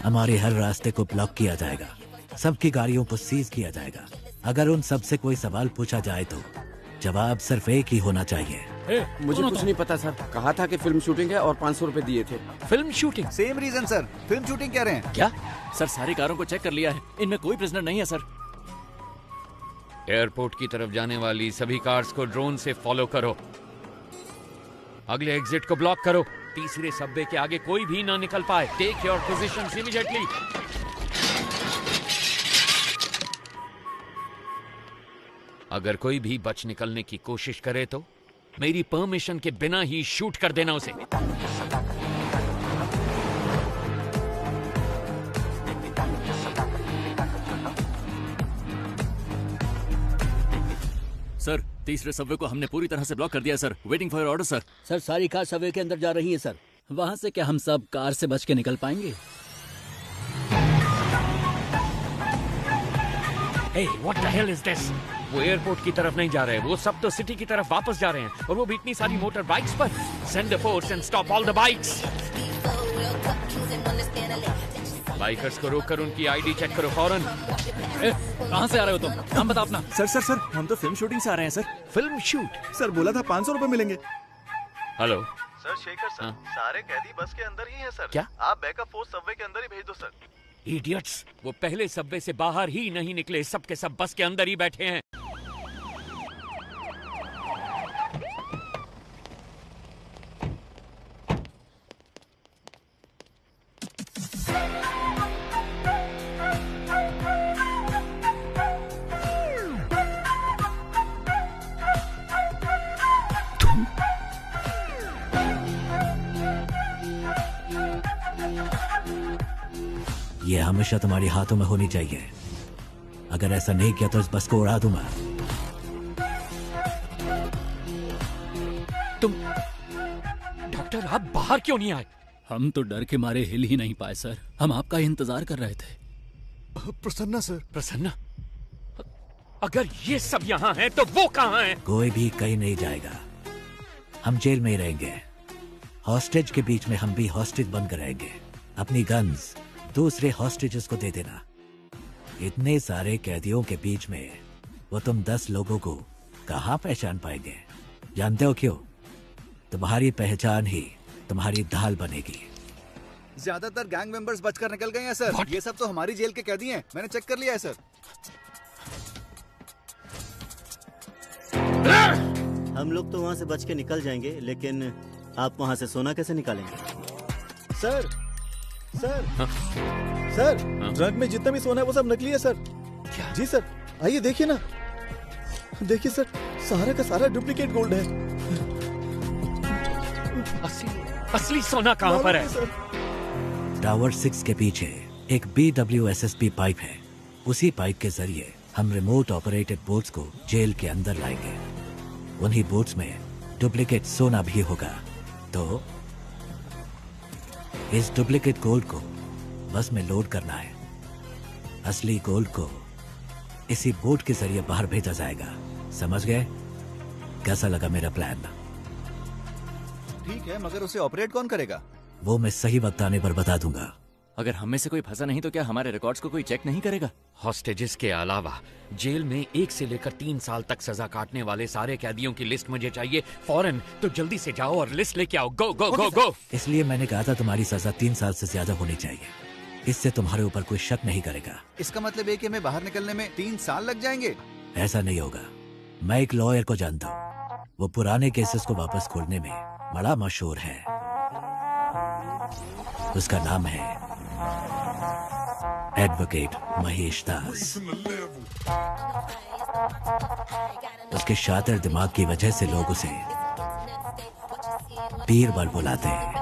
हमारे हर रास्ते को ब्लॉक किया जाएगा। सबकी गाड़ियों को सीज किया जाएगा। अगर उन सब से कोई सवाल पूछा जाए तो जवाब सिर्फ एक ही होना चाहिए। मुझे कुछ नहीं पता सर। कहा था कि फिल्म शूटिंग है और 500 रुपए दिए थे। Film shooting? Same reason sir, film shooting कह रहे हैं। क्या? सर, सारी कारों को चेक कर लिया है, इनमें कोई प्रिजनर नहीं है सर। एयरपोर्ट की तरफ जाने वाली सभी कार्स को ड्रोन से फॉलो करो। अगले एग्जिट को ब्लॉक करो। तीसरे सबवे के आगे कोई भी ना निकल पाए। Take your positions immediately. अगर कोई भी बच निकलने की कोशिश करे तो मेरी परमिशन के बिना ही शूट कर देना उसे। सर, तीसरे सबवे को हमने पूरी तरह से ब्लॉक कर दिया sir. Waiting for your order sir. Sir, सारी कार सबवे के अंदर जा रही है सर। वहां से क्या हम सब कार से बच के निकल पाएंगे? Hey, what the hell is this? वो एयरपोर्ट की तरफ नहीं जा रहे, वो सब तो सिटी की तरफ वापस जा रहे हैं, और वो भी इतनी सारी मोटर बाइक्स पर। Send the force and stop all the bikes. Bikers को रोककर उनकी आईडी चेक करो फौरन। कहाँ से आ रहे हो तुम? नाम बता अपना। सर, हम तो फिल्म शूटिंग से आ रहे हैं सर। Film shoot? सर, बोला था 500 रुपए मिलेंगे। हेलो सर, शेखर सर, सारे कैदी बस के अंदर ही हैं सर। क्या? आप बैकअप फोर्स सबवे के अंदर ही भेज दो सर। इडियट्स, वो पहले सबवे से बाहर ही नहीं निकले, सब के सब बस के अंदर ही बैठे हैं। ये हमेशा तुम्हारे हाथों में होनी चाहिए। अगर ऐसा नहीं किया तो इस बस को उड़ा दूंगा। डॉक्टर, आप बाहर क्यों नहीं आए? हम तो डर के मारे हिल ही नहीं पाए सर। हम आपका इंतजार कर रहे थे। प्रसन्ना सर। प्रसन्ना? अगर ये सब यहाँ हैं तो वो कहाँ हैं? कोई भी कहीं नहीं जाएगा। हम जेल में ही रहेंगे। हॉस्टेज के बीच में हम भी हॉस्टेज बनकर रहेंगे। अपनी गन्स दूसरे हॉस्टेजेस को दे देना। इतने सारे कैदियों के बीच में वो तुम 10 लोगों को कहाँ पहचान पाएंगे? जानते हो क्यों? तुम्हारी पहचान ही तुम्हारी ढाल बनेगी। ज्यादातर गैंग मेंबर्स बचकर निकल गए हैं सर। ये सब तो हमारी जेल के कैदी हैं। मैंने चेक कर लिया है सर। हम लोग तो वहाँ से बच के निकल जाएंगे, लेकिन आप वहाँ से सोना कैसे निकालेंगे? सर सर सर, ड्रग में जितना भी सोना है वो सब नकली है सर। क्या? जी सर, आइए देखिए ना। देखिए सर, सारा का सारा डुप्लीकेट गोल्ड है। असली सोना कहाँ पर है? टावर 6 के पीछे एक BWSSP पाइप है। उसी पाइप के जरिए हम रिमोट ऑपरेटेड बोट्स को जेल के अंदर लाएंगे। उन्हीं बोट्स में डुप्लीकेट सोना भी होगा। तो इस डुप्लीकेट गोल्ड को बस में लोड करना है। असली गोल्ड को इसी बोट के जरिए बाहर भेजा जाएगा। समझ गए? कैसा लगा मेरा प्लान? ठीक है, मगर उसे ऑपरेट कौन करेगा? वो मैं सही वक्त आने पर बता दूंगा। अगर हम में से कोई फंसा नहीं तो क्या हमारे रिकॉर्ड्स को कोई चेक नहीं करेगा? हॉस्टेजेस के अलावा जेल में 1 से लेकर 3 साल तक सजा काटने वाले सारे कैदियों की लिस्ट मुझे चाहिए फौरन। तो जल्दी से जाओ और लिस्ट लेके आओ। गो गो गो गो। इसलिए मैंने कहा था तुम्हारी सजा 3 साल से ज्यादा होनी चाहिए। इससे तुम्हारे ऊपर कोई शक नहीं करेगा। इसका मतलब है कि हमें बाहर निकलने में 3 साल लग जाएंगे? ऐसा नहीं होगा। मैं एक लॉयर को जानता हूँ। वो पुराने केसेस को वापस खोलने में बड़ा मशहूर है। उसका नाम है एडवोकेट महेश दास। उसके शातिर दिमाग की वजह से लोग उसे बीरबल बुलाते हैं।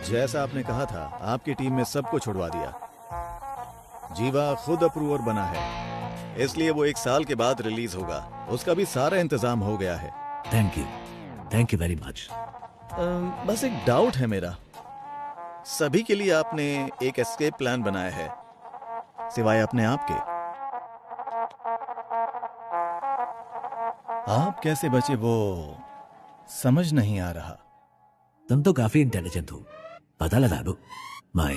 जैसा आपने कहा था, आपकी टीम में सबको छुड़वा दिया। जीवा खुद अप्रूवर बना है, इसलिए वो 1 साल के बाद रिलीज होगा। उसका भी सारा इंतजाम हो गया है। Thank you very much. बस एक डाउट है मेरा। सभी के लिए आपने एक एस्केप प्लान बनाया है, सिवाय अपने आप के। आप कैसे बचे वो समझ नहीं आ रहा। तुम तो काफी इंटेलिजेंट हो, पता लगा दो। माए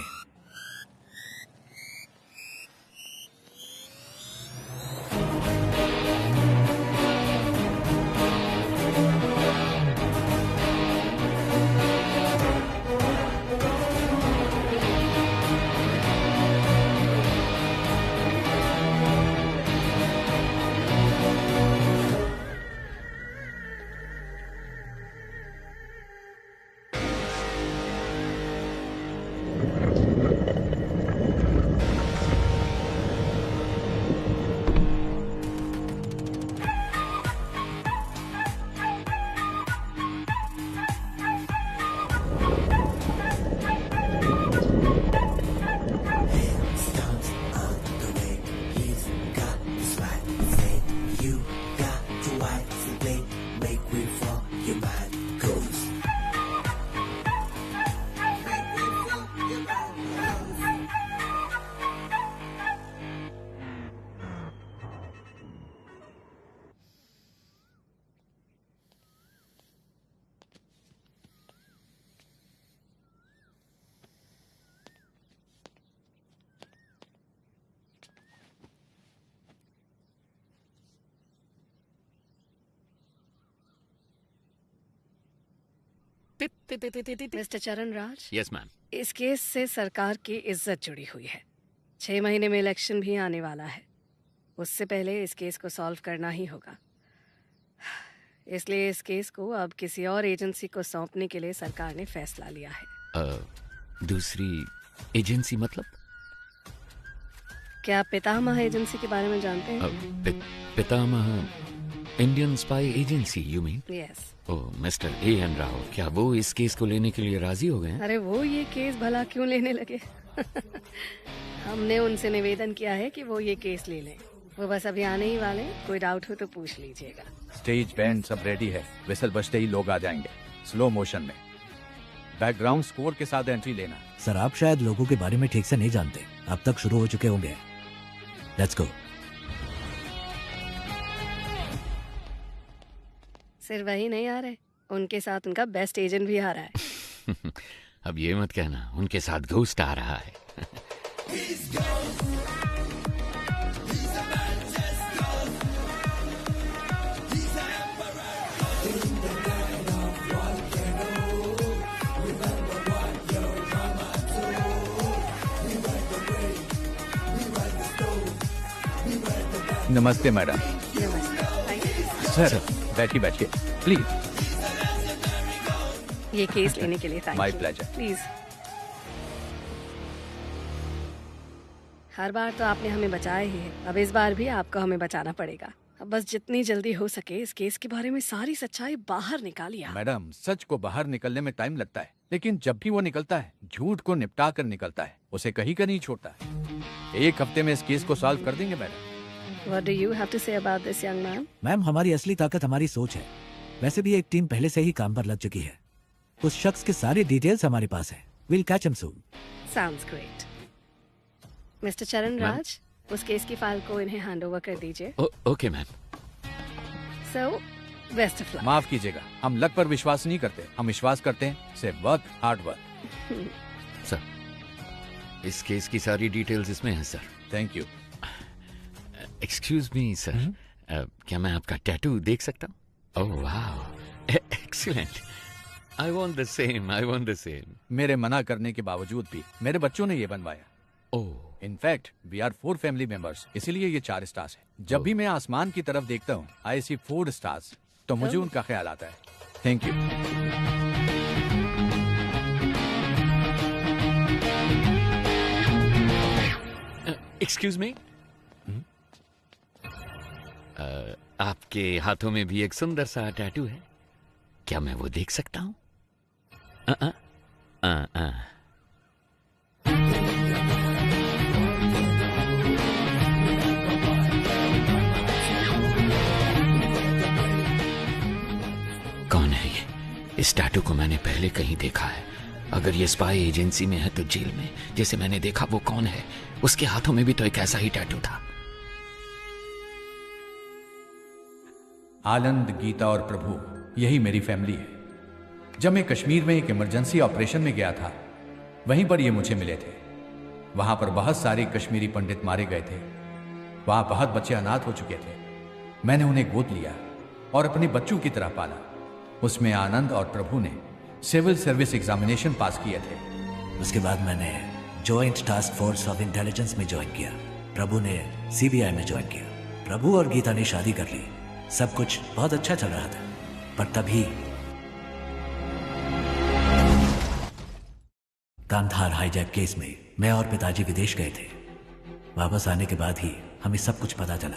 मिस्टर चरण राज, यस मैम। इस केस से सरकार की इज्जत जुड़ी हुई है। 6 महीने में इलेक्शन भी आने वाला है। उससे पहले इस केस को सॉल्व करना ही होगा। इसलिए इस केस को अब किसी और एजेंसी को सौंपने के लिए सरकार ने फैसला लिया है। दूसरी एजेंसी मतलब? क्या आप पितामह एजेंसी के बारे में जानते हैं? Pitamah Indian spy agency you mean? Yes. Oh, mister A.N. Rao, क्या वो इस केस को लेने के लिए राजी हो गए हैं? अरे वो ये केस भला क्यों लेने लगे? हमने उनसे निवेदन किया है कि वो ये केस ले लें। वो बस अभी आने ही वाले, कोई डाउट हो तो पूछ लीजिएगा। स्टेज बैंड सब रेडी है, विसल बजते ही लोग आ जाएंगे स्लो मोशन में। बैकग्राउंड स्कोर के साथ एंट्री लेना। सर आप शायद लोगों के बारे में ठीक से नहीं जानते, अब तक शुरू हो चुके होंगे। Let's go. सिर्फ वही नहीं आ रहे, उनके साथ उनका बेस्ट एजेंट भी आ रहा है। अब ये मत कहना उनके साथ घोस्ट आ रहा है। नमस्ते मैडम। सर बैठिए बैठिए प्लीज। ये केस लेने के लिए thank you. My pleasure. Please. हर बार तो आपने हमें बचाया ही है, अब इस बार भी आपको हमें बचाना पड़ेगा। अब बस जितनी जल्दी हो सके इस केस के बारे में सारी सच्चाई बाहर निकालिए। मैडम सच को बाहर निकलने में टाइम लगता है, लेकिन जब भी वो निकलता है झूठ को निपटा कर निकलता है, उसे कहीं का नहीं छोड़ता है। 1 हफ्ते में इस केस को सॉल्व कर देंगे madam. What do you have to say about this young man? Ma'am हमारी असली ताकत हमारी सोच है। वैसे भी एक टीम पहले से ही काम पर लग चुकी है। उस शख्स के सारे डिटेल्स हमारे पास है। We'll catch him soon. Sounds great. Mister चरण राज, उस केस की फाइल को इन्हें हैंड ओवर कर दीजिए। Okay ma'am. So, best of luck. माफ कीजिएगा, हम लक पर विश्वास नहीं करते, हम विश्वास करते हैं सिर्फ वर्क, हार्ड वर्क। सर, इस केस की सारी डिटेल्स इसमें हैं sir. Thank you. Excuse me sir, क्या मैं आपका टैटू देख सकता हूँ? ओह वाह, excellent. I want the same, I want the same. मेरे मना करने के बावजूद भी मेरे बच्चों ने ये बनवाया। Oh. Infact we are 4 family members, इसीलिए ये 4 स्टार्स है। जब भी मैं आसमान की तरफ देखता हूँ आई सी 4 स्टार्स, तो मुझे उनका ख्याल आता है। Thank you. एक्सक्यूज मी, आपके हाथों में भी एक सुंदर सा टैटू है, क्या मैं वो देख सकता हूँ? कौन है ये? इस टैटू को मैंने पहले कहीं देखा है। अगर ये स्पाई एजेंसी में है तो जेल में जैसे मैंने देखा वो कौन है? उसके हाथों में भी तो एक ऐसा ही टैटू था। आनंद, गीता और प्रभु यही मेरी फैमिली है। जब मैं कश्मीर में एक इमरजेंसी ऑपरेशन में गया था, वहीं पर ये मुझे मिले थे। वहां पर बहुत सारे कश्मीरी पंडित मारे गए थे। वहां बहुत बच्चे अनाथ हो चुके थे। मैंने उन्हें गोद लिया और अपने बच्चों की तरह पाला। उसमें आनंद और प्रभु ने सिविल सर्विस एग्जामिनेशन पास किए थे। उसके बाद मैंने joint task force of intelligence में ज्वाइन किया। प्रभु ने CBI में ज्वाइन किया। प्रभु और गीता ने शादी कर ली। सब कुछ बहुत अच्छा चल रहा था, पर तभी कांधार हाईजैक केस में मैं और पिताजी विदेश गए थे। वापस आने के बाद ही हमें सब कुछ पता चला।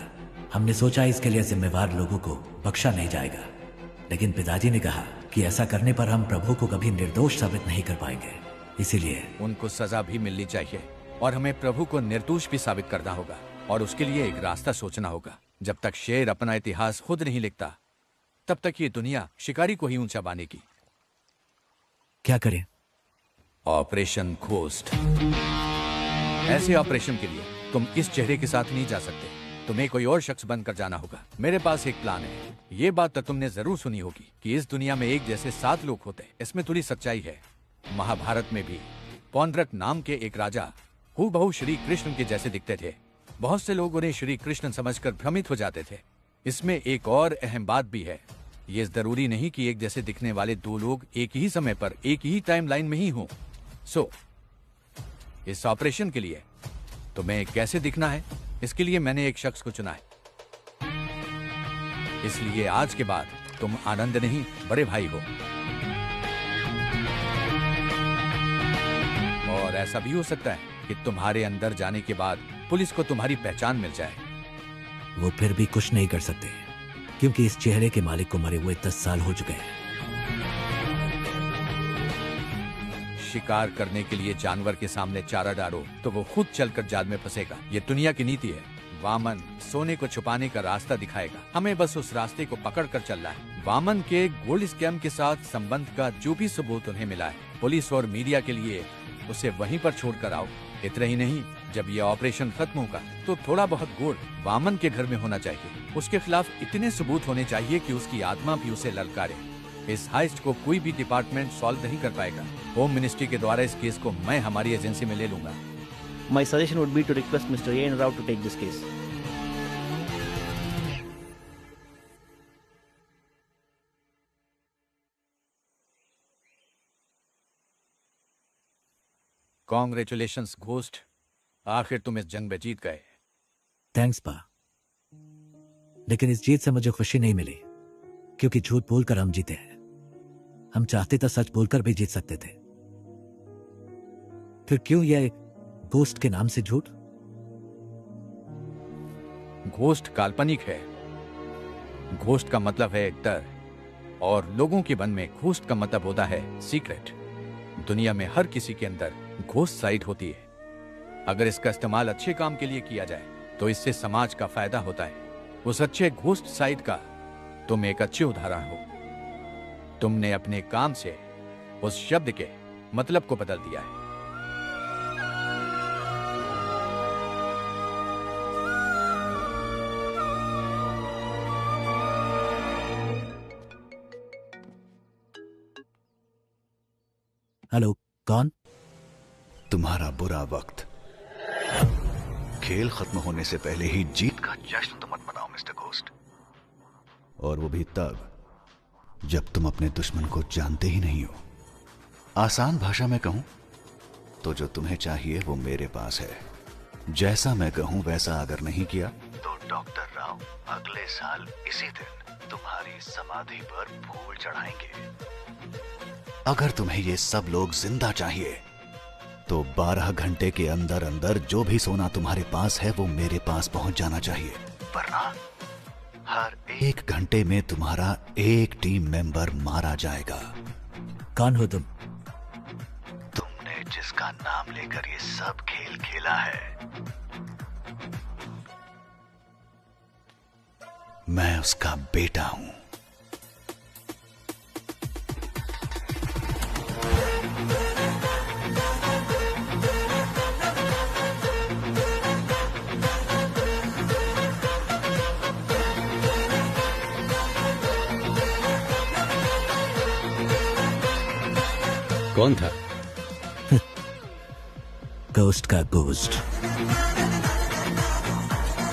हमने सोचा इसके लिए जिम्मेवार लोगों को बख्शा नहीं जाएगा, लेकिन पिताजी ने कहा कि ऐसा करने पर हम प्रभु को कभी निर्दोष साबित नहीं कर पाएंगे। इसीलिए उनको सजा भी मिलनी चाहिए और हमें प्रभु को निर्दोष भी साबित करना होगा, और उसके लिए एक रास्ता सोचना होगा। जब तक शेर अपना इतिहास खुद नहीं लिखता, तब तक ये दुनिया शिकारी को ही ऊंचा बांधेगी। क्या करें? Operation ghost. ऐसे ऑपरेशन के लिए तुम इस चेहरे के साथ नहीं जा सकते, तुम्हें कोई और शख्स बनकर जाना होगा। मेरे पास एक प्लान है। ये बात तो तुमने जरूर सुनी होगी कि इस दुनिया में एक जैसे 7 लोग होते हैं। इसमें थोड़ी सच्चाई है। महाभारत में भी पौंड्रक नाम के एक राजा हूबहू श्री कृष्ण के जैसे दिखते थे। बहुत से लोग उन्हें श्री कृष्ण समझकर भ्रमित हो जाते थे। इसमें एक और अहम बात भी है। ये जरूरी नहीं कि एक जैसे दिखने वाले दो लोग एक ही समय पर एक ही टाइमलाइन में ही हों। सो इस ऑपरेशन के लिए तुम्हें कैसे दिखना है, इसके लिए मैंने एक शख्स को चुना है। इसलिए आज के बाद तुम आनंद नहीं बड़े भाई हो। और ऐसा भी हो सकता है कि तुम्हारे अंदर जाने के बाद पुलिस को तुम्हारी पहचान मिल जाए। वो फिर भी कुछ नहीं कर सकते क्योंकि इस चेहरे के मालिक को मरे हुए 10 साल हो चुके हैं। शिकार करने के लिए जानवर के सामने चारा डालो तो वो खुद चलकर जाल में फंसेगा। ये दुनिया की नीति है। वामन सोने को छुपाने का रास्ता दिखाएगा, हमें बस उस रास्ते को पकड़ कर चलना है। वामन के गोल्ड स्कैम के साथ संबंध का जो भी सबूत उन्हें मिला है, पुलिस और मीडिया के लिए उसे वहीं पर छोड़कर आओ। इतना ही नहीं, जब यह ऑपरेशन खत्म होगा तो थोड़ा बहुत गोल्ड वामन के घर में होना चाहिए। उसके खिलाफ इतने सबूत होने चाहिए कि उसकी आत्मा भी उसे ललकारे। इस हाइस्ट को कोई भी डिपार्टमेंट सॉल्व नहीं कर पाएगा। होम मिनिस्ट्री के द्वारा इस केस को मैं हमारी एजेंसी में ले लूंगा। My suggestion would be to request Mr. A. Rao to take this case. Congratulations, ghost. आखिर तुम इस जंग में जीत गए। थैंक्स पा, लेकिन इस जीत से मुझे खुशी नहीं मिली क्योंकि झूठ बोलकर हम जीते हैं। हम चाहते तो सच बोलकर भी जीत सकते थे। फिर क्यों यह घोस्ट के नाम से झूठ? घोस्ट काल्पनिक है। घोस्ट का मतलब है डर, और लोगों के मन में घोस्ट का मतलब होता है सीक्रेट। दुनिया में हर किसी के अंदर घोस्ट साइड होती है। अगर इसका इस्तेमाल अच्छे काम के लिए किया जाए तो इससे समाज का फायदा होता है। उस अच्छे घोस्ट साइड का तुम एक अच्छे उदाहरण हो। तुमने अपने काम से उस शब्द के मतलब को बदल दिया है। हेलो, कौन? तुम्हारा बुरा वक्त। खेल खत्म होने से पहले ही जीत का जश्न तो मत मनाओ मिस्टर घोस्ट। और वो भी तब जब तुम अपने दुश्मन को जानते ही नहीं हो। आसान भाषा में कहूं तो जो तुम्हें चाहिए वो मेरे पास है। जैसा मैं कहूं वैसा अगर नहीं किया तो डॉक्टर राव अगले साल इसी दिन तुम्हारी समाधि पर फूल चढ़ाएंगे। अगर तुम्हें ये सब लोग जिंदा चाहिए तो 12 घंटे के अंदर अंदर जो भी सोना तुम्हारे पास है वो मेरे पास पहुंच जाना चाहिए, वरना हर 1 घंटे में तुम्हारा एक टीम मेंबर मारा जाएगा। कौन हो तुम? तुमने जिसका नाम लेकर ये सब खेल खेला है, मैं उसका बेटा हूं। कौन था? घोस्ट का घोस्ट।